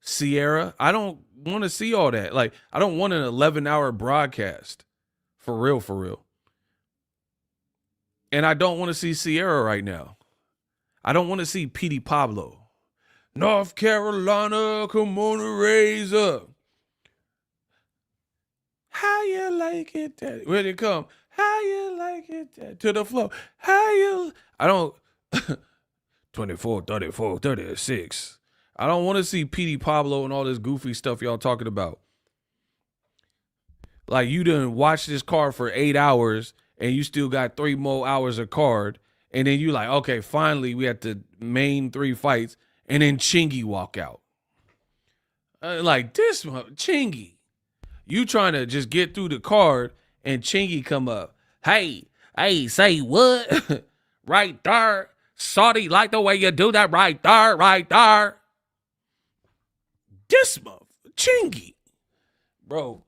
Sierra. I don't want to see all that. Like, I don't want an 11-hour broadcast. For real, for real. And I don't want to see Sierra right now. I don't want to see Petey Pablo. North Carolina, come on and raise up. How you like it that? Where'd it come? How you like it that? To the floor. How you? I don't. 24, 34, 36. I don't want to see Petey Pablo and all this goofy stuff y'all talking about. Like, you done watch this card for 8 hours and you still got 3 more hours of card. And then you like, okay, finally we had the main 3 fights. And then Chingy walk out. Like, this one, Chingy. You trying to just get through the card and Chingy come up. Hey, say what? Right there. Saudi, like the way you do that right there, right there. This mother, Chingy. Bro.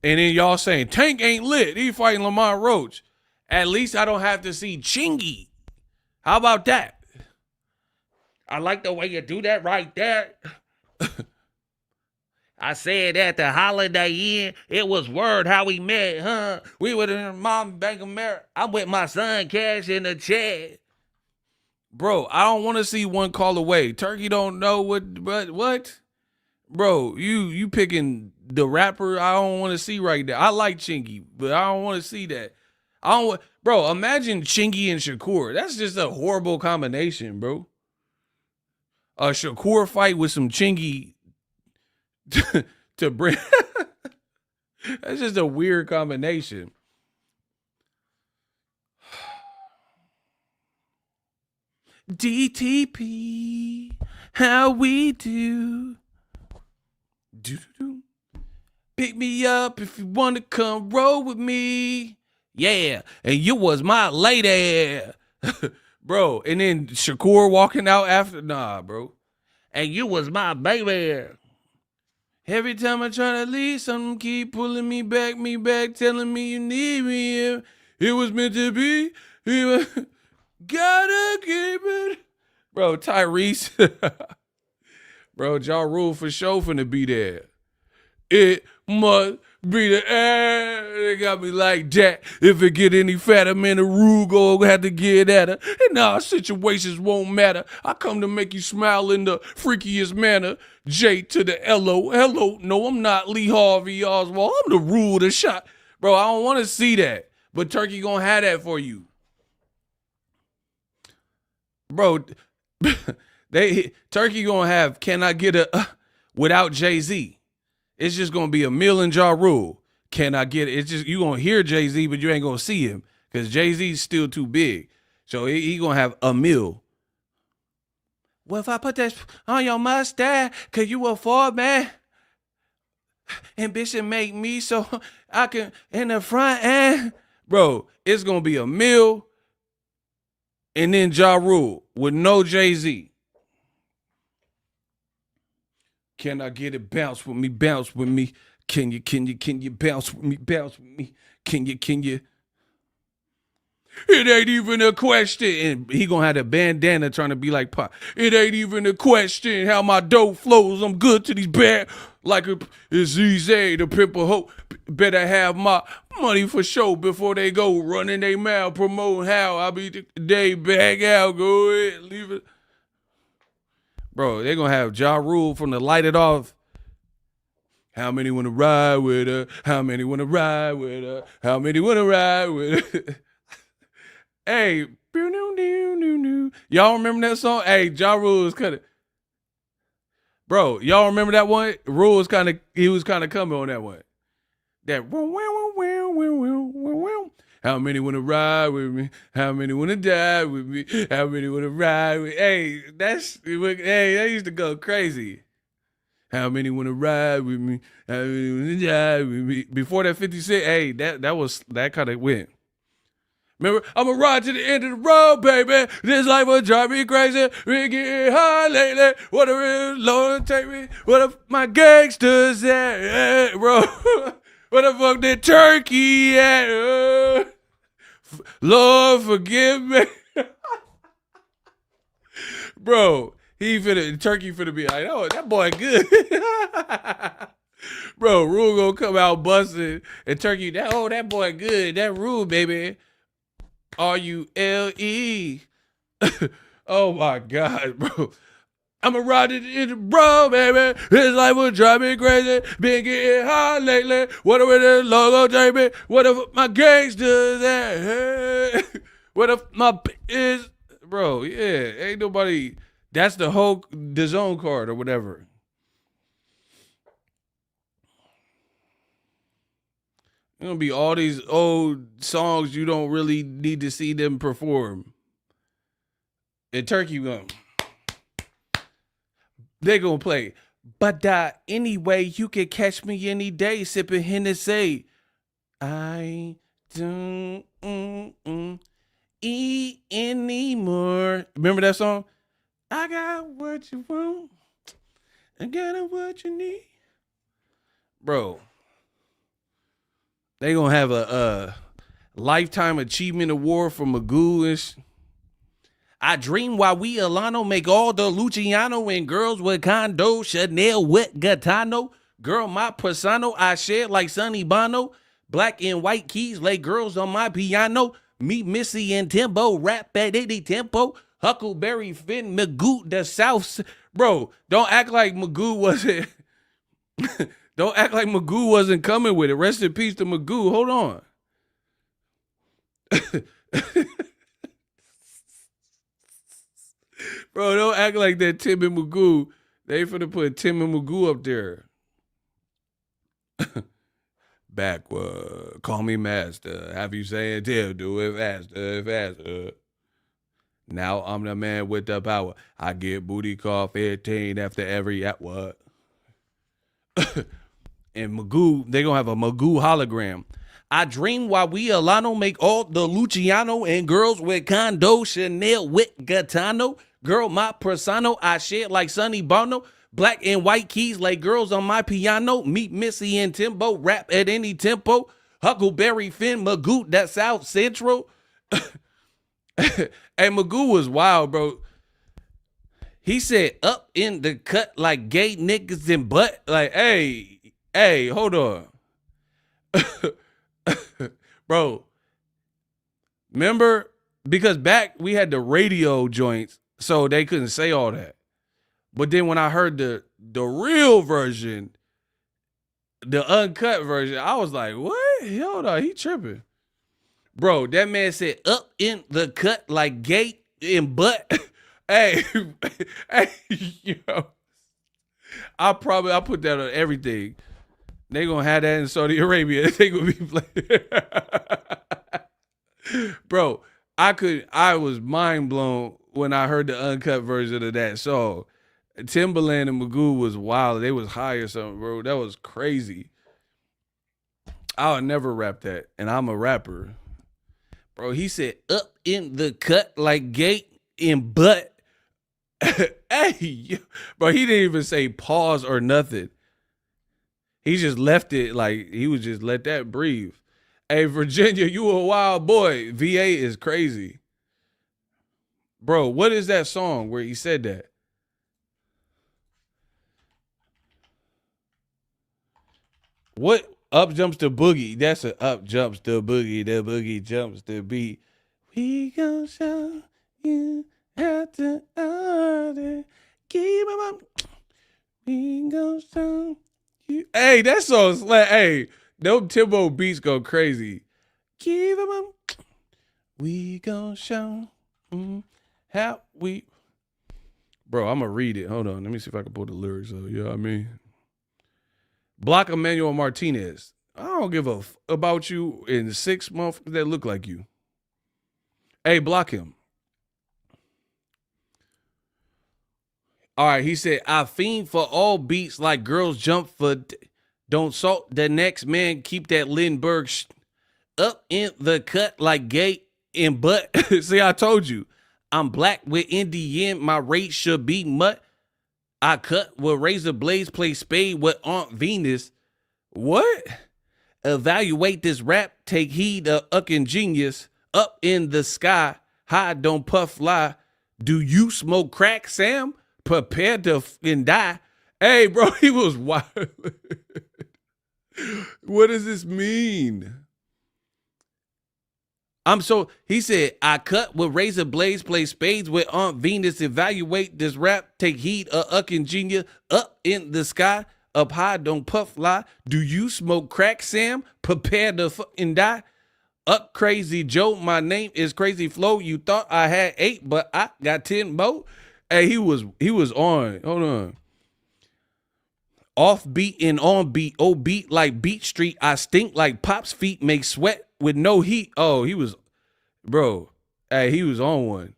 And then y'all saying, Tank ain't lit. He fighting Lamar Roach. At least I don't have to see Chingy. How about that? I like the way you do that right there. I said at the Holiday Inn, it was word how we met, huh? We were in Mom Bank of America. I'm with my son Cash in the chat. Bro, I don't want to see one call away. Turkey don't know what? Bro, you picking the rapper I don't want to see right there. I like Chingy, but I don't want to see that. Bro, imagine Chingy and Shakur. That's just a horrible combination, bro. A Shakur fight with some Chingy to bring. That's just a weird combination. DTP, how we do. Pick me up if you want to come roll with me. Yeah, and you was my lady. Bro, and then Shakur walking out after. Nah, bro. And you was my baby. Every time I try to leave, something keep pulling me back, telling me you need me. It was meant to be. Gotta keep it. Bro, Tyrese. Bro, Ja Rule for sure finna be there. It must be the air. They got me like that. If it get any fatter, man, the rule gonna have to get at her. And now situations won't matter. I come to make you smile in the freakiest manner. J to the L-O. Hello. No, I'm not Lee Harvey Oswald. I'm the rule of the shot. Bro, I don't want to see that. But Turkey gonna have that for you. Bro, Turkey gonna have Can I Get a without Jay-Z. It's just gonna be a meal and Ja Rule. Can I get it? It's just you gonna hear Jay-Z, but you ain't gonna see him because Jay-Z's still too big. So he gonna have a meal. Well, if I put that on your mustache, cause you a Ford man, ambition make me so I can in the front end, bro. It's gonna be a meal, and then Ja Rule with no Jay-Z. Can I get it? Bounce with me, bounce with me. Can you bounce with me, bounce with me? Can you? It ain't even a question. And he gonna have the bandana trying to be like Pop. It ain't even a question how my dough flows. I'm good to these bad. Like it's easy to pimp a hoe. Better have my money for show before they go running they mouth. Promote how I be they bag out. Go ahead, leave it. Bro, they gonna have Ja Rule from the Light It Off. How many wanna ride with her? How many wanna ride with her? How many wanna ride with her? Hey, y'all remember that song? Hey, Ja Rule was kind of, bro. Y'all remember that one? Rule was kind of, he was kind of coming on that one. That how many want to ride with me? How many want to die with me? How many want to ride with? Hey, that used to go crazy. How many want to ride with me? How many want to die with me? Before that 50 Cent, hey, that kind of went. Remember, I'm going to ride to the end of the road, baby. This life will drive me crazy. We getting high lately. What a real Lord take me. What if my gangsters at? Yeah, bro. What the fuck did Turkey at? Lord, forgive me. Bro, Turkey finna be like, oh, that boy good. Bro, Rule gonna come out busting. And Turkey, that boy good. That Rule, baby. RULE. Oh my God, bro. I'm a rider in the bro, baby. His life will drive me crazy. Been getting high lately. What if the logo take me? What if my gangsters at? What if my is, bro? Yeah, ain't nobody. That's the zone card or whatever. It's gonna be all these old songs you don't really need to see them perform. And Turkey they gonna play. But anyway, you can catch me any day sipping Hennessy. I don't eat anymore. Remember that song? I got what you want. I got what you need. Bro. They gonna have a lifetime achievement award for Magoo and I dream while we Alano make all the Luciano and girls with condo Chanel with Gaetano. Girl, my persona I share like Sonny Bono. Black and white keys lay girls on my piano. Me, Missy, and Timbo rap at any tempo. Huckleberry Finn, Magoo, the South. Bro, don't act like Magoo wasn't. Don't act like Magoo wasn't coming with it. Rest in peace to Magoo. Hold on. Bro, don't act like that Tim and Magoo. They finna put Tim and Magoo up there. Backward. Call me master. Have you saying Tim, do it faster, faster. Now I'm the man with the power. I get booty call 15 after every what? And Magoo, they gonna have a Magoo hologram. I dream while we Alano make all the Luciano and girls with condo Chanel with Gaetano. Girl, my persona I share like Sonny Bono. Black and white keys like girls on my piano. Meet Missy and Timbo, rap at any tempo. Huckleberry Finn, Magoo, that's South Central. And Magoo was wild, bro. He said up in the cut like gay niggas in butt. Like, hey, hold on. Bro, remember? Because back we had the radio joints, so they couldn't say all that. But then when I heard the real version, the uncut version, I was like, what? Hold on, he tripping. Bro, that man said up in the cut like gate in butt. Hey, yo. I'll put that on everything. They gonna have that in Saudi Arabia. They gonna be playing. Bro, I was mind blown when I heard the uncut version of that song. Timbaland and Magoo was wild. They was high or something, bro. That was crazy. I would never rap that, and I'm a rapper. Bro, he said up in the cut like gate in butt. Hey, bro, he didn't even say pause or nothing. He just left it like he was just let that breathe. Hey, Virginia, you a wild boy. VA is crazy. Bro, what is that song where he said that? What? Up jumps the boogie. That's a up jumps the boogie jumps the beat. We gon' show you how to order. Keep 'em up. We gon' show you. Hey, that song's like, hey, them Timbo beats go crazy. Keep 'em up. We gon' show how we. Bro, I'm gonna read it. Hold on. Let me see if I can pull the lyrics up. You know what I mean? Block Emmanuel Martinez. I don't give a about you in 6 months that look like you. Hey, block him. All right, he said, I fiend for all beats like girls jump for. Don't salt the next man. Keep that Lindbergh up in the cut like gay and butt. See, I told you. I'm black with Indian. My rate should be mutt. I cut with razor blades, play spade with Aunt Venus. What? Evaluate this rap. Take heed of ucking genius. Up in the sky. High, don't puff fly. Do you smoke crack, Sam? Prepare to fucking die. Hey, bro, he was wild. What does this mean? He said, I cut with razor blades, play spades with Aunt Venus, evaluate this rap, take heed of ucking genius, up in the sky, up high, don't puff fly. Do you smoke crack, Sam? Prepare to fucking die. Up Crazy Joe, my name is Crazy Flow. You thought I had 8, but I got 10 more. Hey, he was on. Hold on. Off beat and on beat. Oh, beat like Beat Street. I stink like Pop's feet make sweat with no heat. Oh, he was, bro. Hey, he was on one.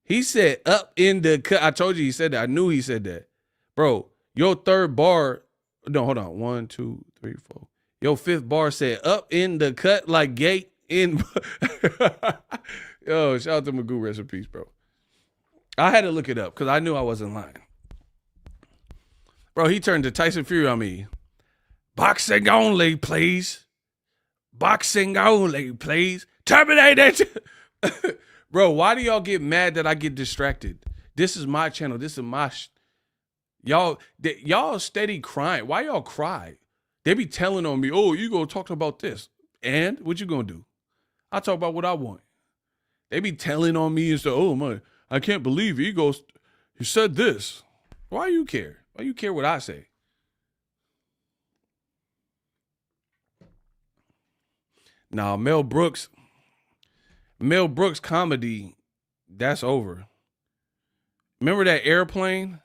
He said up in the cut. I told you he said that. I knew he said that. Bro, your third bar. No, hold on. 1, 2, 3, 4. Your fifth bar said up in the cut like gate in. Yo, shout out to Magoo. Rest in peace, bro. I had to look it up because I knew I wasn't lying. Bro, he turned to Tyson Fury on me. Boxing only, please. Boxing only, please. Terminate it. Bro, why do y'all get mad that I get distracted? This is my channel. This is my y'all steady crying. Why y'all cry? They be telling on me, oh, you gonna talk about this. And what you gonna do? I talk about what I want. They be telling on me and say, oh, man, I can't believe he said this. Why you care? Why you care what I say? Now, Mel Brooks comedy, that's over. Remember that airplane?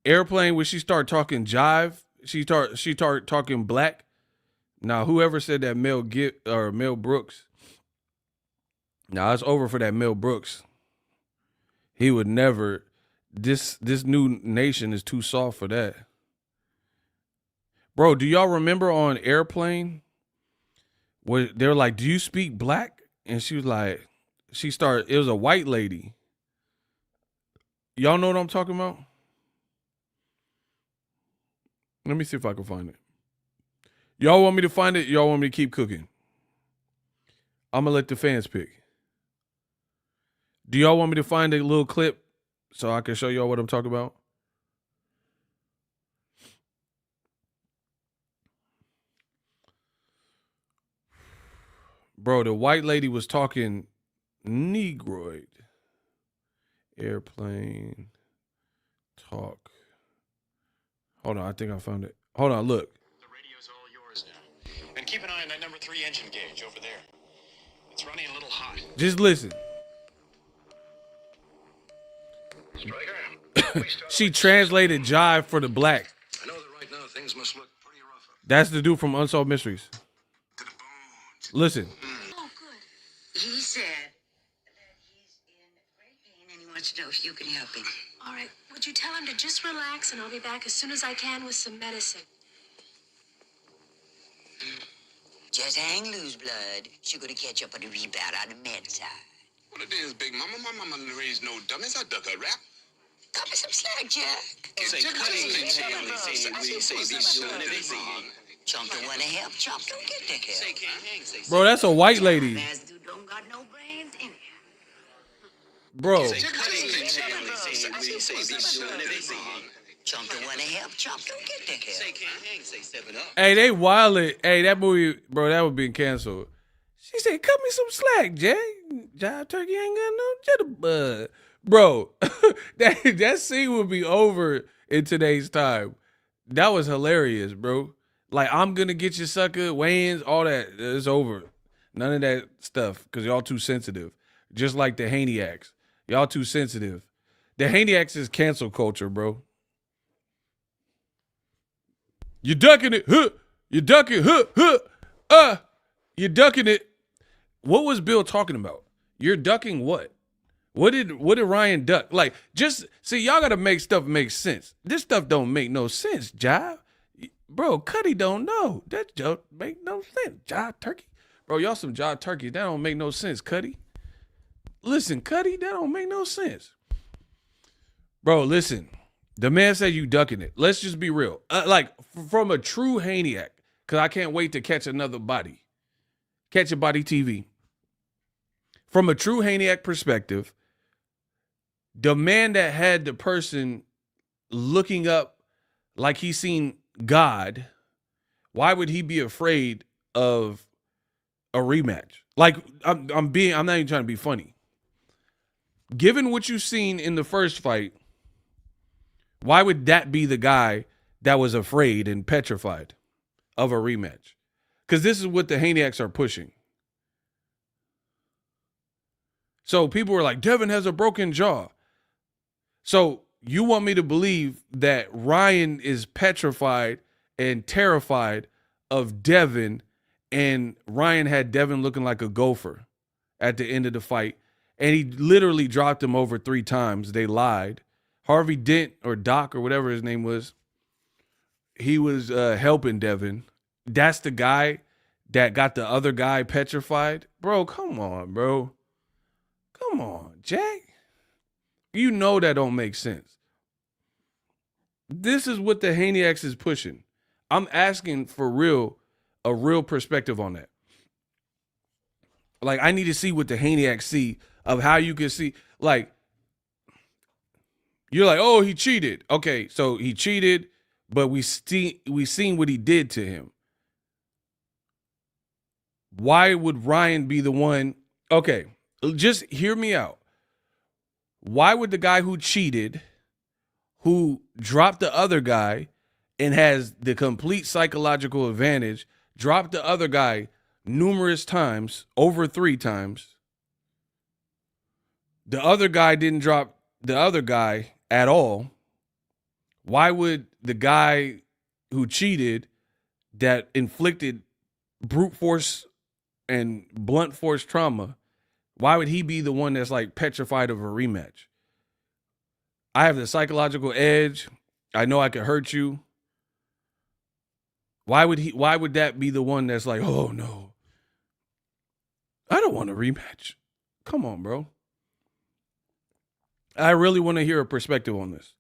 Airplane where she started talking jive? She started talking black. Now, whoever said that Mel Brooks, now it's over for that Mel Brooks. He would never. This new nation is too soft for that. Bro, do y'all remember on Airplane where they were like, do you speak black? And she was like, it was a white lady. Y'all know what I'm talking about? Let me see if I can find it. Y'all want me to find it? Y'all want me to keep cooking? I'm going to let the fans pick. Do y'all want me to find a little clip so I can show y'all what I'm talking about? Bro, the white lady was talking Negroid. Airplane talk. Hold on, I think I found it. Hold on, look. The radio's all yours now. And keep an eye on that number 3 engine gauge over there. It's running a little hot. Just listen. Striker, she translated jive for the black. I know that right now things must look pretty rough. That's the dude from Unsolved Mysteries. To the bones. Listen. Oh, good. He said that he's in great pain and he wants to know if you can help him. All right. Would you tell him to just relax and I'll be back as soon as I can with some medicine? Just hang loose, blood. She's gonna catch up on the rebound on the med side. What it is, big mama? My mama raised no dummies. I duck a rap. Cut me some slack, Jack. Chump don't want to help. Chump don't get that help. Bro, that's a white lady. Fast dude don't got no brains in it. Bro. Chump don't want to help. Chump don't get that help. Hey, they wildin'. Hey, that movie, bro, that would be canceled. She said, cut me some slack, Jay. Jive Turkey ain't got no jitterbug. Bro, that scene would be over in today's time. That was hilarious, bro. Like, I'm gonna get you, sucker, Wayans, all that. It's over. None of that stuff, because y'all too sensitive. Just like the Haney acts. Y'all too sensitive. The Haney acts is cancel culture, bro. You ducking it, huh? You ducking, huh? You ducking it. What was Bill talking about? You're ducking what? What did Ryan duck? Like, just see, y'all gotta make stuff make sense. This stuff don't make no sense, Jive. Bro, Cuddy don't know. That joke make no sense. Jive Turkey. Bro, y'all some Jive Turkey. That don't make no sense, Cuddy. Listen, Cuddy, that don't make no sense. Bro, listen. The man said you ducking it. Let's just be real. Like, from a true Haniac, because I can't wait to catch another body. Catch a Body TV. From a true Haniac perspective, the man that had the person looking up like he's seen God, why would he be afraid of a rematch? Like, I'm not even trying to be funny. Given what you've seen in the first fight, why would that be the guy that was afraid and petrified of a rematch? Because this is what the Haniacs are pushing. So people were like, Devin has a broken jaw. So you want me to believe that Ryan is petrified and terrified of Devin, and Ryan had Devin looking like a gopher at the end of the fight, and he literally dropped him over 3 times. They lied. Harvey Dent, or Doc, or whatever his name was, he was helping Devin. That's the guy that got the other guy petrified? Bro, come on, bro. Come on, Jack. You know that don't make sense. This is what the Haniacs is pushing. I'm asking for a real perspective on that. Like, I need to see what the Haniacs see of how you can see. Like, you're like, oh, he cheated. Okay, so he cheated, but we seen what he did to him. Why would Ryan be the one? Okay, just hear me out. Why would the guy who cheated, who dropped the other guy and has the complete psychological advantage, drop the other guy numerous times, over 3 times? The other guy didn't drop the other guy at all. Why would the guy who cheated, that inflicted brute force and blunt force trauma, why would he be the one that's like petrified of a rematch? I have the psychological edge. I know I could hurt you. Why would that be the one that's like, oh no, I don't want a rematch? Come on, bro. I really want to hear a perspective on this.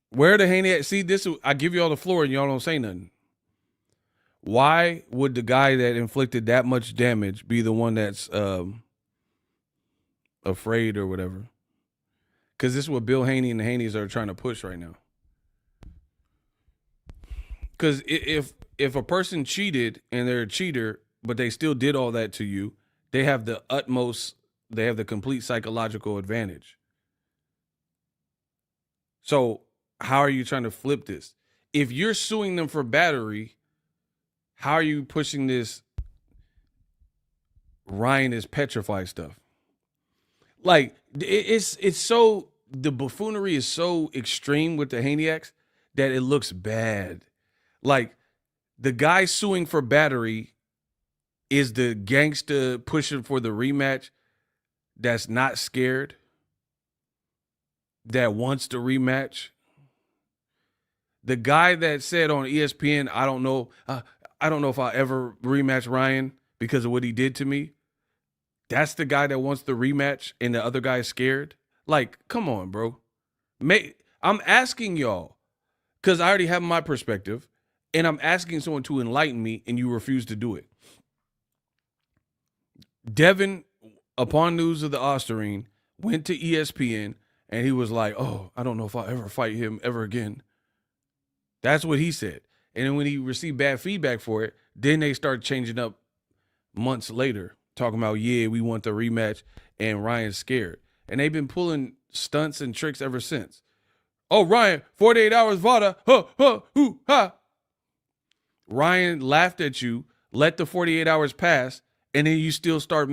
Where the Haney at? See, this, I give you all the floor and y'all don't say nothing. Why would the guy that inflicted that much damage be the one that's afraid or whatever? Because this is what Bill Haney and the Haneys are trying to push right now. Because if a person cheated and they're a cheater, but they still did all that to you, they have the complete psychological advantage. So how are you trying to flip this? If you're suing them for battery, how are you pushing this Ryan is petrified stuff? Like, it's so, the buffoonery is so extreme with the Haniacs that it looks bad. Like, the guy suing for battery is the gangster pushing for the rematch that's not scared, that wants the rematch. The guy that said on ESPN, I don't know if I'll ever rematch Ryan because of what he did to me. That's the guy that wants the rematch and the other guy's scared. Like, come on, bro. I'm asking y'all because I already have my perspective, and I'm asking someone to enlighten me, and you refuse to do it. Devin, upon news of the Osterine, went to ESPN, and he was like, oh, I don't know if I'll ever fight him ever again. That's what he said. And then when he received bad feedback for it, then they started changing up months later, talking about, yeah, we want the rematch, and Ryan's scared. And they've been pulling stunts and tricks ever since. Oh, Ryan, 48 hours VADA, ha. Ryan laughed at you, let the 48 hours pass, and then you still kept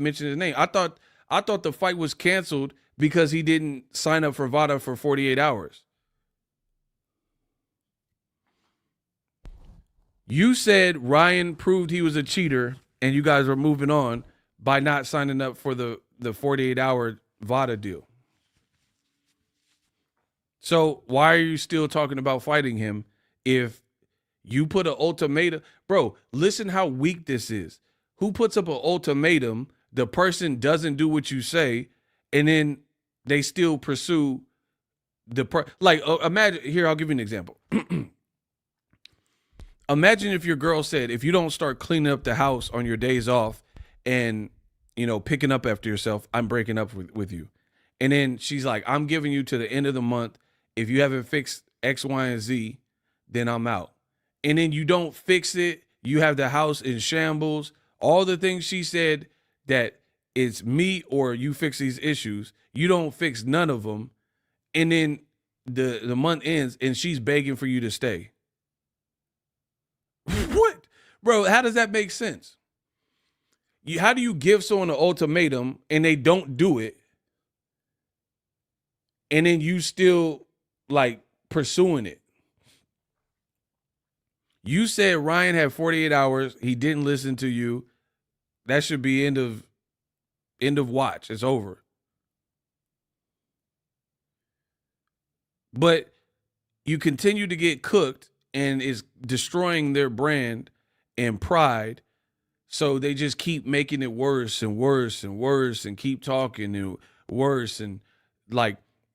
mentioning his name. I thought the fight was canceled because he didn't sign up for VADA for 48 hours. You said Ryan proved he was a cheater, and you guys were moving on by not signing up for the 48-hour VADA deal. So why are you still talking about fighting him if you put an ultimatum? Bro, listen how weak this is. Who puts up an ultimatum, the person doesn't do what you say, and then they still pursue imagine, here, I'll give you an example. Imagine if your girl said, if you don't start cleaning up the house on your days off and, picking up after yourself, I'm breaking up with you. And then she's like, I'm giving you to the end of the month. If you haven't fixed X, Y, and Z, then I'm out. And then you don't fix it. You have the house in shambles. All the things she said that it's me or you fix these issues. You don't fix none of them. And then the month ends and she's begging for you to stay. What? Bro, how does that make sense? How do you give someone an ultimatum and they don't do it, and then you still pursuing it? You said Ryan had 48 hours. He didn't listen to you. That should be end of watch. It's over. But you continue to get cooked and is destroying their brand and pride. So they just keep making it worse and worse and worse and keep talking and worse and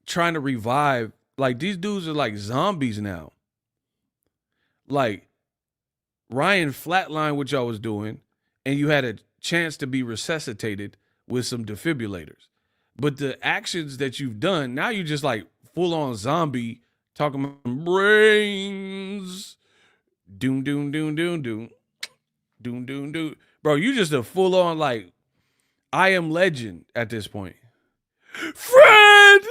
trying to revive. These dudes are like zombies now. Ryan flatlined what y'all was doing, and you had a chance to be resuscitated with some defibrillators. But the actions that you've done, now you just full on zombie talking about brains. Doom, doom, doom, doom, doom. Doom, doom, doom. Bro, you just a full on I am legend at this point. Fred!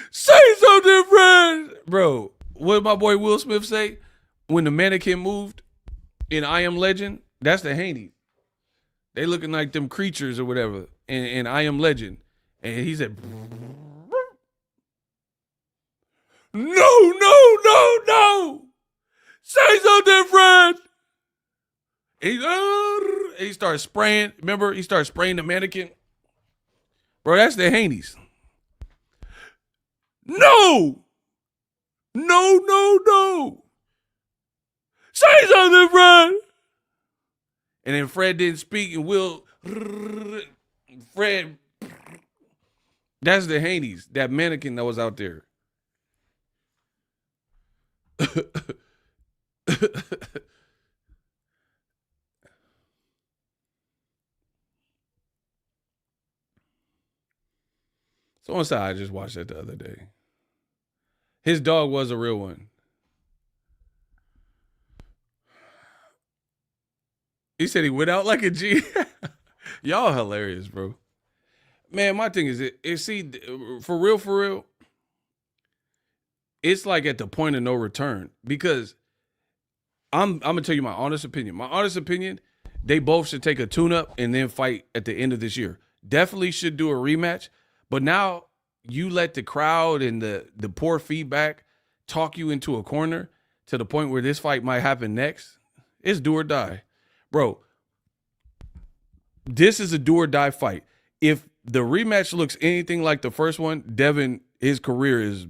Say something, Fred! Bro, what did my boy Will Smith say? When the mannequin moved in I Am Legend, that's the Haney. They looking like them creatures or whatever in I Am Legend. And he said, no. Say something, Fred. And he started spraying. Remember, he started spraying the mannequin. Bro, that's the Haneys. No. Say something, Fred. And then Fred didn't speak, and Fred, that's the Haneys, that mannequin that was out there. Someone said I just watched that the other day. His dog was a real one. He said he went out like a G. Y'all hilarious, bro. Man, my thing is, for real, it's at the point of no return. Because I'm going to tell you my honest opinion. My honest opinion, they both should take a tune-up and then fight at the end of this year. Definitely should do a rematch. But now you let the crowd and the poor feedback talk you into a corner to the point where this fight might happen next. It's do or die. Bro, this is a do or die fight. If the rematch looks anything like the first one, Devin, his career is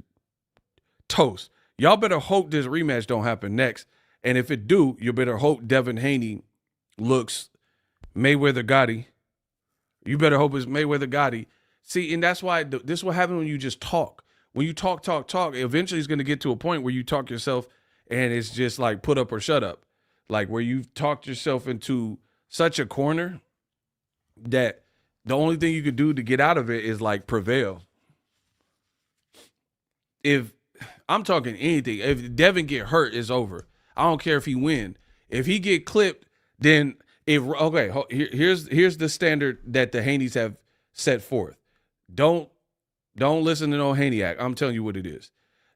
toast. Y'all better hope this rematch don't happen next. And if it do, you better hope Devin Haney looks Mayweather Gotti You better hope it's Mayweather Gotti. See, and that's why this is what happens when you just talk. When you talk, eventually it's going to get to a point where you talk yourself and it's just like put up or shut up. Like where you've talked yourself into such a corner that the only thing you could do to get out of it is like prevail. If I'm talking anything, if Devin get hurt, it's over. I don't care if he win. If he get clipped, then here's the standard that the Haneys have set forth. Don't listen to no Haney act. I'm telling you what it is.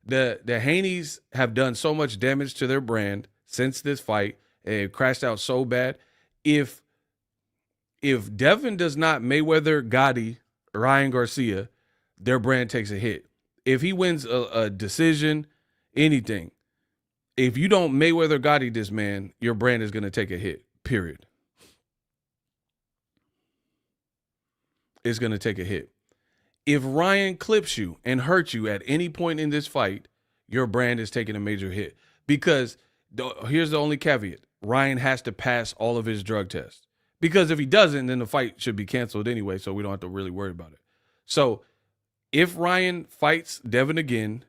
The Haneys have done so much damage to their brand since this fight. It crashed out so bad. If Devin does not Mayweather Gotti Ryan Garcia, their brand takes a hit. If he wins a decision, anything, if you don't Mayweather Gotti this man, your brand is going to take a hit, period. It's going to take a hit. If Ryan clips you and hurts you at any point in this fight, your brand is taking a major hit. Because here's the only caveat. Ryan has to pass all of his drug tests. Because if he doesn't, then the fight should be canceled anyway, so we don't have to really worry about it. So if Ryan fights Devin again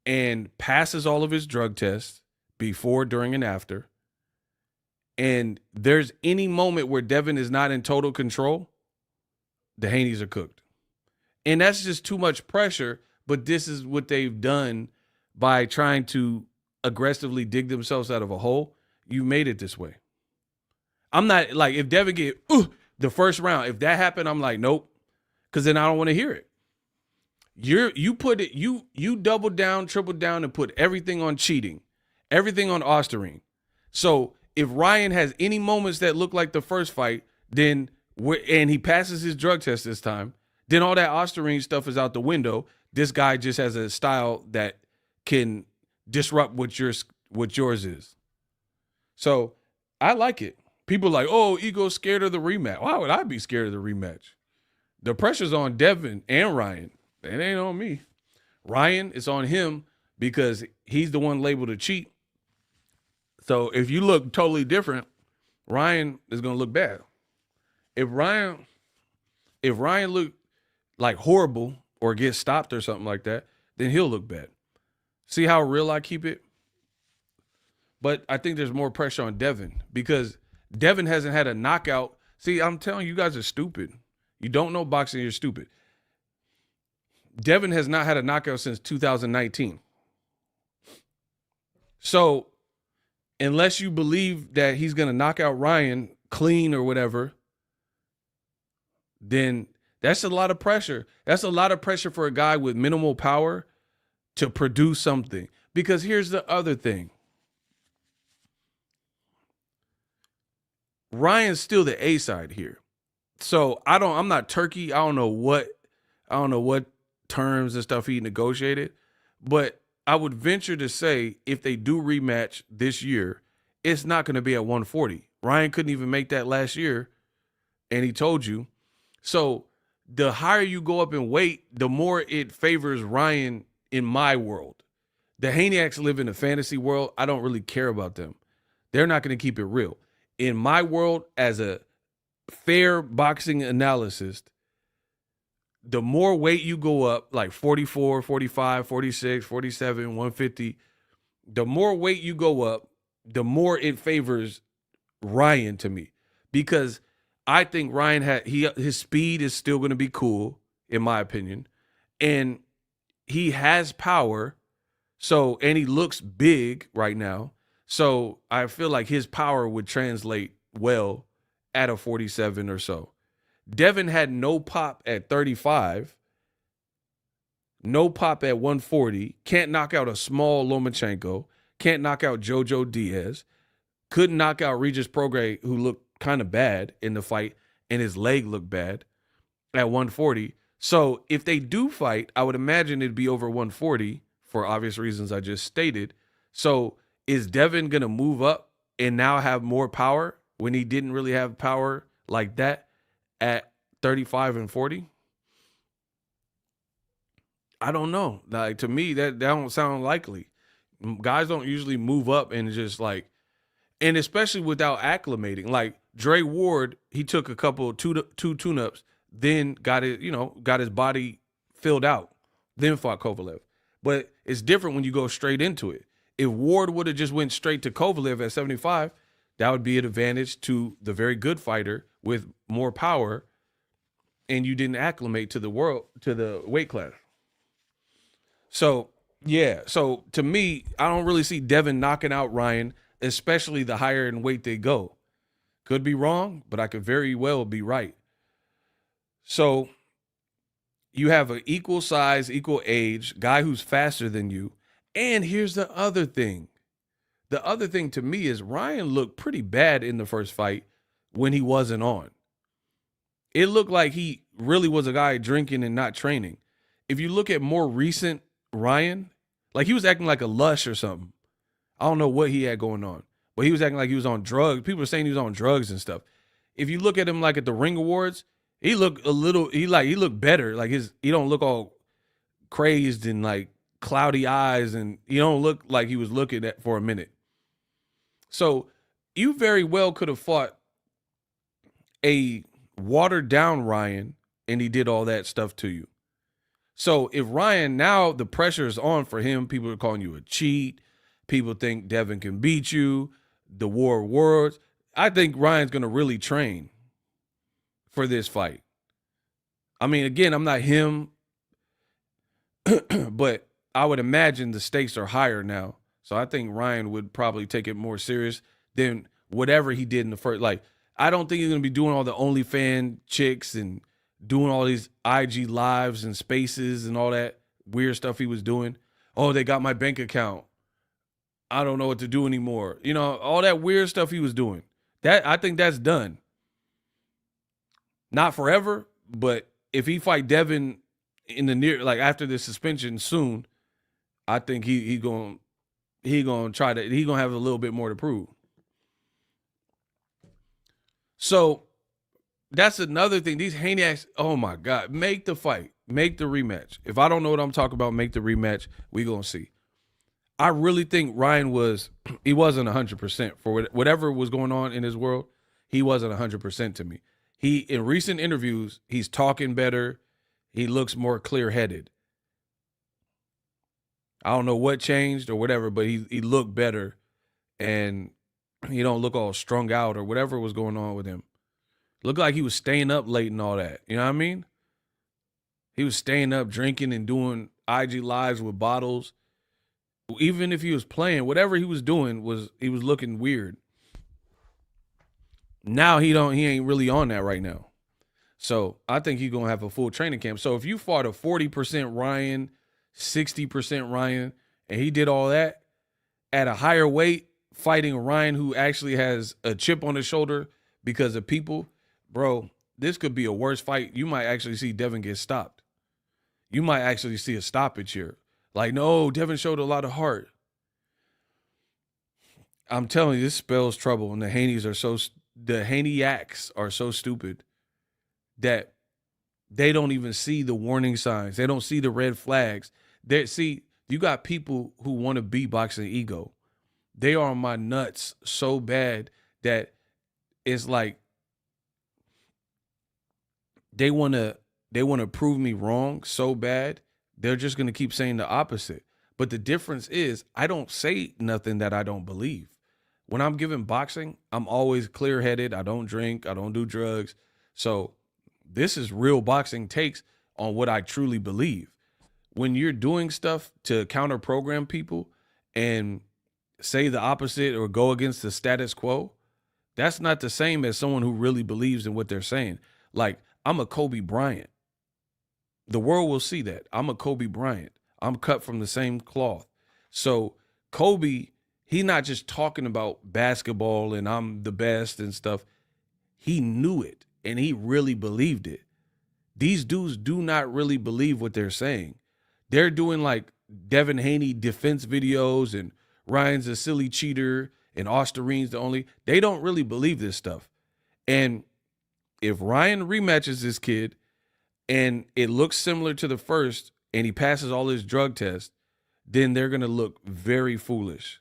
and passes all of his drug tests before, during, and after, and there's any moment where Devin is not in total control, the Haneys are cooked. And that's just too much pressure, but this is what they've done by trying to aggressively dig themselves out of a hole. You made it this way. I'm not like, if Devin get the first round, if that happened, I'm like, nope, because then I don't want to hear it. You double down, triple down, and put everything on cheating, everything on Osterine. So if Ryan has any moments that look like the first fight, then and he passes his drug test this time, then all that Osterine stuff is out the window. This guy just has a style that can disrupt what yours is. So I like it. People are like, oh, Ego's scared of the rematch. Why would I be scared of the rematch? The pressure's on Devin and Ryan. It ain't on me. Ryan, it's on him because he's the one labeled a cheat. So if you look totally different, Ryan is going to look bad. If Ryan look like horrible or get stopped or something like that, then he'll look bad. See how real I keep it? But I think there's more pressure on Devin because Devin hasn't had a knockout. See, I'm telling you, you guys are stupid. You don't know boxing, you're stupid. Devin has not had a knockout since 2019. So unless you believe that he's going to knock out Ryan clean or whatever, then that's a lot of pressure. That's a lot of pressure for a guy with minimal power to produce something. Because here's the other thing. Ryan's still the A side here. So I'm not Turkey. I don't know what terms and stuff he negotiated, but I would venture to say if they do rematch this year, it's not going to be at 140. Ryan couldn't even make that last year, and he told you. So the higher you go up in weight, the more it favors Ryan in my world. The Haneyacks live in a fantasy world. I don't really care about them. They're not going to keep it real. In my world, as a fair boxing analyst, the more weight you go up, like 44, 45, 46, 47, 150, the more weight you go up, the more it favors Ryan to me. Because I think Ryan his speed is still going to be cool, in my opinion. And he has power. So, and he looks big right now. So I feel like his power would translate well at a 47 or so. Devin had no pop at 35, no pop at 140, can't knock out a small Lomachenko, can't knock out Jojo Diaz, couldn't knock out Regis Prograis, who looked kind of bad in the fight, and his leg looked bad at 140. So if they do fight, I would imagine it'd be over 140 for obvious reasons I just stated. So is Devin going to move up and now have more power when he didn't really have power like that at 35 and 40? I don't know. Like, to me, that don't sound likely. Guys don't usually move up and just like, and especially without acclimating. Like, Dre Ward, he took a couple two tune-ups, then got his body filled out, then fought Kovalev. But it's different when you go straight into it. If Ward would have just went straight to Kovalev at 75, that would be an advantage to the very good fighter with more power, and you didn't acclimate to the weight class. So, yeah. So, to me, I don't really see Devin knocking out Ryan, especially the higher in weight they go. Could be wrong, but I could very well be right. So, you have an equal size, equal age, guy who's faster than you. And here's the other thing. The other thing to me is Ryan looked pretty bad in the first fight when he wasn't on. It looked like he really was a guy drinking and not training. If you look at more recent Ryan, like he was acting like a lush or something. I don't know what he had going on, but he was acting like he was on drugs. People were saying he was on drugs and stuff. If you look at him like at the Ring Awards, he looked he looked better. Like he don't look all crazed and like cloudy eyes, and he don't look like he was looking at for a minute. So you very well could have fought a watered down Ryan, and he did all that stuff to you. So if Ryan, now the pressure is on for him, people are calling you a cheat. People think Devin can beat you. The war of words. I think Ryan's going to really train for this fight. I mean, again, I'm not him, but I would imagine the stakes are higher now. So I think Ryan would probably take it more serious than whatever he did in the first. Like, I don't think he's going to be doing all the OnlyFans chicks and doing all these IG lives and spaces and all that weird stuff he was doing. Oh, they got my bank account. I don't know what to do anymore. You know, all that weird stuff he was doing. That, I think that's done. Not forever, but if he fight Devin in the near, like after the suspension soon, I think he gonna have a little bit more to prove. So that's another thing. These Haney, oh my God, make the fight, make the rematch. If I don't know what I'm talking about, make the rematch. We gonna see. I really think Ryan he wasn't 100% for whatever was going on in his world. He wasn't 100% to me. In recent interviews, he's talking better. He looks more clear-headed. I don't know what changed or whatever, but he looked better, and he don't look all strung out or whatever was going on with him. Looked like he was staying up late and all that. You know what I mean? He was staying up, drinking and doing IG lives with bottles. Even if he was playing, whatever he was doing he was looking weird. Now he ain't really on that right now. So I think he's gonna have a full training camp. So if you fought a 40% Ryan, 60% Ryan, and he did all that at a higher weight, fighting Ryan who actually has a chip on his shoulder because of people, bro, this could be a worse fight. You might actually see Devin get stopped. You might actually see a stoppage here. Like, no, Devin showed a lot of heart. I'm telling you, this spells trouble, and the Haneyaks are so stupid that they don't even see the warning signs. They don't see the red flags. You got people who want to be boxing ego. They are on my nuts so bad that it's like they want to prove me wrong so bad. They're just going to keep saying the opposite. But the difference is I don't say nothing that I don't believe. When I'm giving boxing, I'm always clear-headed. I don't drink. I don't do drugs. So this is real boxing takes on what I truly believe. When you're doing stuff to counter-program people and say the opposite or go against the status quo, that's not the same as someone who really believes in what they're saying. Like, I'm a Kobe Bryant. The world will see that. I'm a Kobe Bryant. I'm cut from the same cloth. So Kobe, he's not just talking about basketball and I'm the best and stuff. He knew it and he really believed it. These dudes do not really believe what they're saying. They're doing like Devin Haney defense videos and Ryan's a silly cheater and Ostereen's the only. They don't really believe this stuff. And if Ryan rematches this kid, and it looks similar to the first, and he passes all his drug tests, then they're going to look very foolish.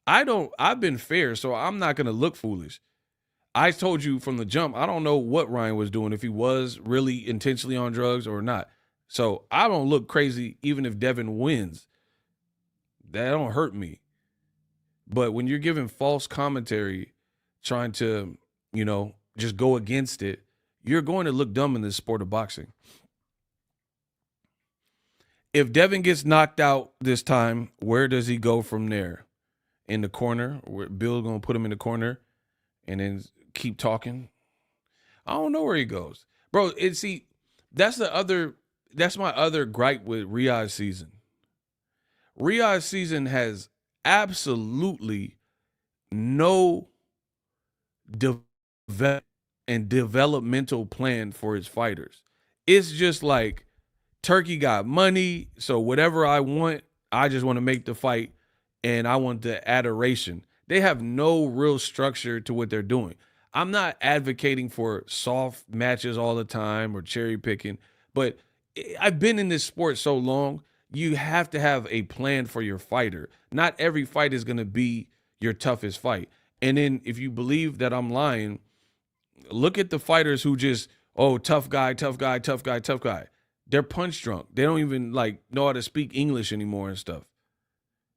I've been fair, so I'm not going to look foolish. I told you from the jump, I don't know what Ryan was doing, if he was really intentionally on drugs or not. So I don't look crazy even if Devin wins. That don't hurt me. But when you're giving false commentary, trying to, just go against it, you're going to look dumb in this sport of boxing. If Devin gets knocked out this time, where does he go from there? In the corner? Where Bill's going to put him in the corner and then keep talking? I don't know where he goes. Bro, that's my other gripe with Riyadh's season. Riyadh's season has absolutely no developmental plan for his fighters. It's just like Turkey got money, so whatever I want, I just want to make the fight, and I want the adoration. They have no real structure to what they're doing. I'm not advocating for soft matches all the time or cherry picking, but I've been in this sport so long, you have to have a plan for your fighter. Not every fight is going to be your toughest fight. And then if you believe that I'm lying, look at the fighters who just, tough guy, tough guy, tough guy, tough guy. They're punch drunk. They don't even know how to speak English anymore and stuff.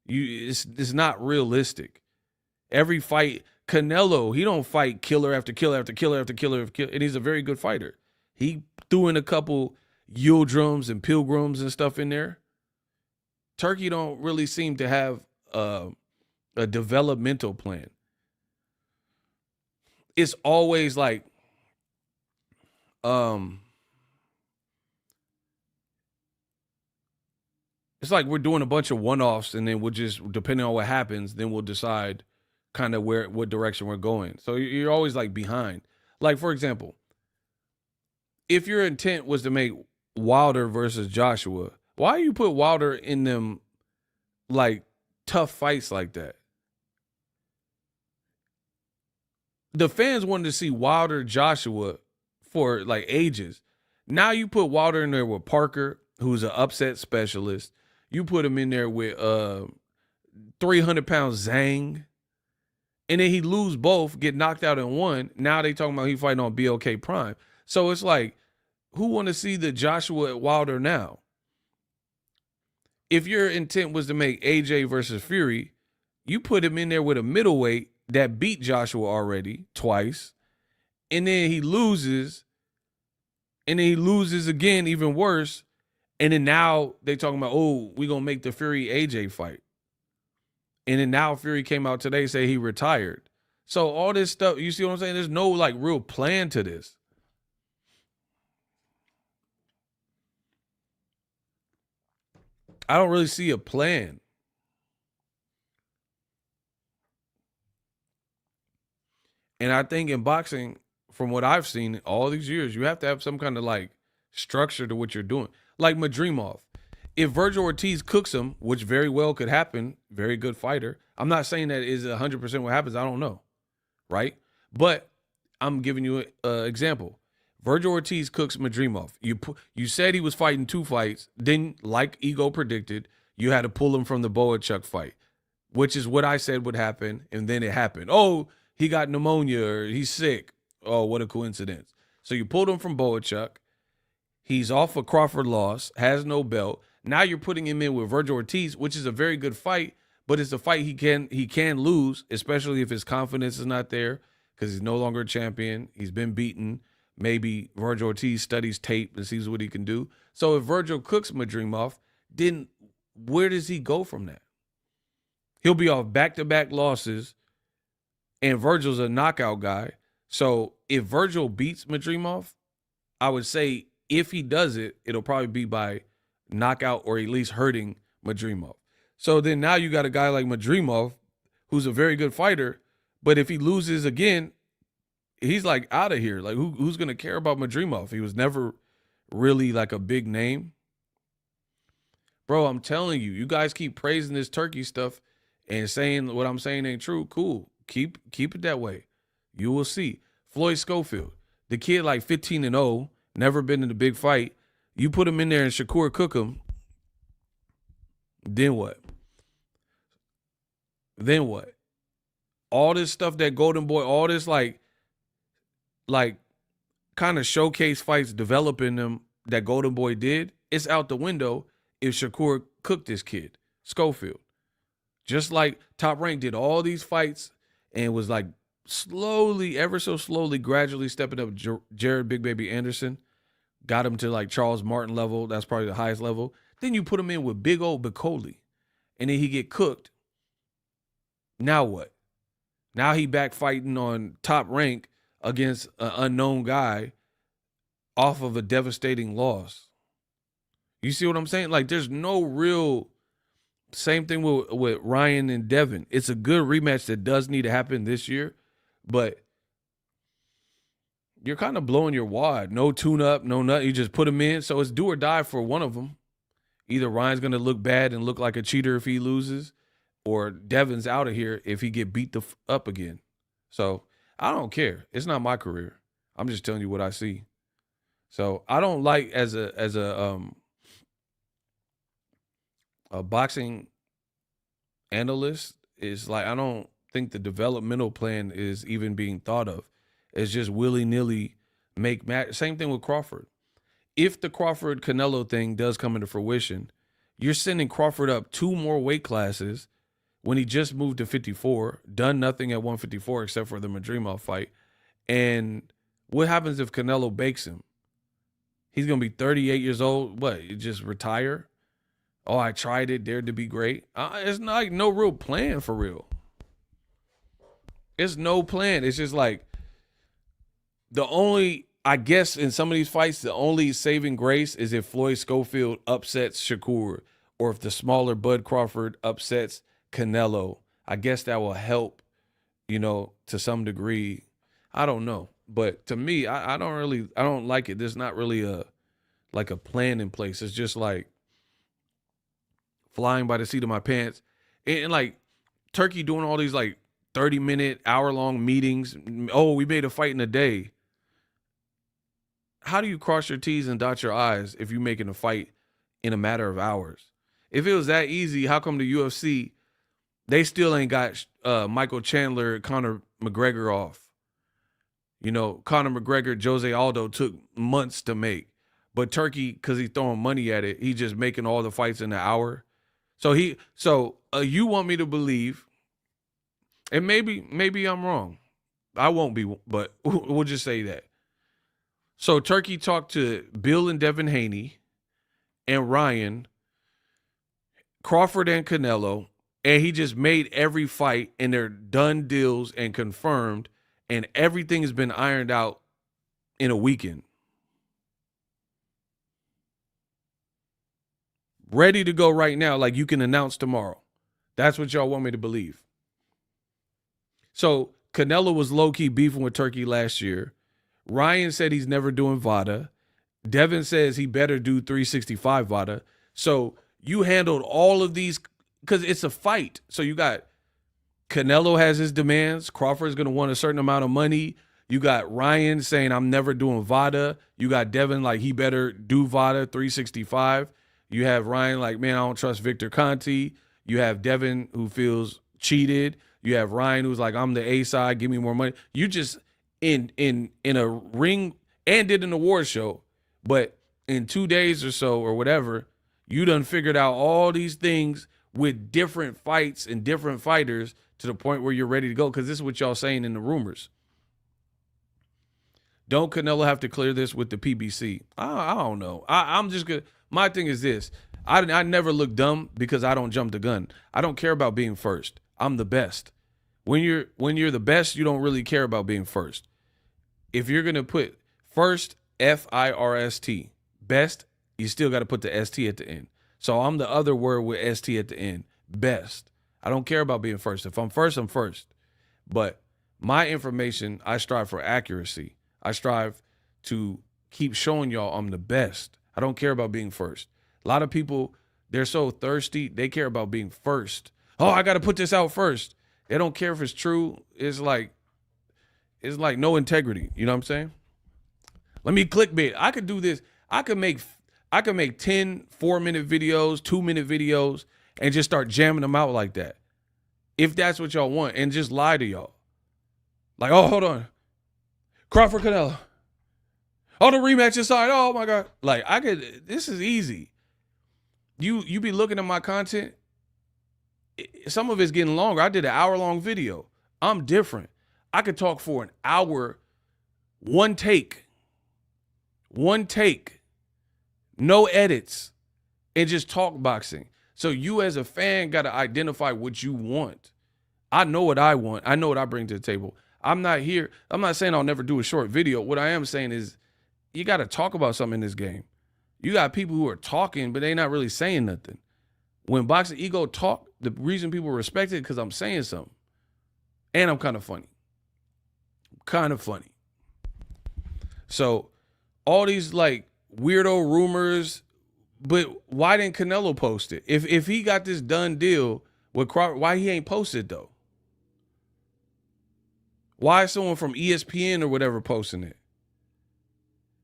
It's not realistic. Every fight, Canelo, he don't fight killer after killer after killer after killer after killer, and he's a very good fighter. He threw in a couple Yildirim's and Pilgrims and stuff in there. Turkey don't really seem to have a developmental plan. It's always like, it's like we're doing a bunch of one-offs, and then we'll just, depending on what happens, then we'll decide kind of what direction we're going. So you're always like behind. Like, for example, if your intent was to make Wilder versus Joshua, why you put Wilder in them like tough fights like that? The fans wanted to see Wilder Joshua for like ages. Now you put Wilder in there with Parker, who's an upset specialist. You put him in there with 300-pound Zhang. And then he lose both, get knocked out in one. Now they talking about he fighting on BOK Prime. So it's like, who want to see the Joshua Wilder now? If your intent was to make AJ versus Fury, you put him in there with a middleweight that beat Joshua already twice. And then he loses. And then he loses again, even worse. And then now they talking about, we going to make the Fury AJ fight. And then now Fury came out today, say he retired. So all this stuff, you see what I'm saying? There's no like real plan to this. I don't really see a plan. And I think in boxing, from what I've seen all these years, you have to have some kind of like structure to what you're doing. Like Madrimov. If Virgil Ortiz cooks him, which very well could happen, very good fighter. I'm not saying that is 100% what happens. I don't know, right? But I'm giving you an example. Virgil Ortiz cooks Madrimov. You said he was fighting 2 fights. Then, like Ego predicted, you had to pull him from the Boachuk fight, which is what I said would happen, and then it happened. He got pneumonia or he's sick. Oh, what a coincidence. So you pulled him from Boachuk. He's off a Crawford loss, has no belt. Now you're putting him in with Virgil Ortiz, which is a very good fight, but it's a fight he can lose, especially if his confidence is not there because he's no longer a champion. He's been beaten. Maybe Virgil Ortiz studies tape and sees what he can do. So if Virgil cooks Madrimov, then where does he go from that? He'll be off back-to-back losses, and Virgil's a knockout guy. So if Virgil beats Madrimov, I would say if he does it, it'll probably be by knockout or at least hurting Madrimov. So then now you got a guy like Madrimov who's a very good fighter, but if he loses again, he's like out of here. Like who's going to care about Madrimov? He was never really like a big name. Bro, I'm telling you, you guys keep praising this Turkey stuff and saying what I'm saying ain't true. Cool. Keep it that way. You will see. Floyd Schofield, the kid like 15-0, never been in a big fight. You put him in there and Shakur cook him. Then what? All this stuff that Golden Boy, all this like like kind of showcase fights, developing them that Golden Boy did, it's out the window if Shakur cooked this kid, Schofield. Just like Top Rank did all these fights and was like slowly, ever so slowly, gradually stepping up Jared Big Baby Anderson, got him to like Charles Martin level. That's probably the highest level. Then you put him in with big old Bicoli, and then he get cooked. Now what? Now he back fighting on Top Rank against an unknown guy off of a devastating loss. You see what I'm saying? Like, there's no real, same thing with Ryan and Devin. It's a good rematch that does need to happen this year, but you're kind of blowing your wad. No tune-up, no nothing. You just put them in. So it's do or die for one of them. Either Ryan's going to look bad and look like a cheater if he loses, or Devin's out of here if he get beat up again. So I don't care. It's not my career. I'm just telling you what I see. So I don't like as a boxing analyst is like, I don't think the developmental plan is even being thought of. It's just willy-nilly make match. Same thing with Crawford. If the Crawford-Canelo thing does come into fruition, you're sending Crawford up 2 more weight classes when he just moved to 54, done nothing at 154 except for the Madrimov fight. And what happens if Canelo bakes him? He's going to be 38 years old. What, you just retire? Oh, I tried it, dared to be great. It's not like no real plan for real. It's no plan. It's just like the only, I guess in some of these fights, the only saving grace is if Floyd Schofield upsets Shakur, or if the smaller Bud Crawford upsets Canelo. I guess that will help, to some degree. I don't know. But to me, I don't like it. There's not really a plan in place. It's just like flying by the seat of my pants. And like Turkey doing all these like 30-minute, hour-long meetings. Oh, we made a fight in a day. How do you cross your T's and dot your I's if you're making a fight in a matter of hours? If it was that easy, how come the UFC, they still ain't got Michael Chandler, Conor McGregor off? Conor McGregor, Jose Aldo took months to make. But Turkey, because he's throwing money at it, he's just making all the fights in an hour. So you want me to believe, and maybe I'm wrong. I won't be, but we'll just say that. So Turkey talked to Bill and Devin Haney and Ryan, Crawford and Canelo, and he just made every fight, and they're done deals and confirmed, and everything has been ironed out in a weekend. Ready to go right now, like you can announce tomorrow. That's what y'all want me to believe. So Canelo was low-key beefing with Turkey last year. Ryan said he's never doing VADA. Devin says he better do 365 VADA. So you handled all of these because it's a fight. So you got Canelo has his demands. Crawford's going to want a certain amount of money. You got Ryan saying, I'm never doing VADA. You got Devin like he better do VADA 365. You have Ryan like, man, I don't trust Victor Conti. You have Devin who feels cheated. You have Ryan who's like, I'm the A side, give me more money. You just in a ring and did an award show, but in 2 days or so or whatever, you done figured out all these things with different fights and different fighters to the point where you're ready to go. Because this is what y'all saying in the rumors. Don't Canelo have to clear this with the PBC? I don't know. I'm just good. My thing is this. I never look dumb because I don't jump the gun. I don't care about being first. I'm the best. When you're the best, you don't really care about being first. If you're going to put first, F-I-R-S-T, best, you still got to put the S-T at the end. So I'm the other word with S-T at the end, best. I don't care about being first. If I'm first, I'm first. But my information, I strive for accuracy. I strive to keep showing y'all I'm the best. I don't care about being first. A lot of people, they're so thirsty, they care about being first. Oh, I got to put this out first. They don't care if it's true. It's like no integrity. You know what I'm saying? Let me clickbait. I could do this. I could make 10 4-minute videos, 2-minute videos, and just start jamming them out like that. If that's what y'all want, and just lie to y'all. Like, oh, hold on. Crawford Canelo. Oh, the rematch inside. Oh my God. Like this is easy. You be looking at my content. Some of it's getting longer. I did an hour-long video. I'm different. I could talk for an hour, one take, no edits, and just talk boxing. So you as a fan got to identify what you want. I know what I want. I know what I bring to the table. I'm not saying I'll never do a short video. What I am saying is you got to talk about something in this game. You got people who are talking, but they not really saying nothing. When Boxing Ego talk, the reason people respect it is because I'm saying something. And I'm kind of funny. So all these like weirdo rumors, but why didn't Canelo post it? If he got this done deal with Crawford, why he ain't posted though? Why is someone from ESPN or whatever posting it?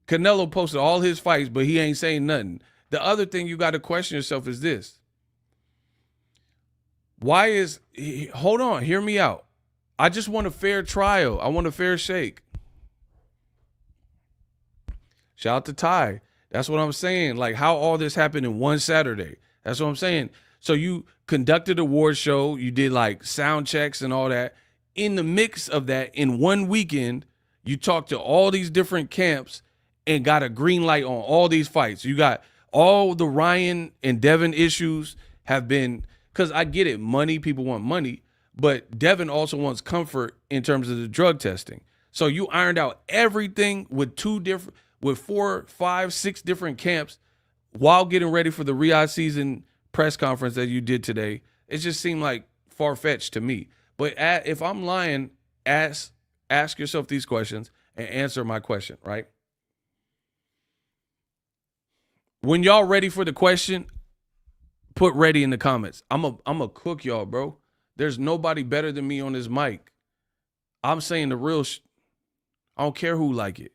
Canelo posted all his fights, but he ain't saying nothing. The other thing you got to question yourself is this. Hold on, hear me out. I just want a fair trial. I want a fair shake. Shout out to Ty. That's what I'm saying. Like how all this happened in one Saturday. That's what I'm saying. So you conducted a award show. You did like sound checks and all that. In the mix of that, in one weekend, you talked to all these different camps and got a green light on all these fights. You got all the Ryan and Devin issues have been, because I get it, money, people want money, but Devin also wants comfort in terms of the drug testing. So you ironed out everything with 4, 5, 6 different camps while getting ready for the Riyadh season press conference that you did today. It just seemed like far-fetched to me. But if I'm lying, ask yourself these questions and answer my question, right? When y'all ready for the question, put ready in the comments. I'm a cook y'all, bro. There's nobody better than me on this mic. I'm saying the real I don't care who like it.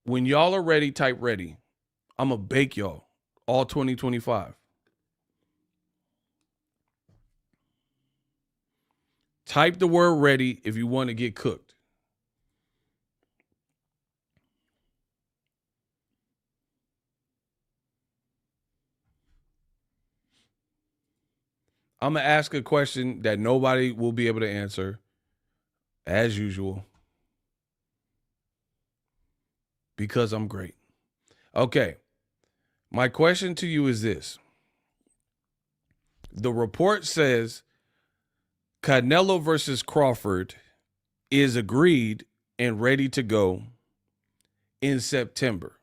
When y'all are ready, type ready. I'm going to bake y'all all 2025. Type the word ready if you want to get cooked. I'm going to ask a question that nobody will be able to answer, as usual, because I'm great. Okay. My question to you is this. The report says Canelo versus Crawford is agreed and ready to go in September,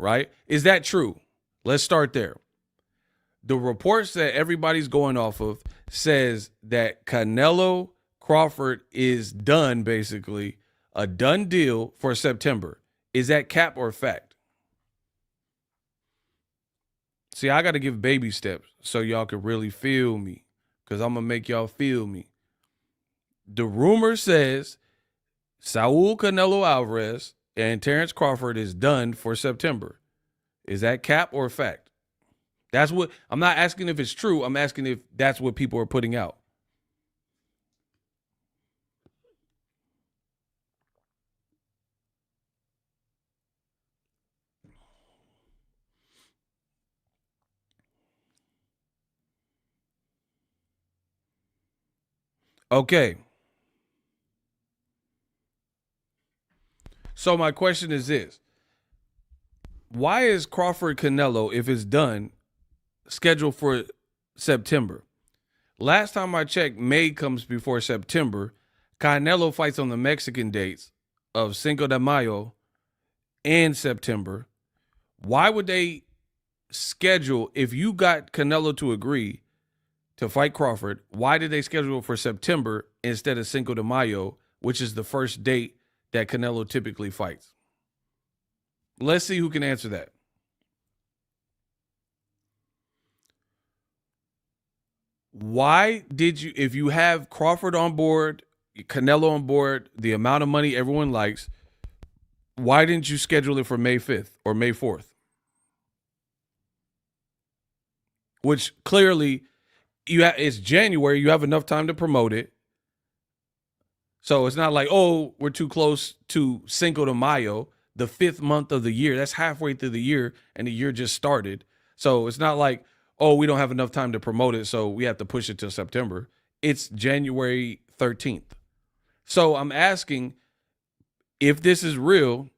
right? Is that true? Let's start there. The reports that everybody's going off of says that Canelo Crawford is done, basically, a done deal for September. Is that cap or fact? See, I got to give baby steps so y'all can really feel me, because I'm going to make y'all feel me. The rumor says Saul Canelo Alvarez and Terrence Crawford is done for September. Is that cap or fact? That's what I'm not asking if it's true. I'm asking if that's what people are putting out. Okay. So my question is this. Why is Crawford Canelo, if it's done, scheduled for September? Last time I checked, May comes before September. Canelo fights on the Mexican dates of Cinco de Mayo and September. Why would they schedule, if you got Canelo to agree to fight Crawford, why did they schedule it for September instead of Cinco de Mayo, which is the first date that Canelo typically fights? Let's see who can answer that. Why did you, if you have Crawford on board, Canelo on board, the amount of money everyone likes, why didn't you schedule it for May 5th or May 4th? Which clearly, it's January, you have enough time to promote it. So it's not like, oh, we're too close to Cinco de Mayo, the 5th month of the year. That's halfway through the year, and the year just started. So it's not like, oh, we don't have enough time to promote it, so we have to push it to September. It's January 13th. So I'm asking, if this is real,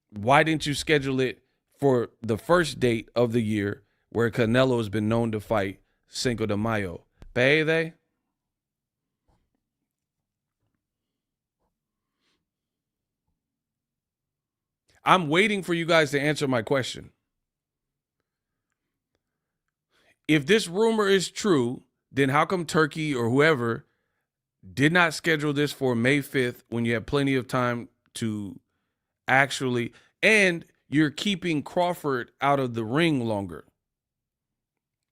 why didn't you schedule it for the first date of the year where Canelo has been known to fight, Cinco de Mayo? Baby. I'm waiting for you guys to answer my question. If this rumor is true, then how come Turkey or whoever did not schedule this for May 5th when you have plenty of time to actually, and you're keeping Crawford out of the ring longer,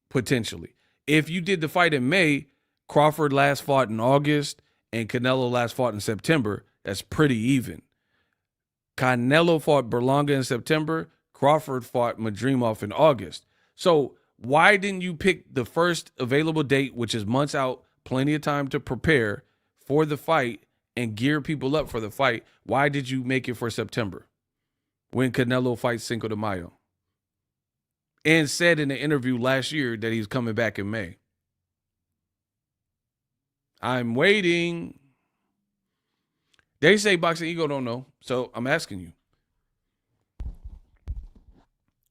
potentially. If you did the fight in May, Crawford last fought in August and Canelo last fought in September. That's pretty even. Canelo fought Berlanga in September. Crawford fought Madrimov in August. So why didn't you pick the first available date, which is months out, plenty of time to prepare for the fight and gear people up for the fight? Why did you make it for September when Canelo fights Cinco de Mayo? And said in an interview last year that he's coming back in May. I'm waiting. They say Boxing Ego don't know, so I'm asking you.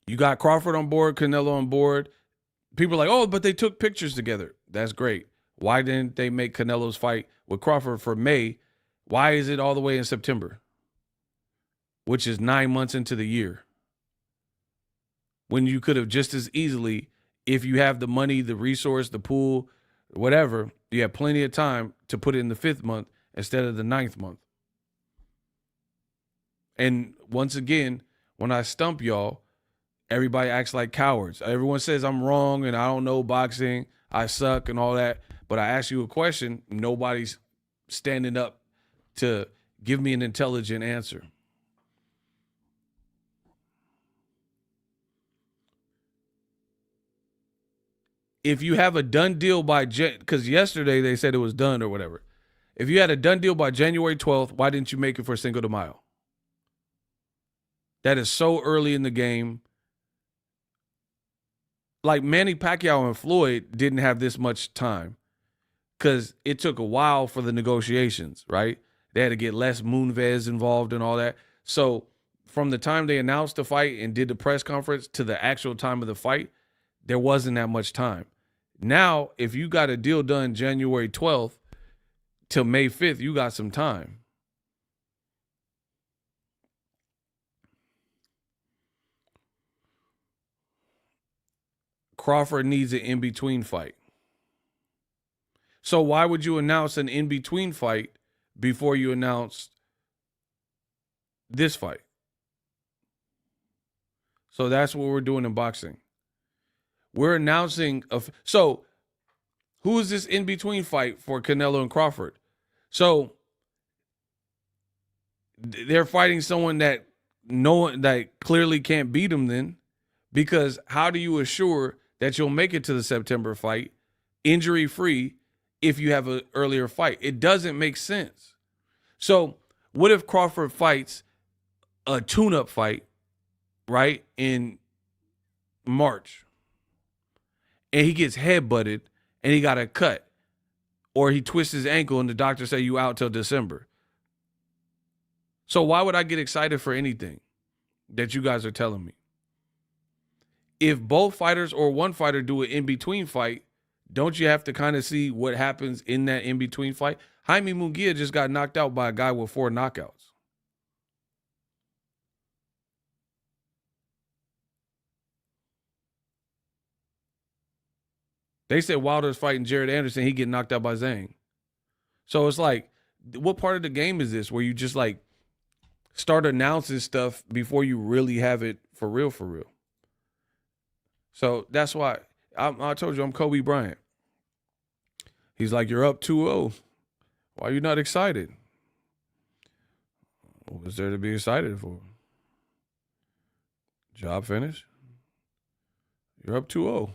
You got Crawford on board, Canelo on board. People are like, oh, but they took pictures together. That's great. Why didn't they make Canelo's fight with Crawford for May? Why is it all the way in September, which is 9 months into the year? When you could have just as easily, if you have the money, the resource, the pool, whatever, you have plenty of time to put it in the 5th month instead of the 9th month. And once again, when I stump y'all, everybody acts like cowards. Everyone says I'm wrong and I don't know boxing, I suck and all that. But I ask you a question, nobody's standing up to give me an intelligent answer. If you have a done deal by, because yesterday they said it was done or whatever. If you had a done deal by January 12th, why didn't you make it for Cinco de Mayo? That is so early in the game. Like Manny Pacquiao and Floyd didn't have this much time because it took a while for the negotiations, right? They had to get Les Moonves involved and all that. So from the time they announced the fight and did the press conference to the actual time of the fight, there wasn't that much time. Now, if you got a deal done January 12th till May 5th, you got some time. Crawford needs an in-between fight. So why would you announce an in-between fight before you announced this fight? So that's what we're doing in boxing. We're announcing so who is this in-between fight for Canelo and Crawford? So they're fighting someone that clearly can't beat them then, because how do you assure that you'll make it to the September fight injury-free if you have an earlier fight? It doesn't make sense. So what if Crawford fights a tune-up fight, right, in March, and he gets headbutted and he got a cut, or he twists his ankle and the doctor say you out till December? So why would I get excited for anything that you guys are telling me? If both fighters or one fighter do an in-between fight, don't you have to kind of see what happens in that in-between fight? Jaime Munguia just got knocked out by a guy with 4 knockouts. They said Wilder's fighting Jared Anderson, he getting knocked out by Zhang. So it's like, what part of the game is this where you just like start announcing stuff before you really have it for real, for real? So that's why I told you I'm Kobe Bryant. He's like, you're up 2-0. Why are you not excited? What was there to be excited for? Job finished. You're up 2-0.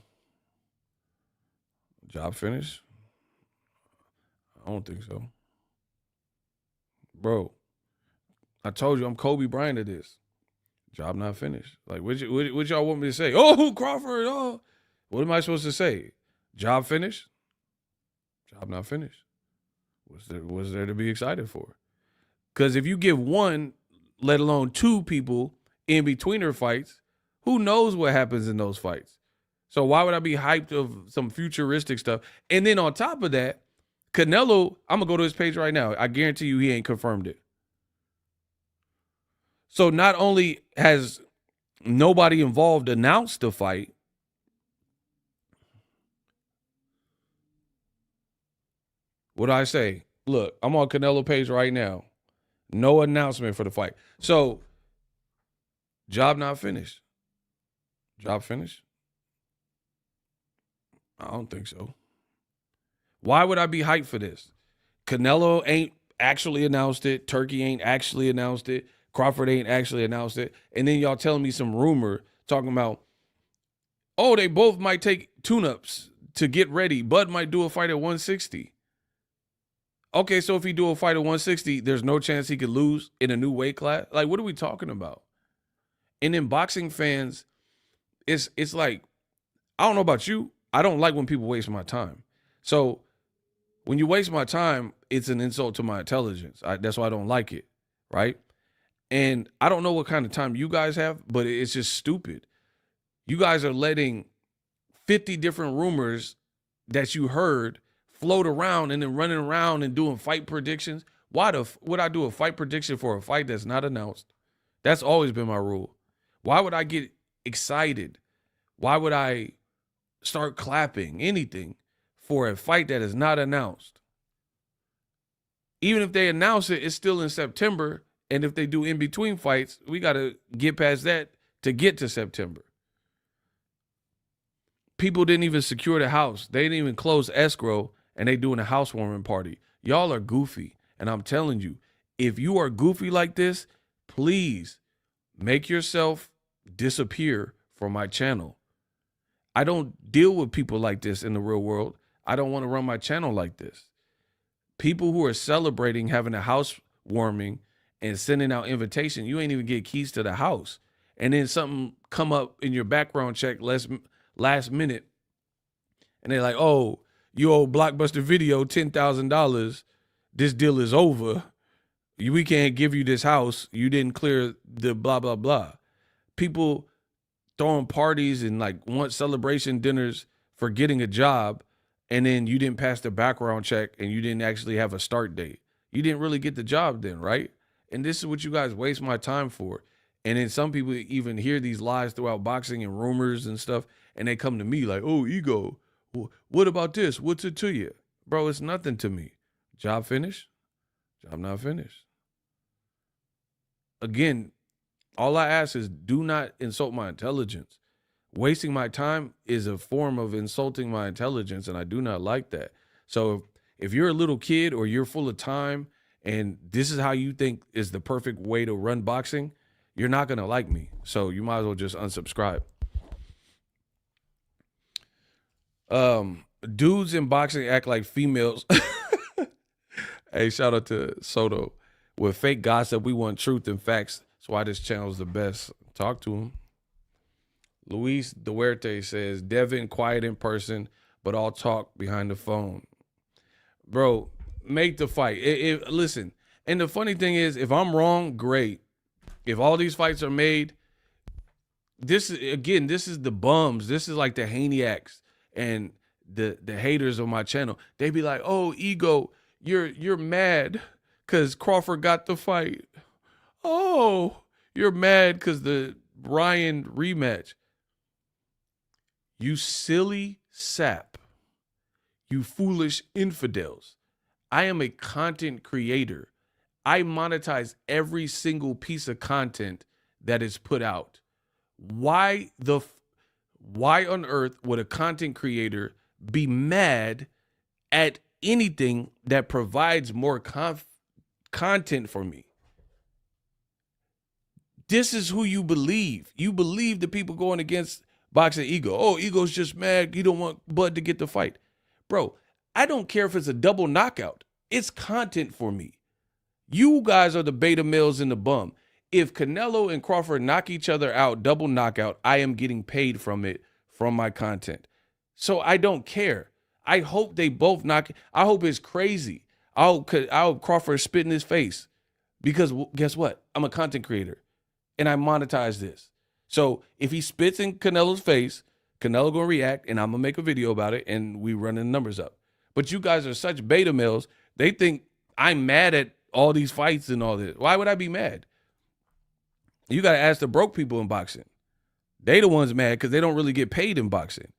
Job finished? I don't think so. Bro, I told you I'm Kobe Bryant of this. Job not finished. Like, what y'all want me to say? Oh, Crawford, oh. What am I supposed to say? Job finished? Job not finished. What's there to be excited for? Because if you give one, let alone two people in between their fights, who knows what happens in those fights? So why would I be hyped of some futuristic stuff? And then on top of that, Canelo, I'm going to go to his page right now. I guarantee you he ain't confirmed it. So not only has nobody involved announced the fight, what do I say? Look, I'm on Canelo page right now. No announcement for the fight. So, job not finished. Job finished? I don't think so. Why would I be hyped for this? Canelo ain't actually announced it. Turkey ain't actually announced it. Crawford ain't actually announced it. And then y'all telling me some rumor talking about, oh, they both might take tune-ups to get ready. Bud might do a fight at 160. Okay, so if he do a fight at 160, there's no chance he could lose in a new weight class? Like, what are we talking about? And then boxing fans, it's like, I don't know about you. I don't like when people waste my time. So when you waste my time, it's an insult to my intelligence. That's why I don't like it, right? And I don't know what kind of time you guys have, but it's just stupid. You guys are letting 50 different rumors that you heard float around and then running around and doing fight predictions. Why would I do a fight prediction for a fight that's not announced? That's always been my rule. Why would I get excited? Why would I start clapping anything for a fight that is not announced? Even if they announce it, it's still in September. And if they do in-between fights, we got to get past that to get to September. People didn't even secure the house. They didn't even close escrow, and they doing a housewarming party. Y'all are goofy. And I'm telling you, if you are goofy like this, please make yourself disappear from my channel. I don't deal with people like this in the real world. I don't want to run my channel like this. People who are celebrating having a housewarming and sending out invitation, you ain't even get keys to the house. And then something come up in your background check last minute, and they're like, oh, you owe Blockbuster Video $10,000. This deal is over. We can't give you this house. You didn't clear the blah, blah, blah. People throwing parties and like want celebration dinners for getting a job, and then you didn't pass the background check and you didn't actually have a start date. You didn't really get the job then, right? And this is what you guys waste my time for. And then some people even hear these lies throughout boxing and rumors and stuff, and they come to me like, oh, ego, what about this? What's it to you? Bro, it's nothing to me. Job finished? Job not finished. Again, all I ask is do not insult my intelligence. Wasting my time is a form of insulting my intelligence, and I do not like that. So if you're a little kid or you're full of time and this is how you think is the perfect way to run boxing, you're not going to like me. So you might as well just unsubscribe. Dudes in boxing act like females. Hey, shout out to Soto. With fake gossip, we want truth and facts. That's why this channel is the best. Talk to him. Luis Duerte says, Devin quiet in person, but all talk behind the phone. Bro, make the fight. Listen, and the funny thing is, if I'm wrong, great. If all these fights are made, this is the bums. This is like the Haney-acts and the haters on my channel. They be like, oh, ego, you're mad because Crawford got the fight. Oh, you're mad because the Ryan rematch. You silly sap. You foolish infidels. I am a content creator. I monetize every single piece of content that is put out. Why on earth would a content creator be mad at anything that provides more content for me? This is who you believe. You believe the people going against Boxing Ego. Oh, Ego's just mad. He don't want Bud to get the fight. Bro, I don't care if it's a double knockout. It's content for me. You guys are the beta males in the bum. If Canelo and Crawford knock each other out, double knockout, I am getting paid from it, from my content. So I don't care. I hope they both knock. I hope it's crazy. I hope Crawford spit in his face, because guess what? I'm a content creator and I monetize this. So if he spits in Canelo's face, Canelo gonna react and I'm gonna make a video about it and we running the numbers up. But you guys are such beta males. They think I'm mad at all these fights and all this. Why would I be mad? You got to ask the broke people in boxing. They the ones mad because they don't really get paid in boxing.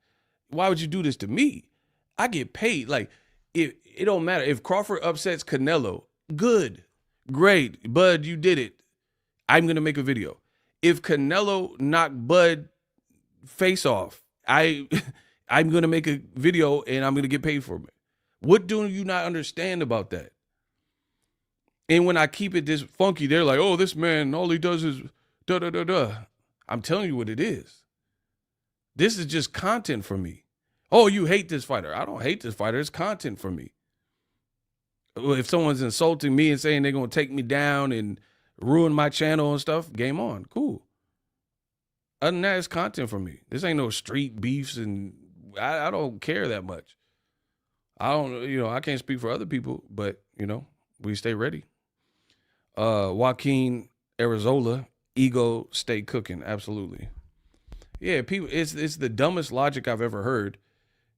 Why would you do this to me? I get paid. Like, it don't matter. If Crawford upsets Canelo, good, great. Bud, you did it. I'm going to make a video. If Canelo knocked Bud face off, I'm going to make a video and I'm going to get paid for it. What do you not understand about that? And when I keep it this funky, they're like, oh, this man, all he does is da-da-da-da. I'm telling you what it is. This is just content for me. Oh, you hate this fighter. I don't hate this fighter. It's content for me. If someone's insulting me and saying they're going to take me down and ruin my channel and stuff, game on. Cool. Other than that, it's content for me. This ain't no street beefs, and I don't care that much. I can't speak for other people, but, we stay ready. Joaquin Arizola, ego stay cooking. Absolutely. Yeah, people, it's the dumbest logic I've ever heard.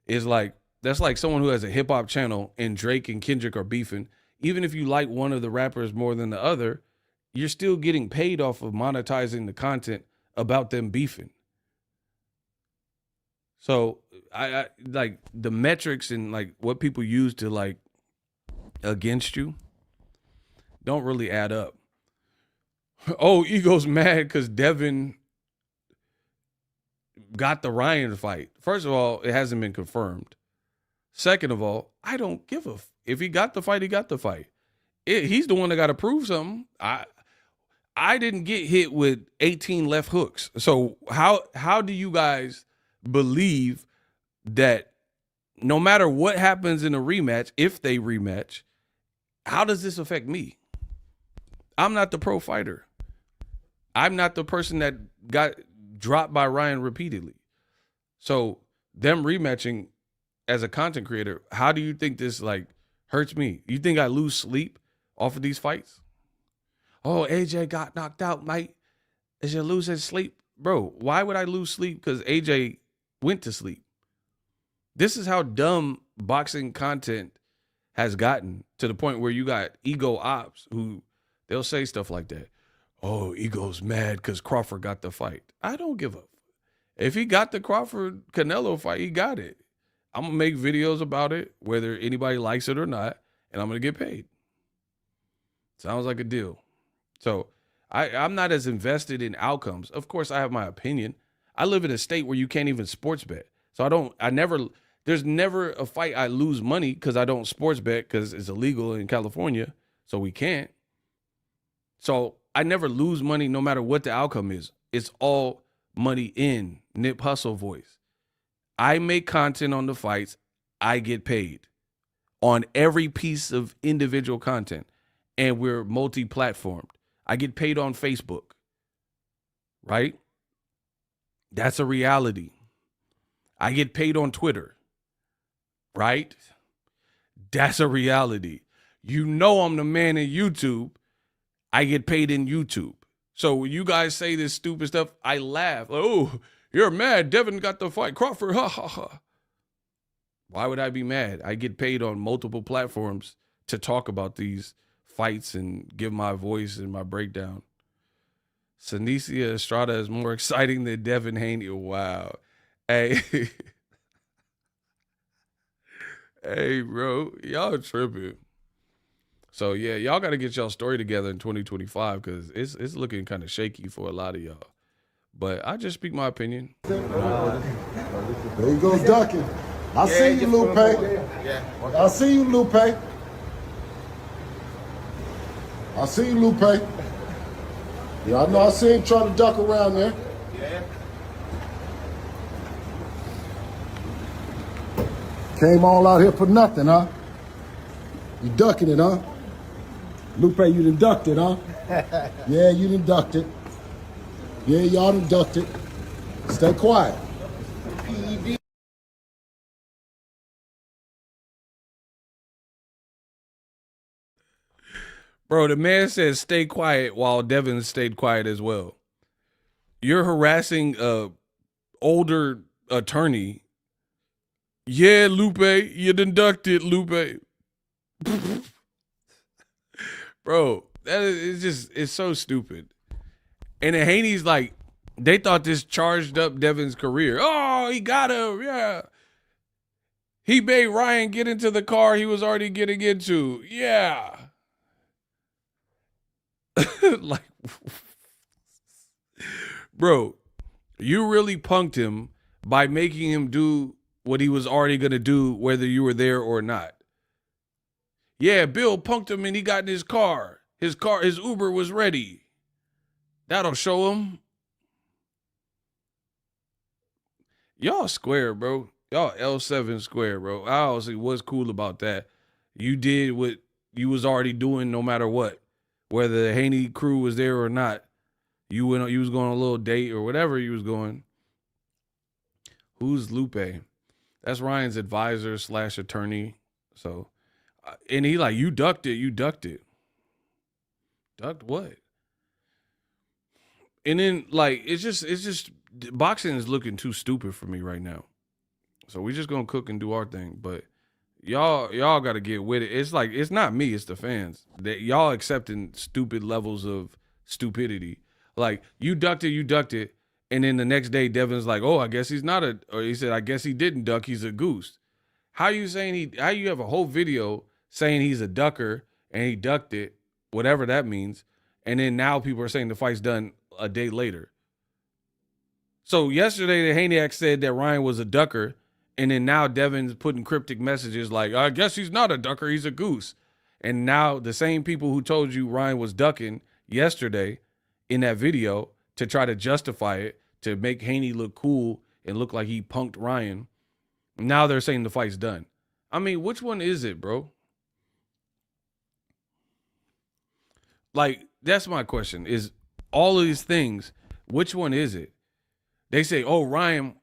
Is like, that's like someone who has a hip hop channel and Drake and Kendrick are beefing. Even if you like one of the rappers more than the other, you're still getting paid off of monetizing the content about them beefing. So I like the metrics and like what people use to like against you don't really add up. Oh, ego's mad because Devin got the Ryan fight. First of all, it hasn't been confirmed. Second of all, I don't give a if he got the fight, he got the fight. He's the one that got to prove something. I didn't get hit with 18 left hooks. So how do you guys believe that no matter what happens in a rematch, if they rematch, how does this affect me? I'm not the pro fighter. I'm not the person that got dropped by Ryan repeatedly. So them rematching as a content creator, how do you think this like hurts me? You think I lose sleep off of these fights? Oh, AJ got knocked out, mate. Is you losing sleep? Bro, why would I lose sleep? Because AJ went to sleep. This is how dumb boxing content has gotten, to the point where you got ego ops who they'll say stuff like that. Oh, ego's mad because Crawford got the fight. I don't give up. If he got the Crawford Canelo fight, he got it. I'm going to make videos about it, whether anybody likes it or not, and I'm going to get paid. Sounds like a deal. So I'm not as invested in outcomes. Of course, I have my opinion. I live in a state where you can't even sports bet. So there's never a fight I lose money because I don't sports bet because it's illegal in California. So we can't. So I never lose money no matter what the outcome is. It's all money in. Nip Hustle voice. I make content on the fights. I get paid on every piece of individual content. And we're multi-platformed. I get paid on Facebook. Right? That's a reality. I get paid on Twitter. Right? That's a reality. You know I'm the man in YouTube. I get paid in YouTube. So when you guys say this stupid stuff, I laugh. Oh, you're mad. Devin got the fight. Crawford, ha, ha, ha. Why would I be mad? I get paid on multiple platforms to talk about these fights and give my voice and my breakdown. Sanicia Estrada is more exciting than Devin Haney. Wow. Hey. Hey, bro. Y'all tripping. So, yeah, y'all got to get y'all story together in 2025 because it's looking kind of shaky for a lot of y'all. But I just speak my opinion. There you go, ducking. I see you, Lupe. I see you, Lupe. I see you, Lupe. Yeah, I know I see him trying to duck around there. Yeah. Came all out here for nothing, huh? You ducking it, huh? Lupe, you done ducked it, huh? Yeah, you done ducked it. Yeah, y'all done ducked it. Stay quiet. Bro, the man says stay quiet while Devin stayed quiet as well. You're harassing a older attorney. Yeah, Lupe, you done ducked it, Lupe. Bro, that is just, it's so stupid. And then Haney's like, they thought this charged up Devin's career. Oh, he got him, yeah. He made Ryan get into the car he was already getting into. Yeah. Like, bro, you really punked him by making him do what he was already going to do, whether you were there or not. Yeah, Bill punked him and he got in his car. His Uber was ready. That'll show him. Y'all square, bro. Y'all L7 square, bro. I honestly, what's cool about that? You did what you was already doing no matter what. Whether the Haney crew was there or not. You was going on a little date or whatever you was going. Who's Lupe? That's Ryan's advisor / attorney. So, and he like, you ducked it. Ducked what? And then like, it's just boxing is looking too stupid for me right now. So we just gonna cook and do our thing. But y'all gotta get with it. It's like, it's not me, it's the fans. That y'all accepting stupid levels of stupidity. Like, you ducked it, and then the next day Devin's like, oh, I guess he's not or he said, I guess he didn't duck, he's a goose. How you have a whole video saying he's a ducker and he ducked it, whatever that means, and then now people are saying the fight's done a day later. So yesterday the Haney said that Ryan was a ducker, and then now Devin's putting cryptic messages like, I guess he's not a ducker, he's a goose. And now the same people who told you Ryan was ducking yesterday in that video to try to justify it, to make Haney look cool and look like he punked Ryan, now they're saying the fight's done. I mean, which one is it, bro? Like, that's my question, is all of these things, which one is it? They say, oh, Ryan,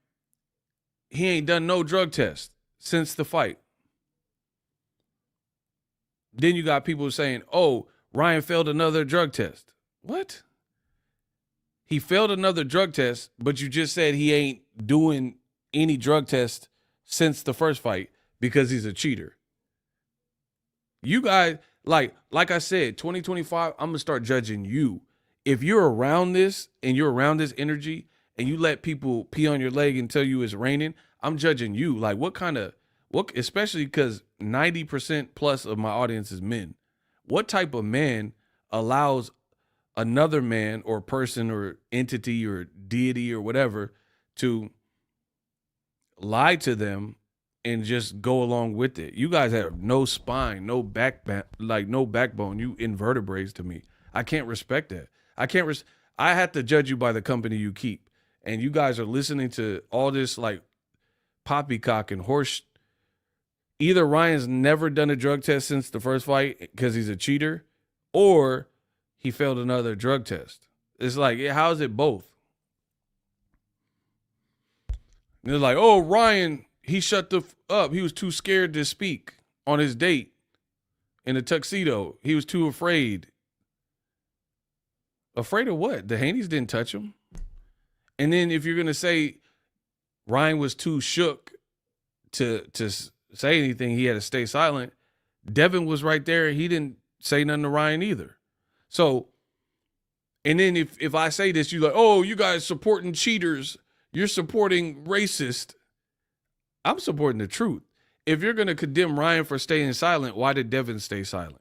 he ain't done no drug test since the fight. Then you got people saying, oh, Ryan failed another drug test. What? He failed another drug test, but you just said he ain't doing any drug test since the first fight because he's a cheater. You guys, like I said, 2025, I'm going to start judging you. If you're around this and you're around this energy and you let people pee on your leg and tell you it's raining, I'm judging you. Like, especially because 90% plus of my audience is men. What type of man allows another man or person or entity or deity or whatever to lie to them and just go along with it? You guys have no spine, no backbone. You invertebrates to me. I can't respect that. I have to judge you by the company you keep. And you guys are listening to all this like poppycock and horse. Either Ryan's never done a drug test since the first fight because he's a cheater, or he failed another drug test. It's like, how is it both? And they're like, oh, Ryan, he shut up. He was too scared to speak on his date in a tuxedo. He was too afraid. Afraid of what? The Haneys didn't touch him. And then if you're going to say Ryan was too shook to say anything, he had to stay silent, Devin was right there. He didn't say nothing to Ryan either. So, and then if I say this, you're like, oh, you guys supporting cheaters. You're supporting racist. I'm supporting the truth. If you're going to condemn Ryan for staying silent, why did Devin stay silent?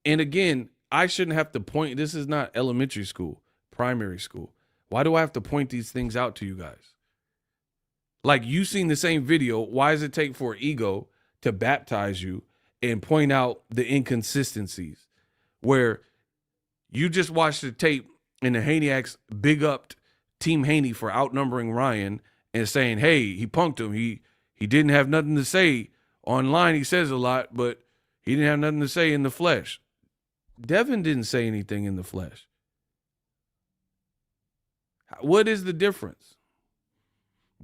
And again, I shouldn't have to point. This is not elementary school, primary school. Why do I have to point these things out to you guys? Like, you seen the same video. Why does it take for ego to baptize you and point out the inconsistencies where you just watched the tape and the Haneyacks big upped Team Haney for outnumbering Ryan and saying, hey, he punked him. He didn't have nothing to say online. He says a lot, but he didn't have nothing to say in the flesh. Devin didn't say anything in the flesh. What is the difference?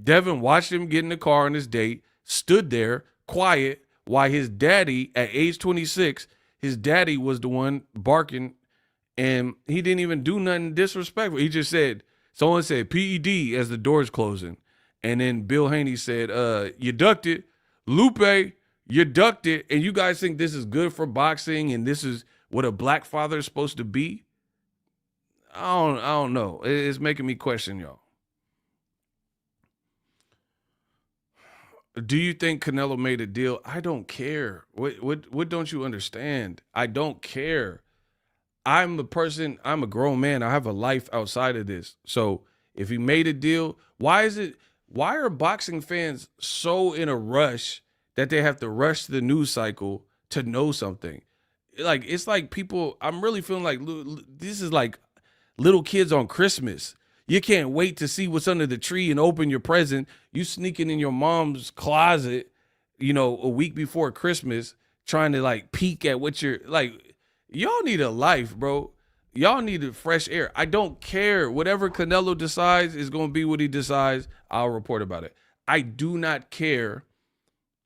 Devin watched him get in the car on his date, stood there quiet while his daddy, at age 26, his daddy was the one barking, and he didn't even do nothing disrespectful. He just said, someone said PED as the door's closing. And then Bill Haney said, you ducked it. Lupe, you ducked it. And you guys think this is good for boxing and this is what a black father is supposed to be? I don't know. It's making me question y'all. Do you think Canelo made a deal? I don't care. What don't you understand? I don't care. I'm a grown man. I have a life outside of this. So if he made a deal, why are boxing fans so in a rush that they have to rush the news cycle to know something? Like, it's like people, I'm really feeling like this is like little kids on Christmas. You can't wait to see what's under the tree and open your present. You sneaking in your mom's closet, a week before Christmas, trying to like peek at what you're like. Y'all need a life, bro. Y'all need fresh air. I don't care. Whatever Canelo decides is going to be what he decides. I'll report about it. I do not care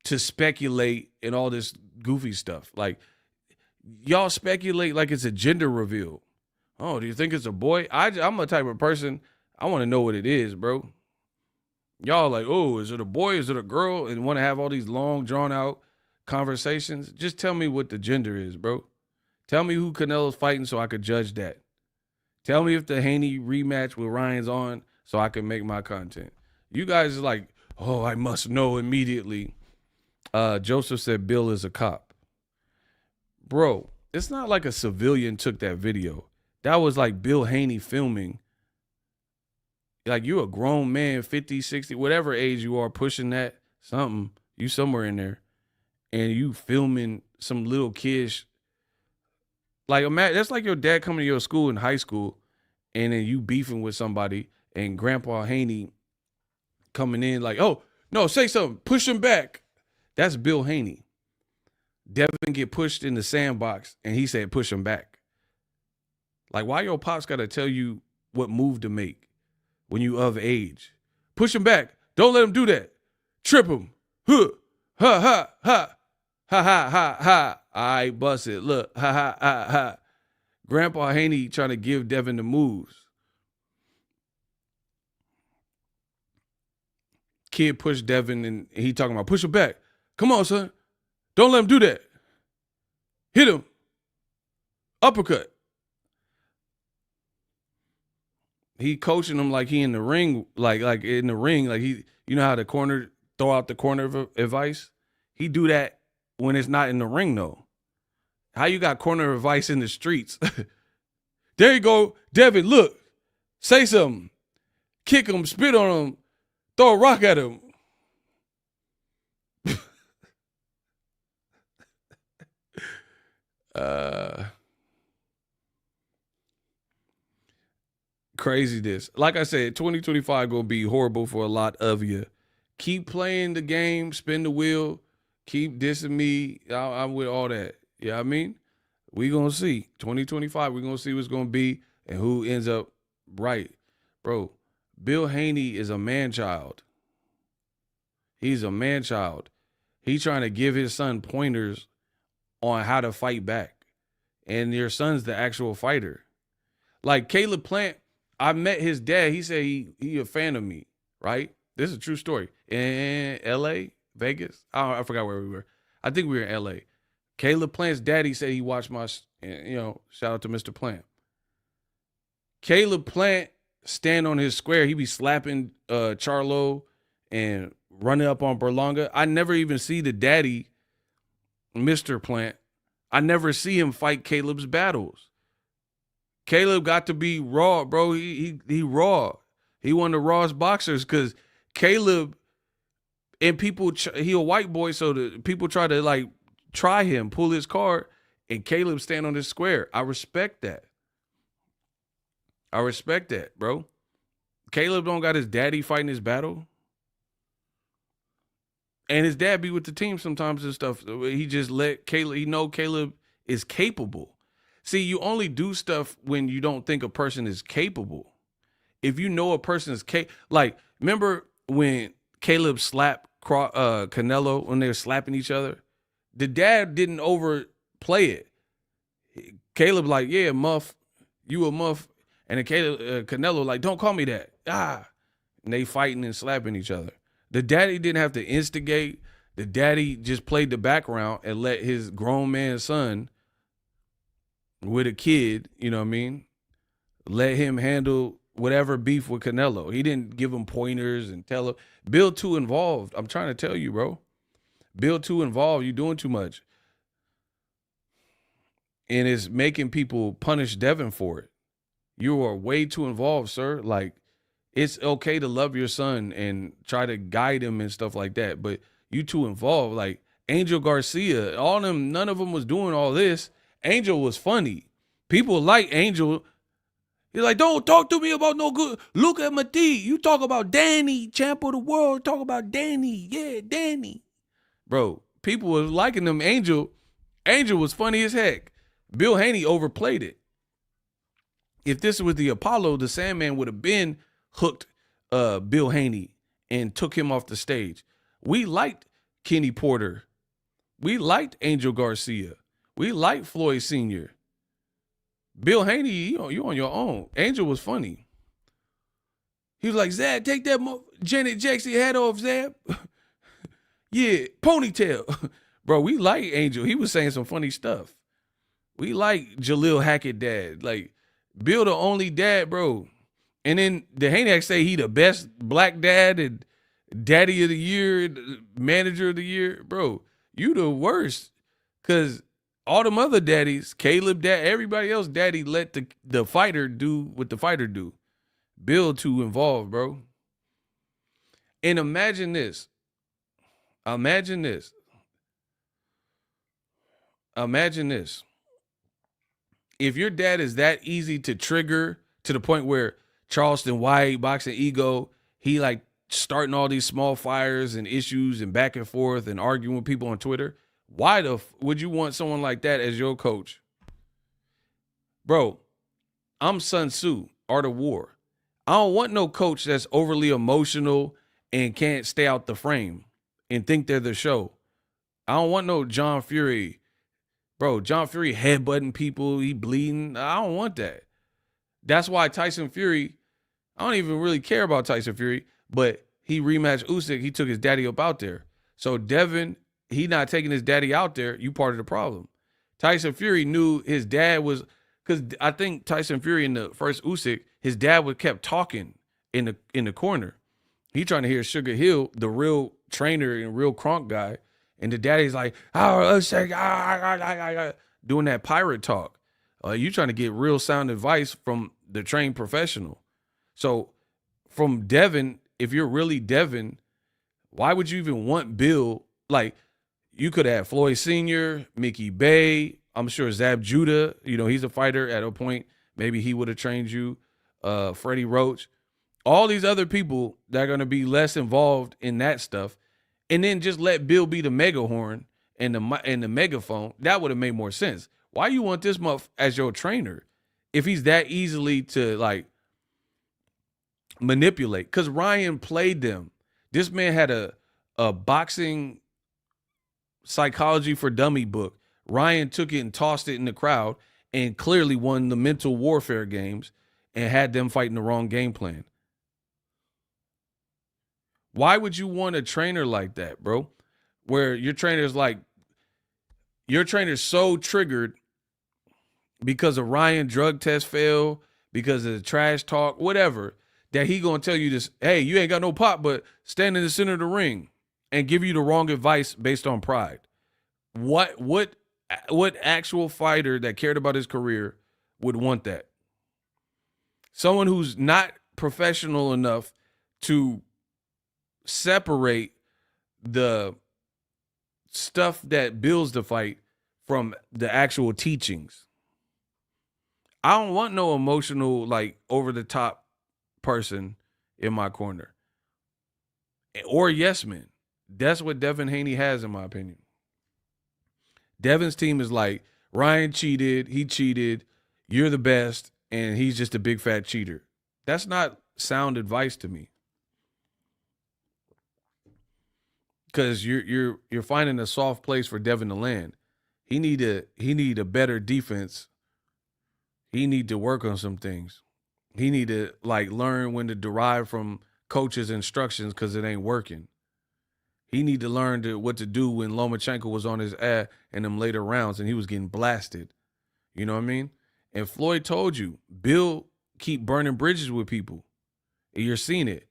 to speculate and all this goofy stuff. Like, y'all speculate like it's a gender reveal. Oh, do you think it's a boy? I'm a type of person, I want to know what it is, bro. Y'all like, oh, is it a boy? Is it a girl? And want to have all these long, drawn-out conversations. Just tell me what the gender is, bro. Tell me who Canelo's fighting so I could judge that. Tell me if the Haney rematch with Ryan's on so I can make my content. You guys are like, oh, I must know immediately. Joseph said Bill is a cop. Bro, it's not like a civilian took that video. That was like Bill Haney filming. Like, you a grown man, 50, 60, whatever age you are, pushing that, something, you somewhere in there, and you filming some little kids. Like, imagine, that's like your dad coming to your school in high school, and then you beefing with somebody, and Grandpa Haney coming in like, oh, no, say something, push him back. That's Bill Haney. Devin get pushed in the sandbox, and he said push him back. Like, why your pops got to tell you what move to make when you of age? Push him back. Don't let him do that. Trip him. Huh. Ha, ha, ha. Ha, ha, ha, ha. I bust it. Look. Ha, ha, ha, ha. Grandpa Haney trying to give Devin the moves. Kid pushed Devin, and he talking about push him back. Come on, son. Don't let him do that. Hit him. Uppercut. He coaching him like he in the ring, like in the ring, like he, you know how the corner throw out the corner of advice? He do that when it's not in the ring though. How you got corner advice in the streets? There you go, Devin, look, say something. Kick him, spit on him, throw a rock at him. Crazy this. Like I said, 2025 gonna be horrible for a lot of you. Keep playing the game, spin the wheel, keep dissing me. I'm with all that. You know what I mean? We gonna see. 2025, we're gonna see what's gonna be and who ends up right. Bro, Bill Haney is a man-child. He's a man-child. He's trying to give his son pointers on how to fight back. And your son's the actual fighter. Like Caleb Plant, I met his dad. He said he a fan of me, right? This is a true story. In L.A., Vegas, I forgot where we were. I think we were in L.A. Caleb Plant's daddy said he watched my, shout out to Mr. Plant. Caleb Plant stand on his square. He be slapping Charlo and running up on Berlanga. I never even see the daddy, Mr. Plant. I never see him fight Caleb's battles. Caleb got to be raw, bro. He raw. He one of the rawest boxers because Caleb and people, he a white boy, so the people try to like try him, pull his card, and Caleb stand on his square. I respect that. I respect that, bro. Caleb don't got his daddy fighting his battle. And his dad be with the team sometimes and stuff. He just let Caleb, he know Caleb is capable. See, you only do stuff when you don't think a person is capable. If you know a person is like, remember when Caleb slapped Canelo when they were slapping each other? The dad didn't overplay it. Caleb like, yeah, muff, you a muff. And then Canelo like, don't call me that. Ah. And they fighting and slapping each other. The daddy didn't have to instigate. The daddy just played the background and let his grown man son with a kid, you know what I mean, let him handle whatever beef with Canelo. He didn't give him pointers and tell him, Bill too involved. I'm trying to tell you, bro. Bill too involved. You doing too much. And it's making people punish Devin for it. You are way too involved, sir. Like, it's okay to love your son and try to guide him and stuff like that, but you too involved. Like Angel Garcia, all them, none of them was doing all this. Angel was funny. People like Angel. He's like, don't talk to me about no good. Look at my teeth. You talk about Danny, champ of the world. Talk about Danny. Yeah, Danny. Bro, people was liking them. Angel was funny as heck. Bill Haney overplayed it. If this was the Apollo, the Sandman would have been hooked Bill Haney and took him off the stage. We liked Kenny Porter. We liked Angel Garcia. We liked Floyd Sr. Bill Haney, you on your own. Angel was funny. He was like, Zab, take that Janet Jackson hat off, Zab. Yeah, ponytail. Bro, we like Angel. He was saying some funny stuff. We like Jaleel Hackett dad. Like, Bill the only dad, bro. And then the Haney say he the best black dad and daddy of the year, manager of the year. Bro, you the worst. Because all them other daddies, Caleb dad, everybody else daddy let the fighter do what the fighter do. Bill too involved, bro. And imagine this. Imagine this. Imagine this. If your dad is that easy to trigger to the point where Charleston White, Boxing Ego, he like starting all these small fires and issues and back and forth and arguing with people on Twitter, why would you want someone like that as your coach? Bro, I'm Sun Tzu, Art of War. I don't want no coach that's overly emotional and can't stay out the frame and think they're the show. I don't want no John Fury. Bro, John Fury headbutting people, he bleeding. I don't want that. That's why Tyson Fury, I don't even really care about Tyson Fury, but he rematched Usyk. He took his daddy up out there. So Devin, he not taking his daddy out there, you part of the problem. Tyson Fury knew his dad was, because I think Tyson Fury in the first Usyk, his dad would kept talking in the corner. He trying to hear Sugar Hill, the real trainer and real Kronk guy. And the daddy's like, doing that pirate talk. You trying to get real sound advice from the trained professional. So from Devin, if you're really Devin, why would you even want Bill? Like, you could have Floyd Sr., Mickey Bay. I'm sure Zab Judah, he's a fighter at a point. Maybe he would have trained you. Freddie Roach. All these other people that are going to be less involved in that stuff. And then just let Bill be the megahorn and the megaphone. That would have made more sense. Why you want this muff as your trainer if he's that easily to like manipulate? Because Ryan played them. This man had a boxing psychology for dummy book. Ryan took it and tossed it in the crowd and clearly won the mental warfare games and had them fighting the wrong game plan. Why would you want a trainer like that, bro? Where your trainer's so triggered because of Ryan drug test failed, because of the trash talk, whatever, that he gonna tell you this, hey, you ain't got no pop, but stand in the center of the ring and give you the wrong advice based on pride. What actual fighter that cared about his career would want that? Someone who's not professional enough to separate the stuff that builds the fight from the actual teachings. I don't want no emotional, like, over-the-top person in my corner. Or yes men. That's what Devin Haney has, in my opinion. Devin's team is like Ryan cheated. He cheated. You're the best. And he's just a big fat cheater. That's not sound advice to me. Because you're finding a soft place for Devin to land. He need a better defense. He need to work on some things. He need to learn when to derive from coach's instructions because it ain't working. He need to learn what to do when Lomachenko was on his ass in them later rounds and he was getting blasted. You know what I mean? And Floyd told you, Bill keep burning bridges with people. And you're seeing it.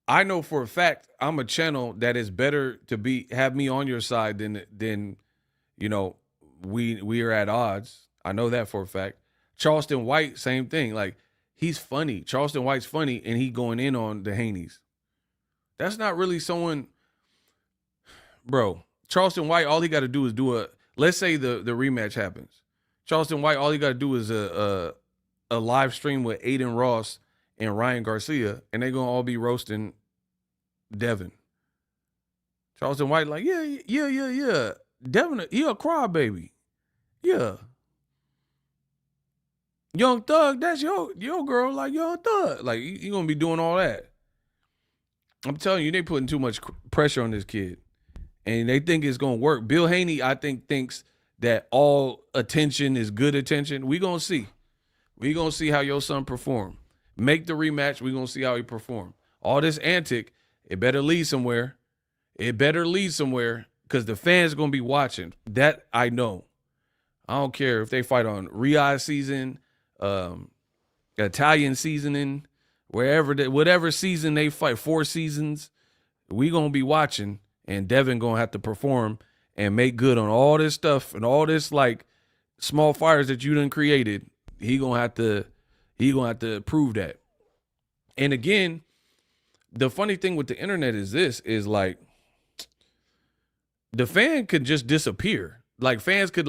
I know for a fact I'm a channel that is better to have me on your side than we are at odds. I know that for a fact. Charleston White, same thing. Like, he's funny. Charleston White's funny, and he going in on the Haneys. That's not really someone, bro. Charleston White, all he got to do is let's say the rematch happens. Charleston White, all he got to do is a live stream with Aiden Ross and Ryan Garcia, and they're going to all be roasting Devin. Charleston White like, yeah. Devin, he a crybaby. Yeah. Young Thug, that's your girl, like Young Thug. Like, you going to be doing all that. I'm telling you, they putting too much pressure on this kid. And they think it's going to work. Bill Haney, I think, thinks that all attention is good attention. We going to see. We going to see how your son perform. Make the rematch. We going to see how he perform. All this antic, it better lead somewhere. It better lead somewhere because the fans going to be watching. That I know. I don't care if they fight on riyadh season, Italian seasoning, whatever season they fight, 4 seasons, we going to be watching, and Devin going to have to perform and make good on all this stuff and all this small fires that you done created. He going to have to prove that. And again, the funny thing with the internet is the fan could just disappear. Like, fans could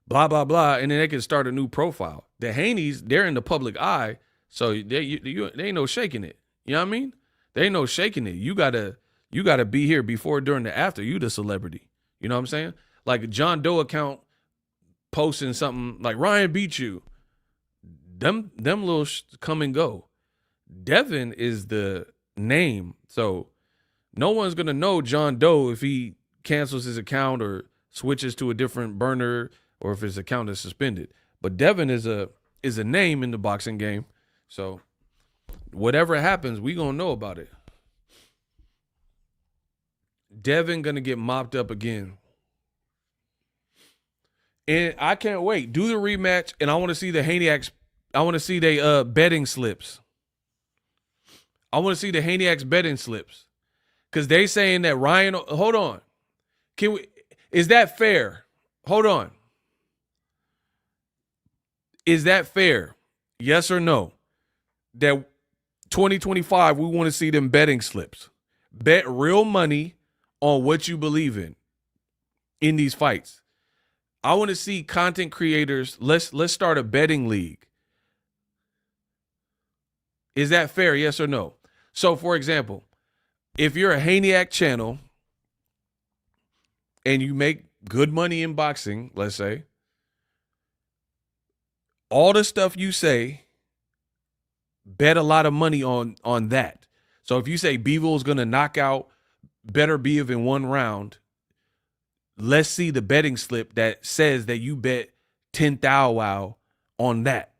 blah, blah, blah, and then they can start a new profile. The Haneys, they're in the public eye, so they ain't no shaking it. You know what I mean? They ain't no shaking it. You gotta be here before, during, the after. You the celebrity. You know what I'm saying? Like a John Doe account posting something like Ryan beat you. Them little come and go. Devin is the name, so no one's gonna know John Doe if he cancels his account or switches to a different burner, or if his account is suspended. But Devin is a name in the boxing game. So whatever happens, we gonna know about it. Devin gonna get mopped up again. And I can't wait. Do the rematch, and I want to see the Haneyacks. I want to see they betting slips. I want to see the Haneyacks betting slips. Because they saying that Ryan, hold on. Is that fair? Hold on. Is that fair? Yes or no? That 2025, we want to see them betting slips. Bet real money on what you believe in these fights. I want to see content creators. Let's start a betting league. Is that fair? Yes or no? So, for example, if you're a Haneyacks channel and you make good money in boxing, let's say, all the stuff you say, bet a lot of money on that. So if you say Bivol is going to knock out Better Biev in 1 round, let's see the betting slip that says that you bet 10 thou wow on that.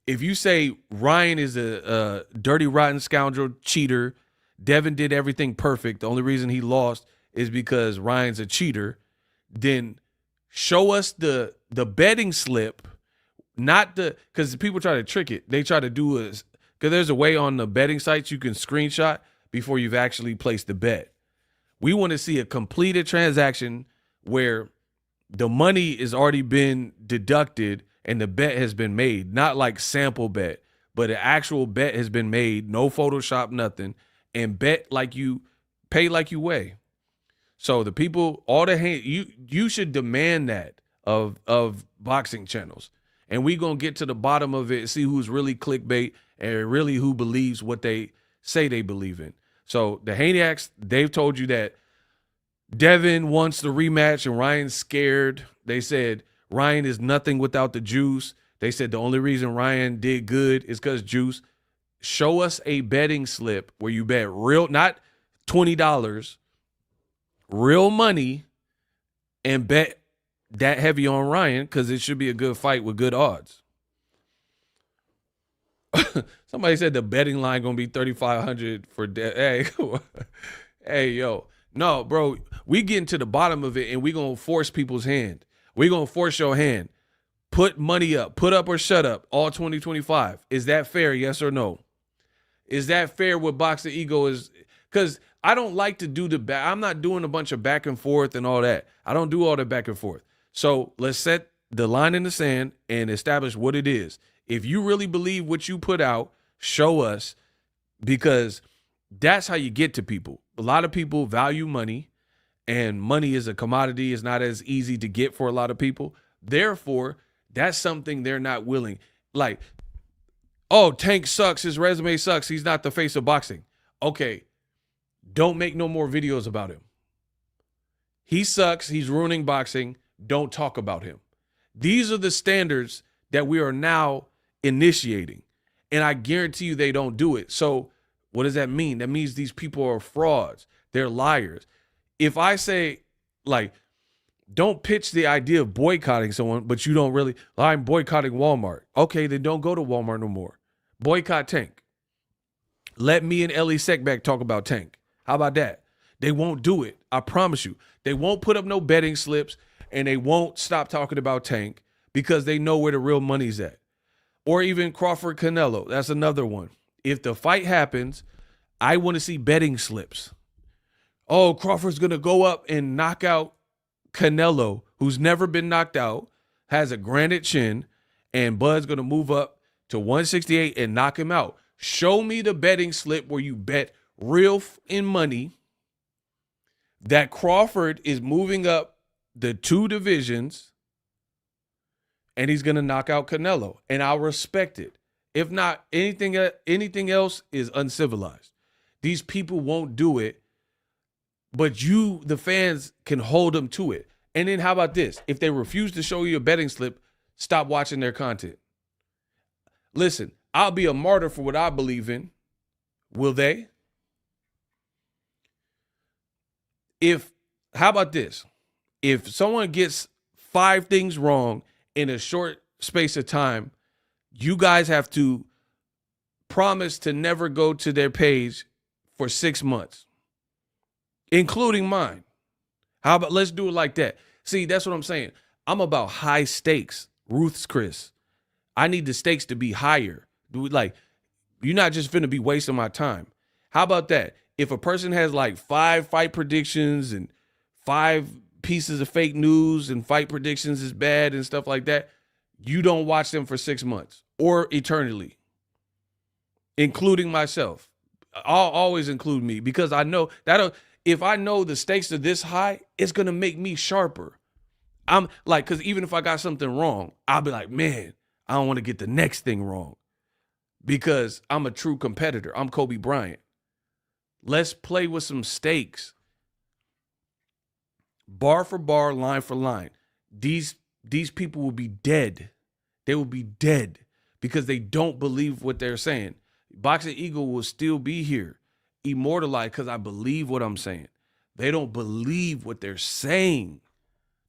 If you say Ryan is a dirty, rotten scoundrel, cheater, Devin did everything perfect, the only reason he lost is because Ryan's a cheater, then show us the betting slip. Not because people try to trick it. They try to do because there's a way on the betting sites you can screenshot before you've actually placed the bet. We want to see a completed transaction where the money has already been deducted and the bet has been made. Not like sample bet, but an actual bet has been made. No Photoshop, nothing. And bet like you, pay like you weigh. So the people, you should demand that of boxing channels. And we going to get to the bottom of it and see who's really clickbait and really who believes what they say they believe in. So the Haneyacks, they've told you that Devin wants the rematch and Ryan's scared. They said Ryan is nothing without the juice. They said the only reason Ryan did good is because juice. Show us a betting slip where you bet real, not $20, real money, and bet that heavy on Ryan because it should be a good fight with good odds. Somebody said the betting line gonna be 3,500 for hey, hey, yo, no, bro, we getting to the bottom of it and we gonna force people's hand. We gonna force your hand. Put money up, put up or shut up. All 2025. Is that fair? Yes or no? Is that fair? What Boxing Ego is? Because I don't like to do the back. I'm not doing a bunch of back and forth and all that. I don't do all that back and forth. So let's set the line in the sand and establish what it is. If you really believe what you put out, show us, because that's how you get to people. A lot of people value money, and money is a commodity. It's not as easy to get for a lot of people. Therefore, that's something they're not willing. Like, oh, Tank sucks. His resume sucks. He's not the face of boxing. Okay, don't make no more videos about him. He sucks. He's ruining boxing. Don't talk about him. These are the standards that we are now initiating, and I guarantee you they don't do it. So what does that mean? That means these people are frauds. They're liars. If I say, like, don't pitch the idea of boycotting someone, but you don't really, I'm boycotting Walmart. Okay, then don't go to Walmart no more. Boycott Tank. Let me and Ellie Seckback talk about Tank. How about that? They won't do it. I promise you. They won't put up no betting slips, and they won't stop talking about Tank because they know where the real money's at. Or even Crawford Canelo. That's another one. If the fight happens, I want to see betting slips. Oh, Crawford's going to go up and knock out Canelo, who's never been knocked out, has a granite chin, and Bud's going to move up to 168 and knock him out. Show me the betting slip where you bet real in money that Crawford is moving up the 2 divisions and he's going to knock out Canelo, and I'll respect it. If not, anything else is uncivilized. These people won't do it, but you, the fans, can hold them to it. And then how about this? If they refuse to show you a betting slip, stop watching their content. Listen, I'll be a martyr for what I believe in. Will they? How about this? If someone gets 5 things wrong in a short space of time, you guys have to promise to never go to their page for 6 months, including mine. How about, let's do it like that? See, that's what I'm saying. I'm about high stakes. Ruth's Chris. I need the stakes to be higher. Like, you're not just finna be wasting my time. How about that? If a person has like 5 fight predictions and 5 pieces of fake news and fight predictions is bad and stuff like that, you don't watch them for 6 months or eternally, including myself. I'll always include me because I know that if I know the stakes are this high, it's going to make me sharper. I'm like, because even if I got something wrong, I'll be like, man, I don't want to get the next thing wrong because I'm a true competitor. I'm Kobe Bryant. Let's play with some stakes. Bar for bar, line for line. These people will be dead. They will be dead because they don't believe what they're saying. Boxing Eagle will still be here, immortalized, because I believe what I'm saying. They don't believe what they're saying.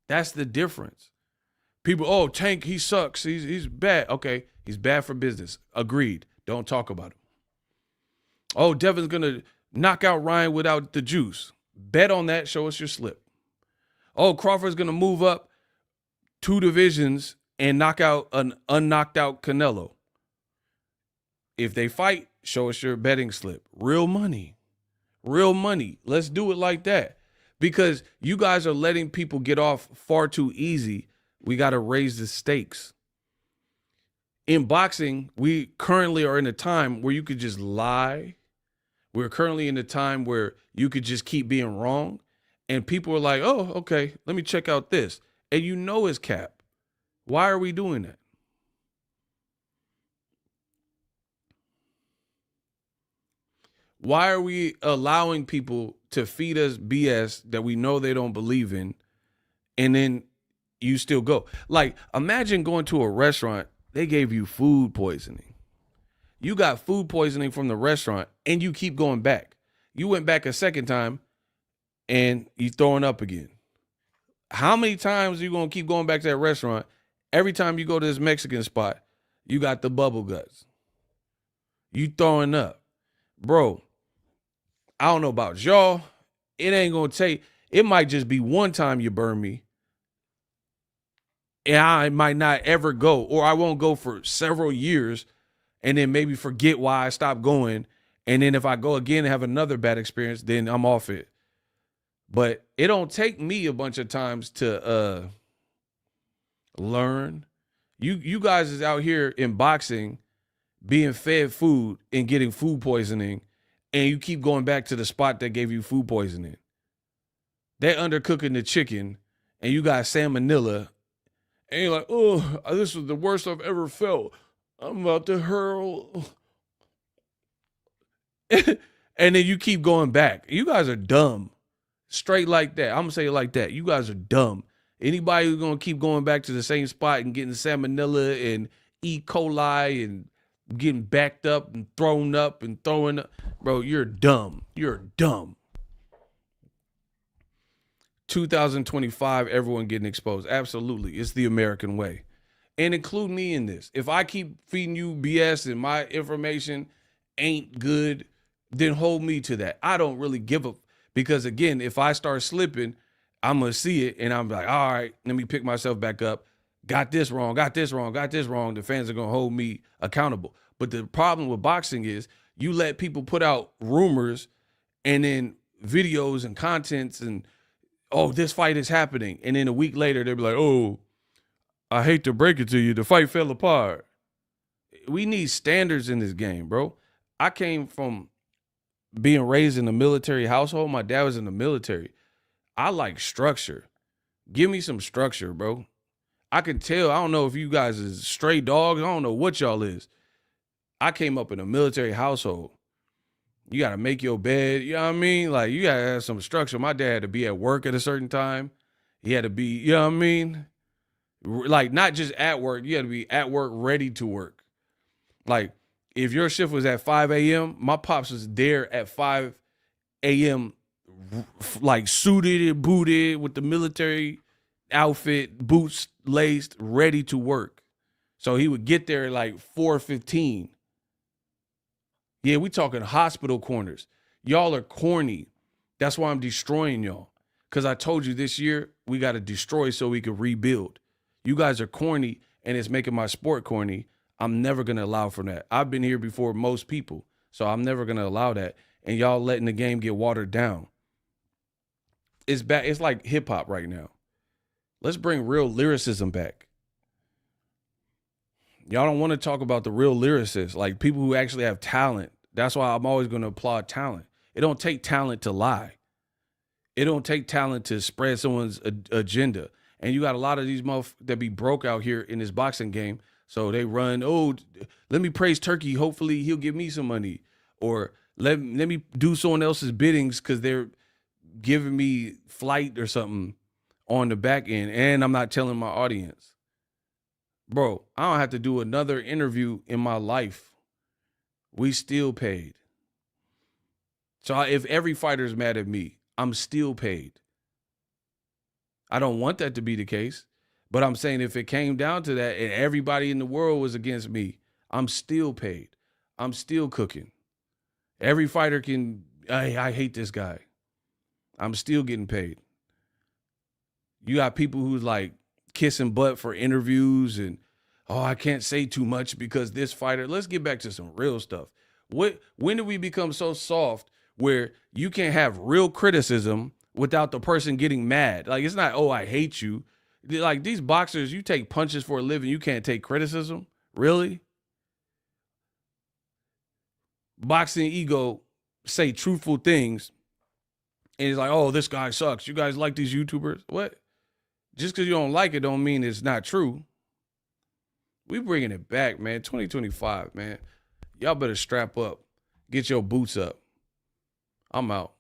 That's the difference. People, oh, Tank, he sucks. He's bad. Okay, he's bad for business. Agreed. Don't talk about him. Oh, Devin's going to knock out Ryan without the juice. Bet on that. Show us your slip. Oh, Crawford's going to move up 2 divisions and knock out an unknocked out Canelo. If they fight, show us your betting slip. Real money. Real money. Let's do it like that. Because you guys are letting people get off far too easy. We got to raise the stakes. In boxing, we currently are in a time where you could just lie. We're currently in a time where you could just keep being wrong. And people are like, oh, okay, let me check out this. And you know it's cap. Why are we doing that? Why are we allowing people to feed us BS that we know they don't believe in, and then you still go? Like, imagine going to a restaurant, they gave you food poisoning. You got food poisoning from the restaurant, and you keep going back. You went back a second time, and you throwing up again. How many times are you going to keep going back to that restaurant? Every time you go to this Mexican spot, you got the bubble guts. You throwing up. Bro, I don't know about y'all. It ain't going to take, it might just be one time you burn me, and I might not ever go, or I won't go for several years, and then maybe forget why I stopped going. And then if I go again and have another bad experience, then I'm off it. But it don't take me a bunch of times to learn. You guys is out here in boxing being fed food and getting food poisoning, and you keep going back to the spot that gave you food poisoning. They're undercooking the chicken, and you got salmonella, and you're like, oh, this is the worst I've ever felt. I'm about to hurl. And then you keep going back. You guys are dumb. Straight like that. I'm going to say it like that. You guys are dumb. Anybody who's going to keep going back to the same spot and getting salmonella and E. coli and getting backed up and thrown up and throwing up, bro, you're dumb. You're dumb. 2025, everyone getting exposed. Absolutely. It's the American way. And include me in this. If I keep feeding you BS and my information ain't good, then hold me to that. I don't really give a, because again, if I start slipping, I'm going to see it and I'm like, all right, let me pick myself back up. Got this wrong, got this wrong, got this wrong. The fans are going to hold me accountable. But the problem with boxing is you let people put out rumors and then videos and contents and, oh, this fight is happening. And then a week later, they'll be like, oh, I hate to break it to you, the fight fell apart. We need standards in this game, bro. I came from being raised in a military household. My dad was in the military. I like structure. Give me some structure, bro. I can tell. I don't know if you guys is stray dogs. I don't know what y'all is. I came up in a military household. You got to make your bed. You know what I mean? Like, you got to have some structure. My dad had to be at work at a certain time. He had to be, you know what I mean? Like, not just at work. You had to be at work, ready to work. Like, if your shift was at 5 a.m., my pops was there at 5 a.m., like suited and booted with the military outfit, boots laced, ready to work. So he would get there at like 4:15. Yeah, we talking hospital corners. Y'all are corny. That's why I'm destroying y'all. Because I told you this year, we got to destroy so we can rebuild. You guys are corny, and it's making my sport corny. I'm never going to allow for that. I've been here before most people, so I'm never going to allow that. And y'all letting the game get watered down. It's bad. It's like hip-hop right now. Let's bring real lyricism back. Y'all don't want to talk about the real lyricists, like people who actually have talent. That's why I'm always going to applaud talent. It don't take talent to lie. It don't take talent to spread someone's agenda. And you got a lot of these motherfuckers that be broke out here in this boxing game. So they run, oh, let me praise Turkey. Hopefully he'll give me some money. Or let me do someone else's biddings because they're giving me flight or something on the back end. And I'm not telling my audience. Bro, I don't have to do another interview in my life. We still paid. So if every fighter's mad at me, I'm still paid. I don't want that to be the case. But I'm saying if it came down to that and everybody in the world was against me, I'm still paid. I'm still cooking. Every fighter can, I hate this guy. I'm still getting paid. You got people who's like kissing butt for interviews and, oh, I can't say too much because this fighter. Let's get back to some real stuff. When did we become so soft where you can't have real criticism without the person getting mad? Like, it's not, oh, I hate you. Like, these boxers, you take punches for a living. You can't take criticism? Really? Boxing ego say truthful things. And it's like, oh, this guy sucks. You guys like these YouTubers? What? Just because you don't like it don't mean it's not true. We bringing it back, man. 2025, man. Y'all better strap up. Get your boots up. I'm out.